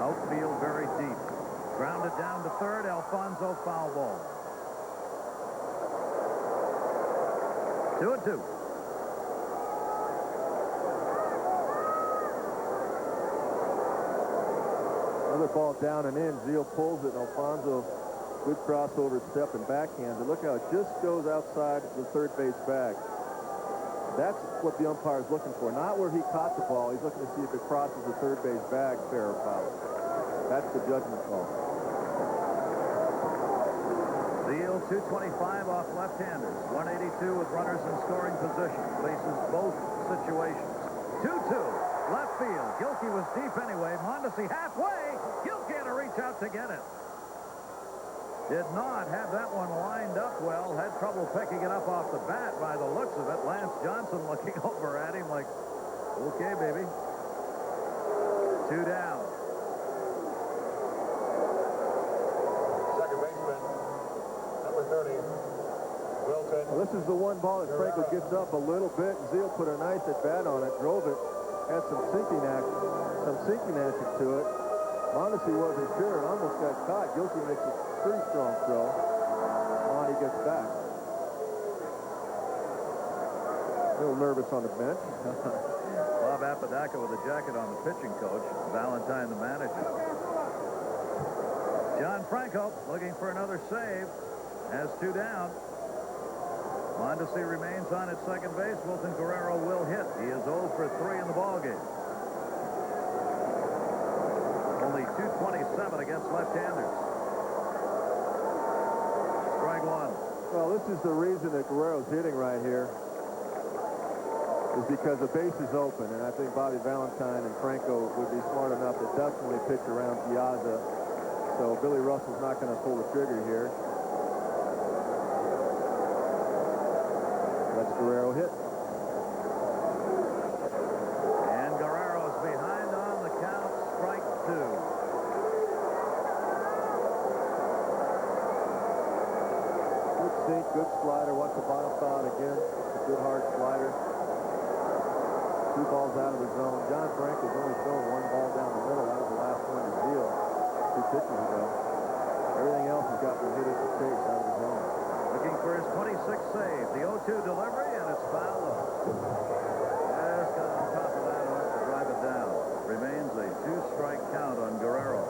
Outfield very deep. Grounded down to third. Alfonso foul ball. 2-2. Another ball down and in. Zeal pulls it, and Alfonso, good crossover step and backhands. And look how it just goes outside the third base bag. That's what the umpire is looking for. Not where he caught the ball. He's looking to see if it crosses the third base bag, fair or foul. That's the judgment call. Zeal 225 off left-handers. 182 with runners in scoring position. Faces both situations. 2-2. Left field. Gilkey was deep anyway. Mondesi halfway. Gilkey had to reach out to get it. Did not have that one lined up well. Had trouble picking it up off the bat by the looks of it. Lance Johnson looking over at him like, okay, baby. 2 down. Second baseman, number 30, Wilson. Well, this is the one ball that Franco gets up a little bit. Zeal put a nice at bat on it, drove it, had some sinking action to it. Mondesi wasn't sure and almost got caught. Gilkey makes a pretty strong throw. On he gets back. A little nervous on the bench. Bob Apodaca with a jacket on the pitching coach. Valentine the manager. John Franco looking for another save. Has 2 down. Mondesi remains on at second base. Wilson Guerrero will hit. He is 0 for 3 in the ballgame. Only 227 against left-handers. Strike 1. Well, this is the reason that Guerrero's hitting right here. Is because the base is open, and I think Bobby Valentine and Franco would be smart enough to definitely pitch around Piazza. So Billy Russell's not going to pull the trigger here. That's Guerrero hit. And Guerrero's behind on the count. Strike 2. Good sink, good slider. Watch the bottom foul again. A good hard slider. 2 balls out of the zone. John Franco's only thrown 1 ball down the middle. That was the last one to Zeal 2 pitches ago. Everything else has got been hit at the face out of the zone. Looking for his 26th save. The 0-2 delivery, and it's foul off. Just got on top of that one to drive it down. Remains a 2-strike count on Guerrero.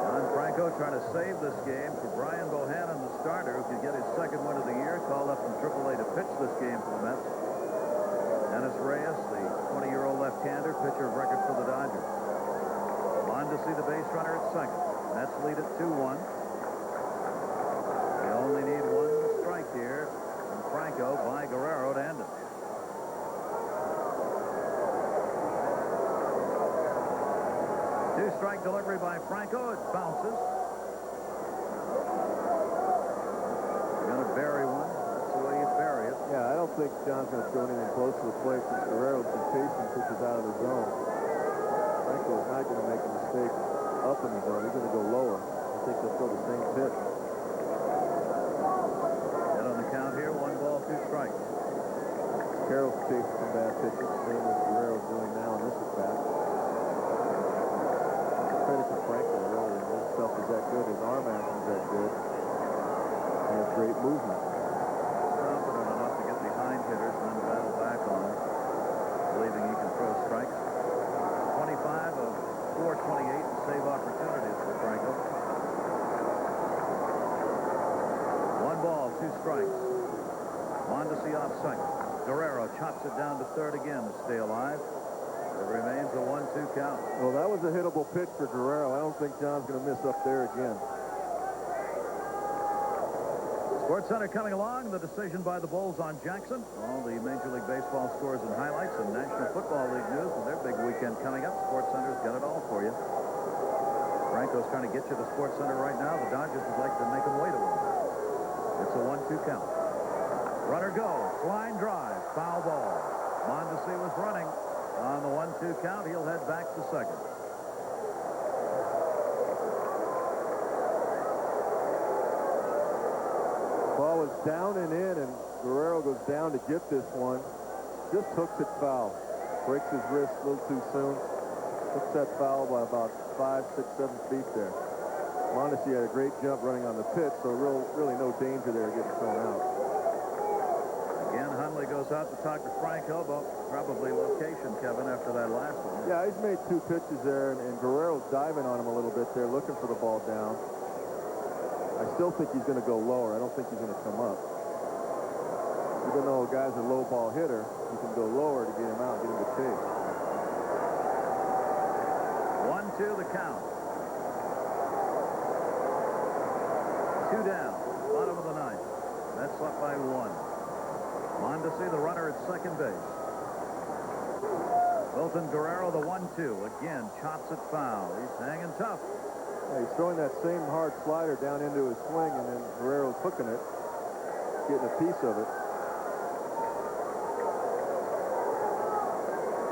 John Franco trying to save this game for Brian Bohannon, the starter, who could get his second win of the year. Called up from AAA to pitch this game for the Mets. Dennis Reyes, the 20-year-old left-hander, pitcher of record for the Dodgers. Mondesi, the base runner at second. Mets lead at 2-1. They only need 1 strike here from Franco by Guerrero to end it. Two-strike delivery by Franco. It bounces. You're going to bury one. That's the way you bury it. Yeah, I don't think John's going to throw anything close to the plate since Guerrero's been chasing pitches out of the zone. Franco is not going to make a mistake up in the zone. He's going to go lower. I think they'll throw the same pitch. Head on the count here. 1 ball, 2 strikes. Carroll's chasing some bad pitches. Same as Guerrero's doing now in this at-bat. Credit to Franco, really. His stuff is that good. His arm action is that good. He has great movement. Confident enough to get behind hitters and then battle back on them, believing he can throw strikes. 25 of 428 to save opportunities for Franco. 1 ball, 2 strikes. Mondesi off second. Guerrero chops it down to third again to stay alive. It remains a 1-2 count. Well, that was a hittable pitch for Guerrero. I don't think John's going to miss up there again. Sports Center coming along. The decision by the Bulls on Jackson. All the Major League Baseball scores and highlights and National Football League news with their big weekend coming up. Sports Center's got it all for you. Franco's trying to get you to Sports Center right now. The Dodgers would like to make him wait a little bit. It's a 1-2 count. Runner goes. Line drive. Foul ball. Mondesi was running on the 1-2 count. He'll head back to second. Ball is down and in, and Guerrero goes down to get this one. Just hooks it foul. Breaks his wrist a little too soon. Hooks that foul by about 5, 6, 7 feet there. Mondesi had a great jump running on the pitch, so really no danger there getting thrown out. Again, Hundley goes out to talk to Franco about probably location, Kevin, after that last one. Yeah, he's made 2 pitches there, and Guerrero's diving on him a little bit there, looking for the ball down. I still think he's going to go lower. I don't think he's going to come up. Even though a guy's a low ball hitter, you can go lower to get him out, get him to chase. 1-2 the count. 2 down, bottom of the 9th. That's up by 1. Mondesi, the runner at second base. Wilton Guerrero, the 1-2. Again, chops it foul. He's hanging tough. Yeah, he's throwing that same hard slider down into his swing, and then Guerrero's hooking it, getting a piece of it.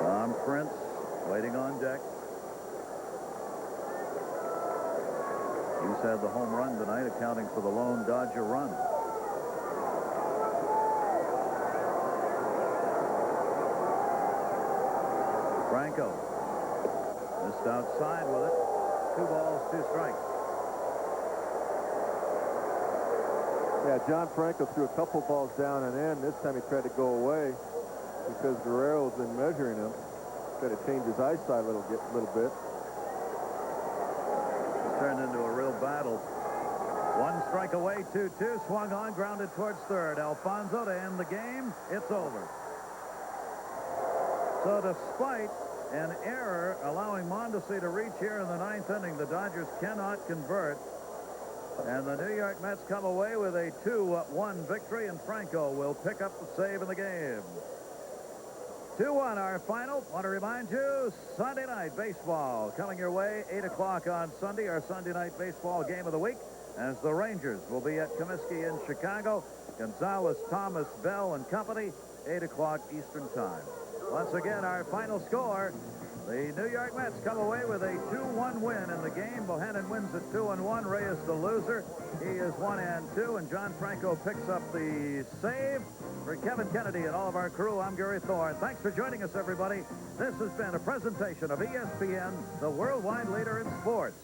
Tom Prince waiting on deck. He's had the home run tonight, accounting for the lone Dodger run. Franco missed outside with it. 2 balls, 2 strikes. Yeah, John Franco threw a couple balls down and in. This time he tried to go away because Guerrero's been measuring him. Got to change his eyesight a little bit. It's turned into a real battle. 1 strike away, 2-2. Swung on, grounded towards third. Alfonso to end the game. It's over. So despite an error allowing Mondesi to reach here in the 9th inning, the Dodgers cannot convert. And the New York Mets come away with a 2-1 victory, and Franco will pick up the save in the game. 2-1 our final. Want to remind you, Sunday night baseball coming your way, 8 o'clock on Sunday, our Sunday night baseball game of the week, as the Rangers will be at Comiskey in Chicago. Gonzalez, Thomas, Bell, and company, 8 o'clock Eastern time. Once again, our final score, the New York Mets come away with a 2-1 win in the game. Bohannon wins at 2-1. Reyes the loser. He is 1-2, and John Franco picks up the save. For Kevin Kennedy and all of our crew, I'm Gary Thorne. Thanks for joining us, everybody. This has been a presentation of ESPN, the worldwide leader in sports.